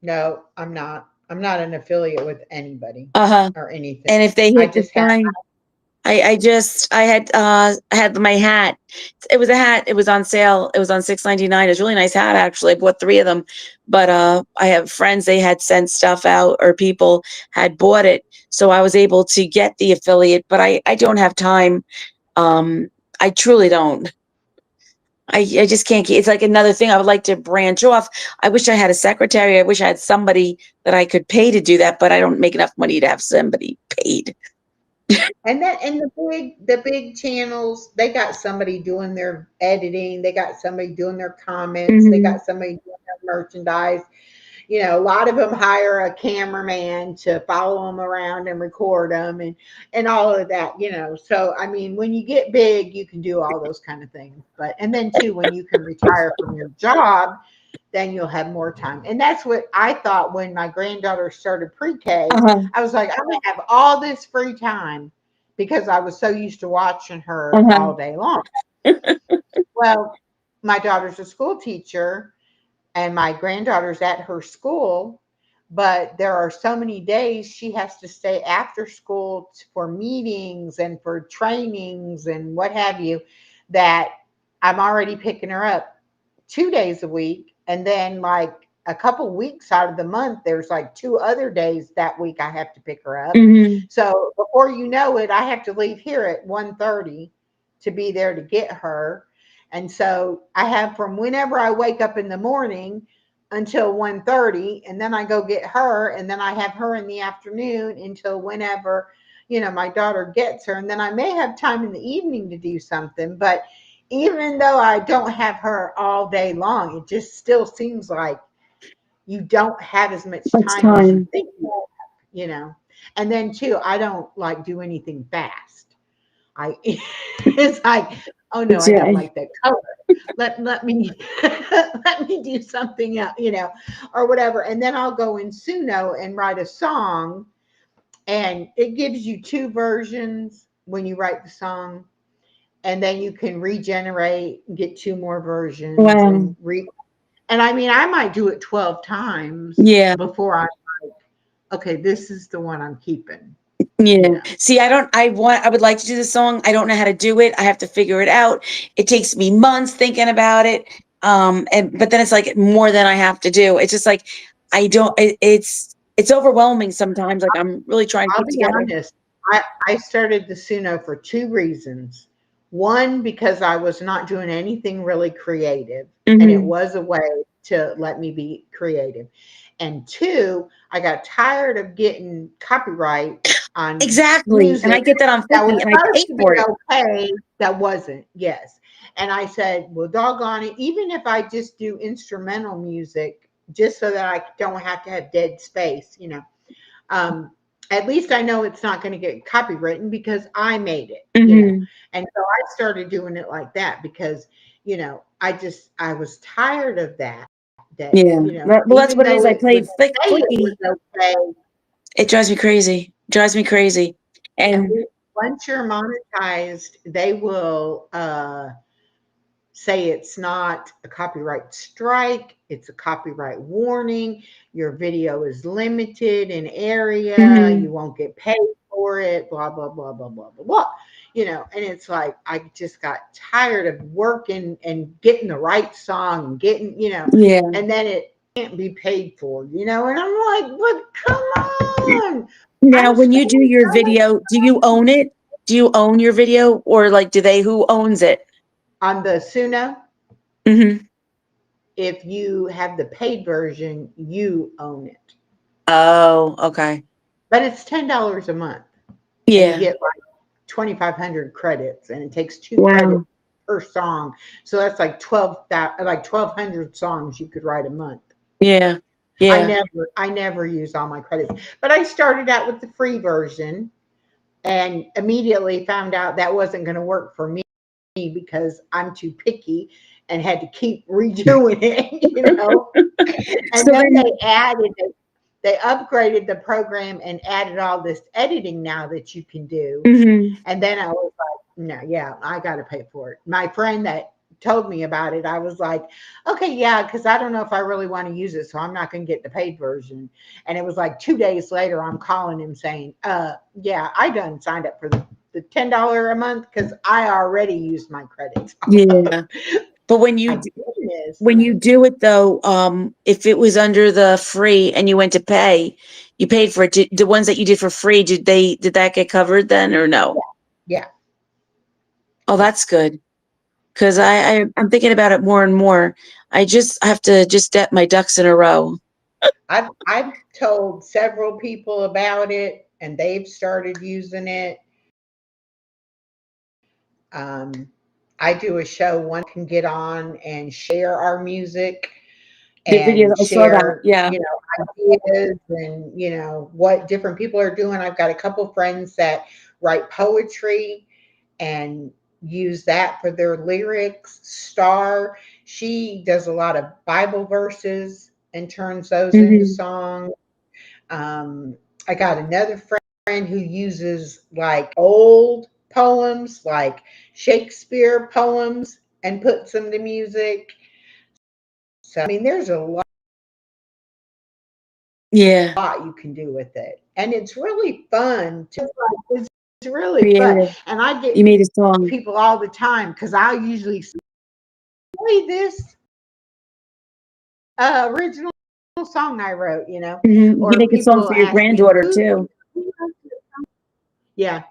no, I'm not. I'm not an affiliate with anybody Uh-huh. or anything. And if they I hit the just have, sign, I had my hat. It was a hat. It was on sale. It was on 6.99. It was a really nice hat actually. I bought 3 of them. But I have friends, they had sent stuff out or people had bought it. So I was able to get the affiliate, but I don't have time. Um I truly don't. I just can't keep, it's like another thing I would like to branch off. I wish I had a secretary. I wish I had somebody that I could pay to do that, but I don't make enough money to have somebody paid. and the big channels, they got somebody doing their editing, they got somebody doing their comments, they Hmm. got somebody doing their merchandise. A lot of them hire a cameraman to follow them around and record them and all of that. So I mean, when you get big, you can do all those kind of things. But and then too, when you can retire from your job, then you'll have more time. And that's what I thought when my granddaughter started pre-K. Uh-huh. I was like, I'm gonna have all this free time because I was so used to watching her Uh-huh. all day long. Well, my daughter's a school teacher and my granddaughter's at her school, but there are so many days she has to stay after school for meetings and for trainings and what have you, that I'm already picking her up 2 days a week. And then, like a couple weeks out of the month, there's like 2 other days that week I have to pick her up. Hmm. So before you know it, I have to leave here at 1:30 to be there to get her. And so I have from whenever I wake up in the morning until 1:30, and then I go get her, and then I have her in the afternoon until whenever, my daughter gets her. And then I may have time in the evening to do something, but even though I don't have her all day long, it just still seems like you don't have as much It's time as you time. think you have, you know. And then too, I don't like do anything fast. I it's like, oh no, It's, I yeah. don't like that color. Let me let me do something else, or whatever. And then I'll go in Suno and write a song, and it gives you two versions when you write the song, and then you can regenerate, get two more versions, Wow. and and I mean, I might do it 12 times Yeah. before I'm like, okay, this is the one I'm keeping, you Yeah. know. See, I would like to do the song. I don't know how to do it. I have to figure it out. It takes me months thinking about it. But then it's like more than I have to do. It's just like, I don't, it's overwhelming sometimes. Like I'm really trying to I'll keep be together. honest. I started the Suno for two reasons. One, because I was not doing anything really creative, and it Hmm. was a way to let me be creative. And two, I got tired of getting copyright on Exactly. And I music get that on that was 50 and I supposed pay to be for it. okay, that wasn't. Yes. And I said, well, doggone it, even if I just do instrumental music, just so that I don't have to have dead space, um, at least I know it's not going to get copywritten because I made it. Hmm. And so I started doing it like that because, I was tired of that. That, Yeah. Well, that's even what it is. though I it would played say it flicky. was okay, It drives me crazy. Drives me crazy. and And once you're monetized, they will say it's not a copyright strike, it's a copyright warning. Your video is limited in area, you mhm. won't get paid for it, blah, blah, blah, blah, blah, blah, blah. And it's like I just got tired of working and getting the right song and getting, Yeah. and then it can't be paid for, and I'm like, but come on. Now, I'm when you do spending your so much video, do you own it? Do you own your video or like do they who owns it? on the Suno. Hmm. If you have the paid version, you own it. Oh, okay. But it's $10 a month, and you Yeah. get like 2,500 credits, and it takes 2 credits Wow. per song. So that's like 1,200 songs you could write a month. Yeah. I Yeah. never, I never use all my credits, but I started out with the free version, and immediately found out that wasn't going to work for me because I'm too picky and had to keep redoing it. And So then then, they upgraded the program and added all this editing now that you can do. mhm. And then I was like, no, yeah, I got to pay for it. My friend that told me about it, I was like, okay, yeah, because I don't know if I really want to use it, so I'm not going to get the paid version. And it was like 2 days later, I'm calling him saying, yeah, I done signed up for the $10 a month because I already used my credits. Yeah. But My goodness. when you do it though, if it was under the free and you went to pay, you paid for it. The ones that you did for free, did that get covered then or no? Yeah. Oh, Yeah. that's good. Because I'm thinking about it more and more. I just have to just get my ducks in a row. I've told several people about it and they've started using it. Um, I do a show one can get on and share our music, The videos, and I saw that. share, Yeah. ideas and, what different people are doing. I've got a couple friends that write poetry and use that for their lyrics. Star, she does a lot of Bible verses and turns those into Hmm. songs. I got another friend who uses like old poems, like Shakespeare poems, and puts them to music. So, I mean, there's a Yeah. lot you can do with it. And it's really fun. It's really fun. Creative. And I get You made a song. people all the time because I usually play this original song I wrote, You or make a song people for your ask me, granddaughter too. yeah,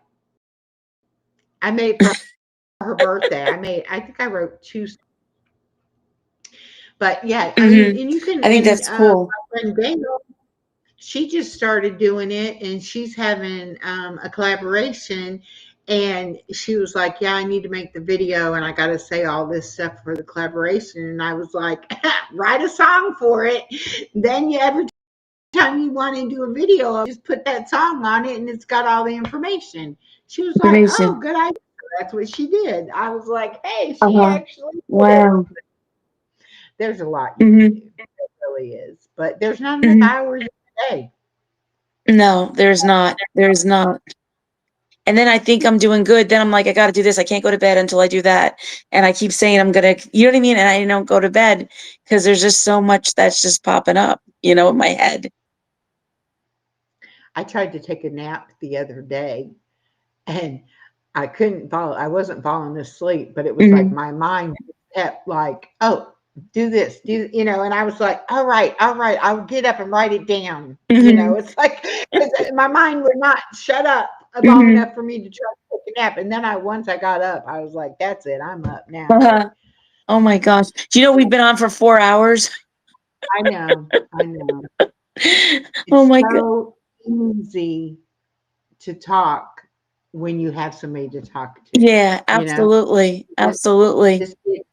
I made it for her birthday. I think I wrote two, but yeah, I mean, Hmm. and you can, I think and that's cool. my friend Dana, she just started doing it and she's having a collaboration, and she was like, yeah, I need to make the video and I got to say all this stuff for the collaboration. And I was like, write a song for it, then every time you want to do a video, just put that song on it and it's got all the information. She was like, oh, Information. good idea. That's what she did. I was like, hey, she Uh-huh. actually did it. Wow. There's a lot you can Hmm. do. There really is. But there's not enough Hmm. hours in a day. No, there's not. There's not. And then I think I'm doing good. Then I'm like, I got to do this. I can't go to bed until I do that. And I keep saying I'm going to, you know what I mean? And I don't go to bed because there's just so much that's just popping up, in my head. I tried to take a nap the other day and I couldn't fall. I wasn't falling asleep, but it was like Hmm. my mind kept like, oh, do this, and I was like, all right, I'll get up and write it down. Hmm. It's like 'cause my mind would not shut up long Hmm. enough for me to try to take a nap. And then once I got up, I was like, that's it, I'm up now. Uh-huh. Oh my gosh. Do you know we've been on for 4 hours? I know. Oh It's my God. so easy to talk when you have somebody to talk to, Yeah, you know? absolutely. Just Absolutely. just get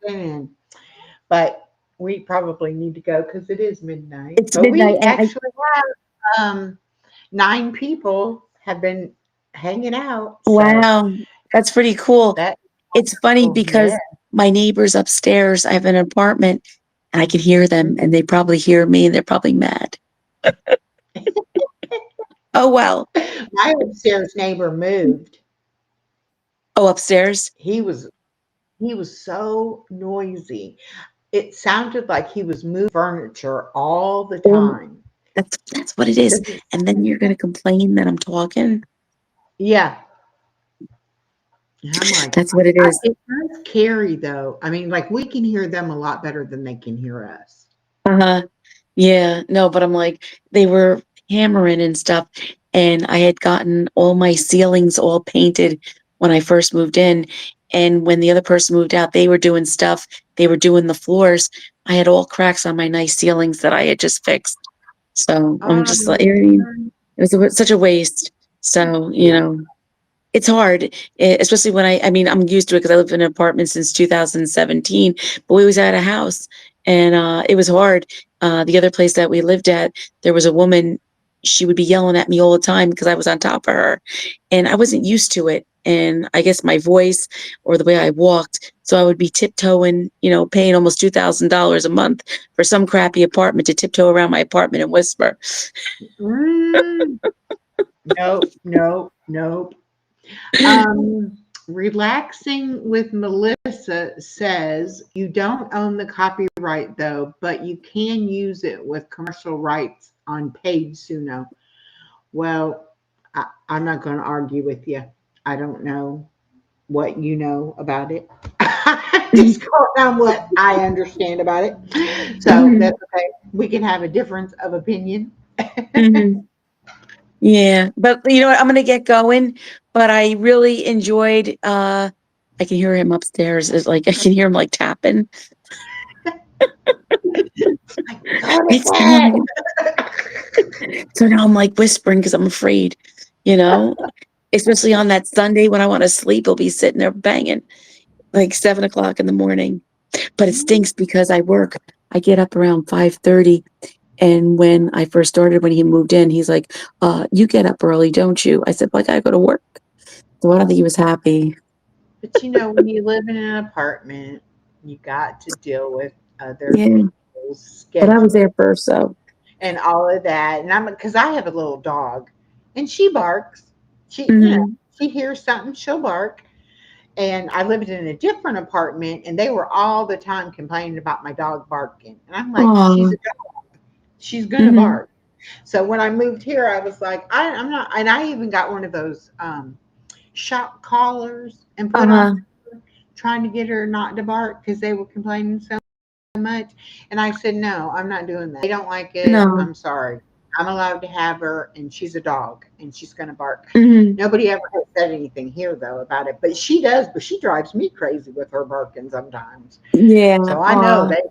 talking but we probably need to go because it is midnight. It's But midnight we and I, actually have 9 people have been hanging out. So wow, that's pretty cool. that's It's funny wonderful. Yeah. because my neighbors upstairs, I have an apartment and I can hear them and they probably hear me and they're probably mad. Oh, well. My upstairs neighbor moved. Oh, upstairs? He was so noisy. It sounded like he was moving furniture all the Oh, time. that's what it is. 'Cause And then you're gonna complain that I'm talking. yeah. And I'm like, That's what it is. it does carry though. I mean, like we can hear them a lot better than they can hear us. Uh-huh. Yeah, no, but I'm like, they were hammering and stuff, and I had gotten all my ceilings all painted when I first moved in. And when the other person moved out, they were doing stuff, they were doing the floors. I had all cracks on my nice ceilings that I had just fixed. So I'm just like, I mean, Um, it was such a waste. So, yeah. it's hard, especially when I mean, I'm used to it because I lived in an apartment since 2017, but we was at a house and it was hard. The other place that we lived at, there was a woman, she would be yelling at me all the time because I was on top of her and I wasn't used to it. And I guess my voice or the way I walked, so I would be tiptoeing, paying almost $2,000 a month for some crappy apartment to tiptoe around my apartment and whisper. Mm, nope, nope, nope. Relaxing with Melissa says you don't own the copyright though, but you can use it with commercial rights on paid Suno. Well, I'm not going to argue with you. I don't know what you know about it. Just going on what I understand about it. So Mhm. that's okay. We can have a difference of opinion. Mhm. Yeah, but you know what? I'm gonna get going. But I really enjoyed. I can hear him upstairs. It's like I can hear him like tapping. Go to It's bed. time. So now I'm like whispering because I'm afraid. You know, especially on that Sunday when I want to sleep, he'll be sitting there banging like 7 o'clock in the morning. But it stinks because I work I get up around 5:30. And when I first started, when he moved in, he's like, you get up early, don't you? I said, well, I gotta go to work. So I don't think he was happy. But when you live in an apartment, you got to deal with other Yeah. people's But I was schedules there first, so. and all of that. And I'm because I have a little dog, and she barks. Mhm. She hears something, she'll bark. And I lived in a different apartment, and they were all the time complaining about my dog barking. And I'm like, she's Aw. a dog. She's gonna Mhm. bark. So when I moved here, I was like, I'm not. And I even got one of those shop collars and put on, Uh-huh. trying to get her not to bark because they were complaining so much. And I said, no, I'm not doing that. They don't like it. No. I'm sorry. I'm allowed to have her, and she's a dog, and she's going to bark. Mhm. Nobody ever has said anything here, though, about it. But she does, but she drives me crazy with her barking sometimes. Yeah. So I know Aw. they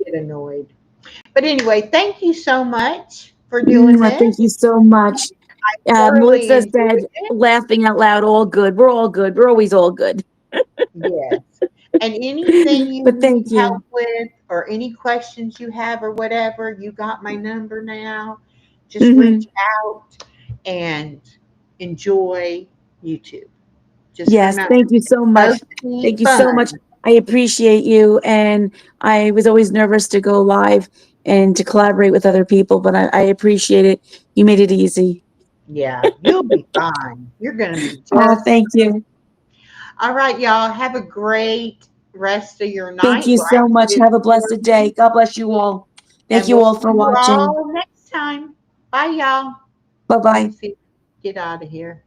get annoyed. But anyway, thank you so much for doing this. Thank you so much. Thoroughly Melissa enjoyed said, it. laughing out loud, all good. We're all good. We're always all good. Yes. And anything you But need thank help you. with or any questions you have or whatever, you got my number now. Just reach Mhm. out and enjoy YouTube. Just Yes, remember, thank you so much. supposed to be Thank you so much. fun. I appreciate you, and I was always nervous to go live and to collaborate with other people, but I appreciate it. You made it easy. Yeah, you'll be fine. You're going to be Oh, just thank you. all right, y'all. Have a great rest of your Thank night. you Well, so much. actually, it's Have a blessed day. morning, God bless you all. Thank and you we'll all see for you watching. all next time. Bye, y'all. Let me Bye-bye. see. Get out of here.